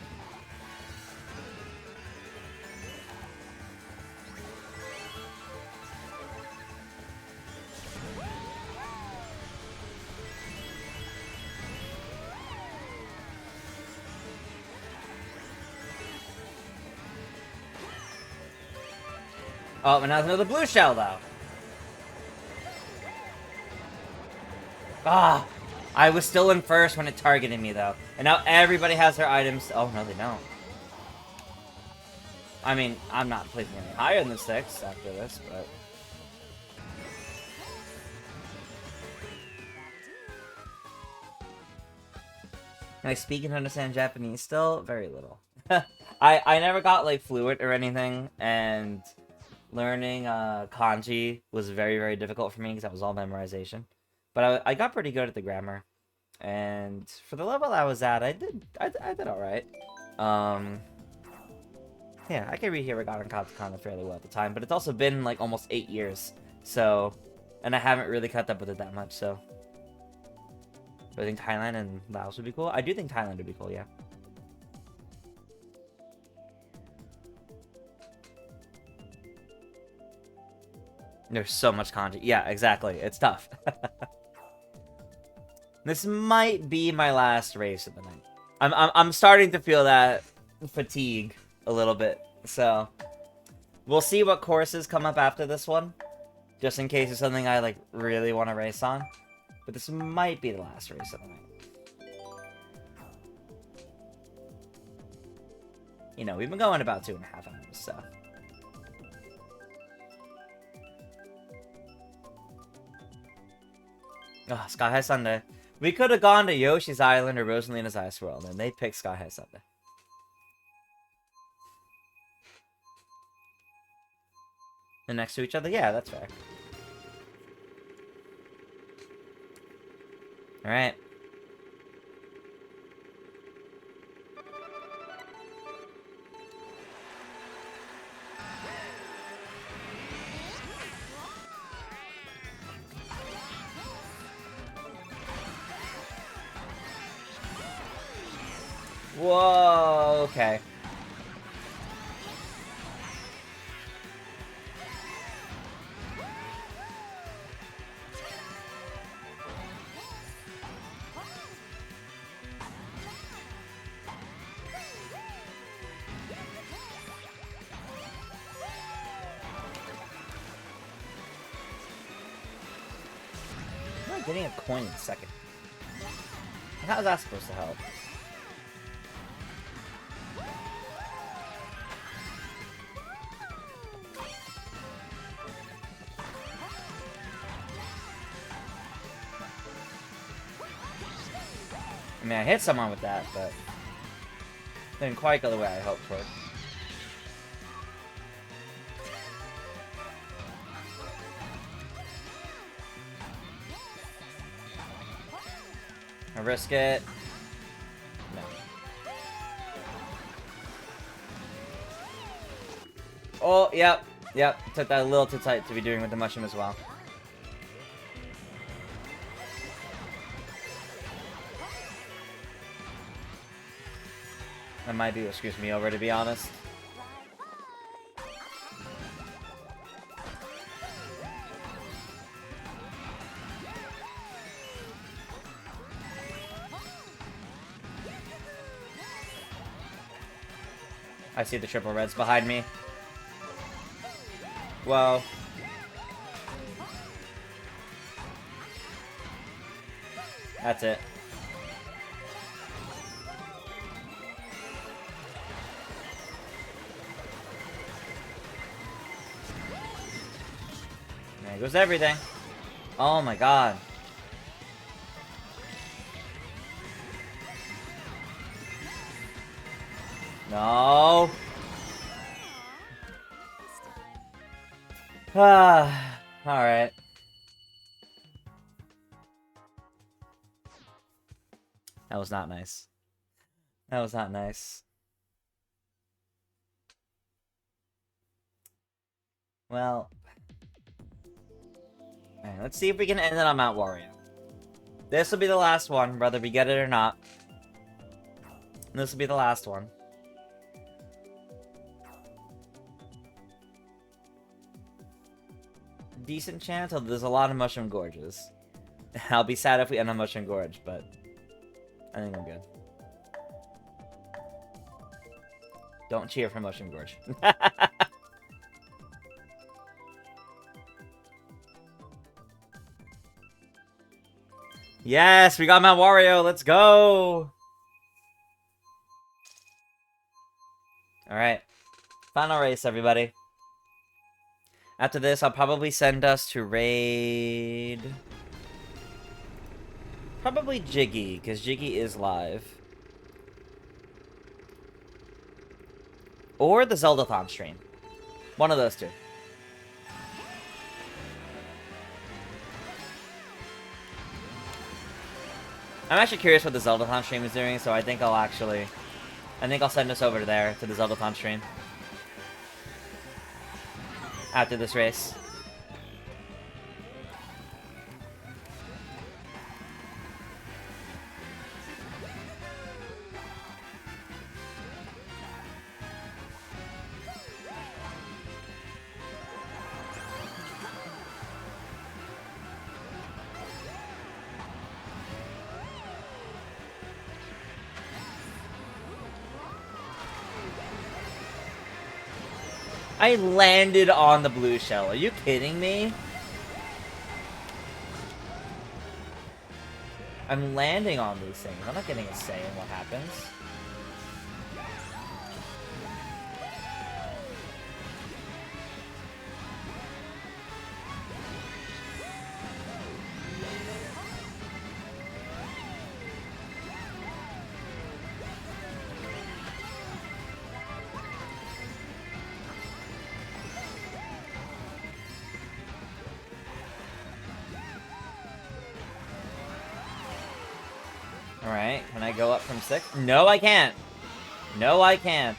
Oh, and now another blue shell, though. Ah! I was still in first when it targeted me, though. And now everybody has their items. Oh, no, they don't. I mean, I'm not placing any higher than 6 after this, but... I speak and understand Japanese still? Very little. I never got, like, fluent or anything, and... learning kanji was very, very difficult for me because that was all memorization. But I got pretty good at the grammar. And for the level I was at, I did alright. Yeah, I can read Hiragana and katakana fairly well at the time, but it's also been like almost 8 years. So, and I haven't really kept up with it that much, so. Do I think Thailand and Laos would be cool? I do think Thailand would be cool, yeah. There's so much kanji. Yeah, exactly. It's tough. This might be my last race of the night. I'm starting to feel that fatigue a little bit. So we'll see what courses come up after this one, just in case it's something I like really want to race on. But this might be the last race of the night. You know, we've been going about 2.5 hours, so. Oh, Sky High Sunday. We could have gone to Yoshi's Island or Rosalina's Ice World, and they picked Sky High Sunday. They're next to each other? Yeah, that's fair. Alright. Whoa, okay. I'm not getting a coin in second. How's that supposed to help? I mean, I hit someone with that, but didn't quite go the way I hoped for. I risk it. No. Oh, yep. Yep. Took that a little too tight to be doing with the mushroom as well. That might be what screws me over, to be honest. I see the triple reds behind me. Whoa. That's it. There goes everything. Oh my god. No. Ah, alright. That was not nice. That was not nice. Well. Alright, let's see if we can end it on Mount Wario. This will be the last one, whether we get it or not. This will be the last one. Decent chance, although there's a lot of Mushroom Gorges. I'll be sad if we end on Mushroom Gorge, but I think I'm good. Don't cheer for Mushroom Gorge. Yes, we got Mount Wario. Let's go. Alright. Final race, everybody. After this, I'll probably send us to raid... Probably Jiggy, because Jiggy is live. Or the Zeldathon stream. One of those two. I'm actually curious what the Zeldathon stream is doing, so I think I'll send us over there, to the Zeldathon stream. After this race. I landed on the blue shell. Are you kidding me? I'm landing on these things. I'm not getting a say in what happens. Alright, can I go up from 6? No, I can't. No, I can't.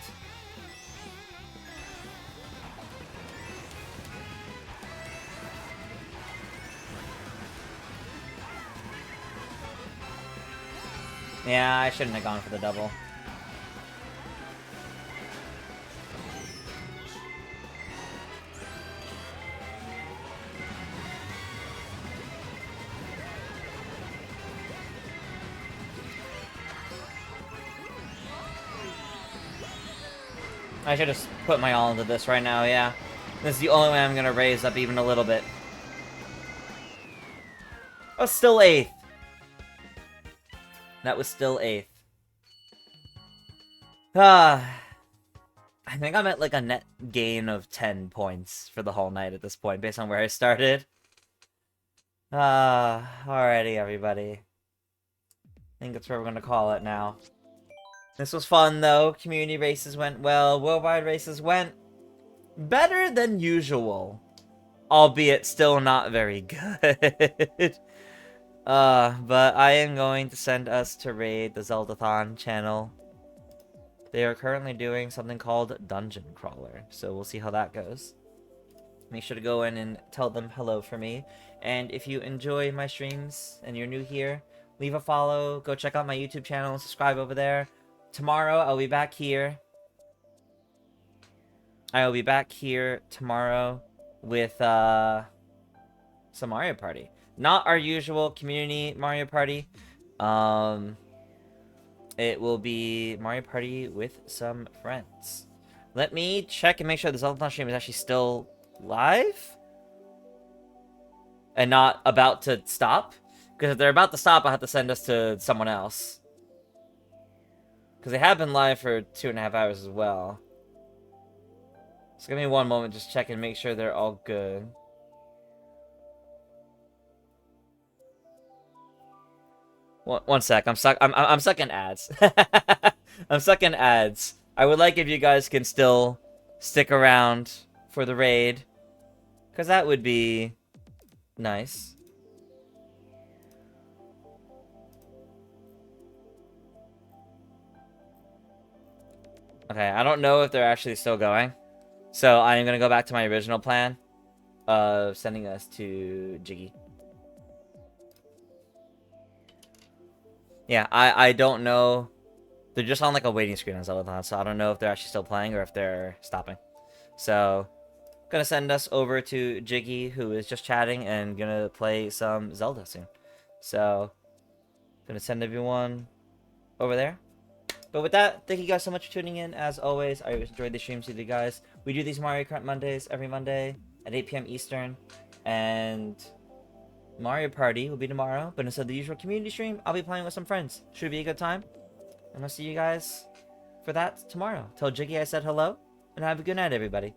Yeah, I shouldn't have gone for the double. I should just put my all into this right now, yeah. This is the only way I'm gonna raise up even a little bit. Oh, still 8th. That was still 8th. I think I'm at like a net gain of 10 points for the whole night at this point, based on where I started. Alrighty, everybody. I think that's what we're gonna call it now. This was fun, though. Community races went well. Worldwide races went better than usual. Albeit still not very good. But I am going to send us to raid the Zeldathon channel. They are currently doing something called Dungeon Crawler, so we'll see how that goes. Make sure to go in and tell them hello for me. And if you enjoy my streams and you're new here, leave a follow, go check out my YouTube channel, subscribe over there. Tomorrow, I'll be back here. I will be back here tomorrow with, some Mario Party. Not our usual community Mario Party. It will be Mario Party with some friends. Let me check and make sure the Zelda stream is actually still live and not about to stop. Because if they're about to stop, I'll have to send us to someone else. Because they have been live for 2.5 hours as well. So give me one moment, just check and make sure they're all good. One sec, I'm stuck. I'm stuck in ads. I'm stuck in ads. I would like if you guys can still stick around for the raid, because that would be nice. Okay, I don't know if they're actually still going, so I'm gonna go back to my original plan of sending us to Jiggy. Yeah, I don't know. They're just on like a waiting screen on Zelda, so I don't know if they're actually still playing or if they're stopping. So, gonna send us over to Jiggy, who is just chatting and gonna play some Zelda soon. So, gonna send everyone over there. But with that, thank you guys so much for tuning in. As always, I enjoyed the streams with you guys. We do these Mario Kart Mondays every Monday at 8 p.m. Eastern. And Mario Party will be tomorrow. But instead of the usual community stream, I'll be playing with some friends. Should be a good time. And I'll see you guys for that tomorrow. Tell Jiggy I said hello. And have a good night, everybody.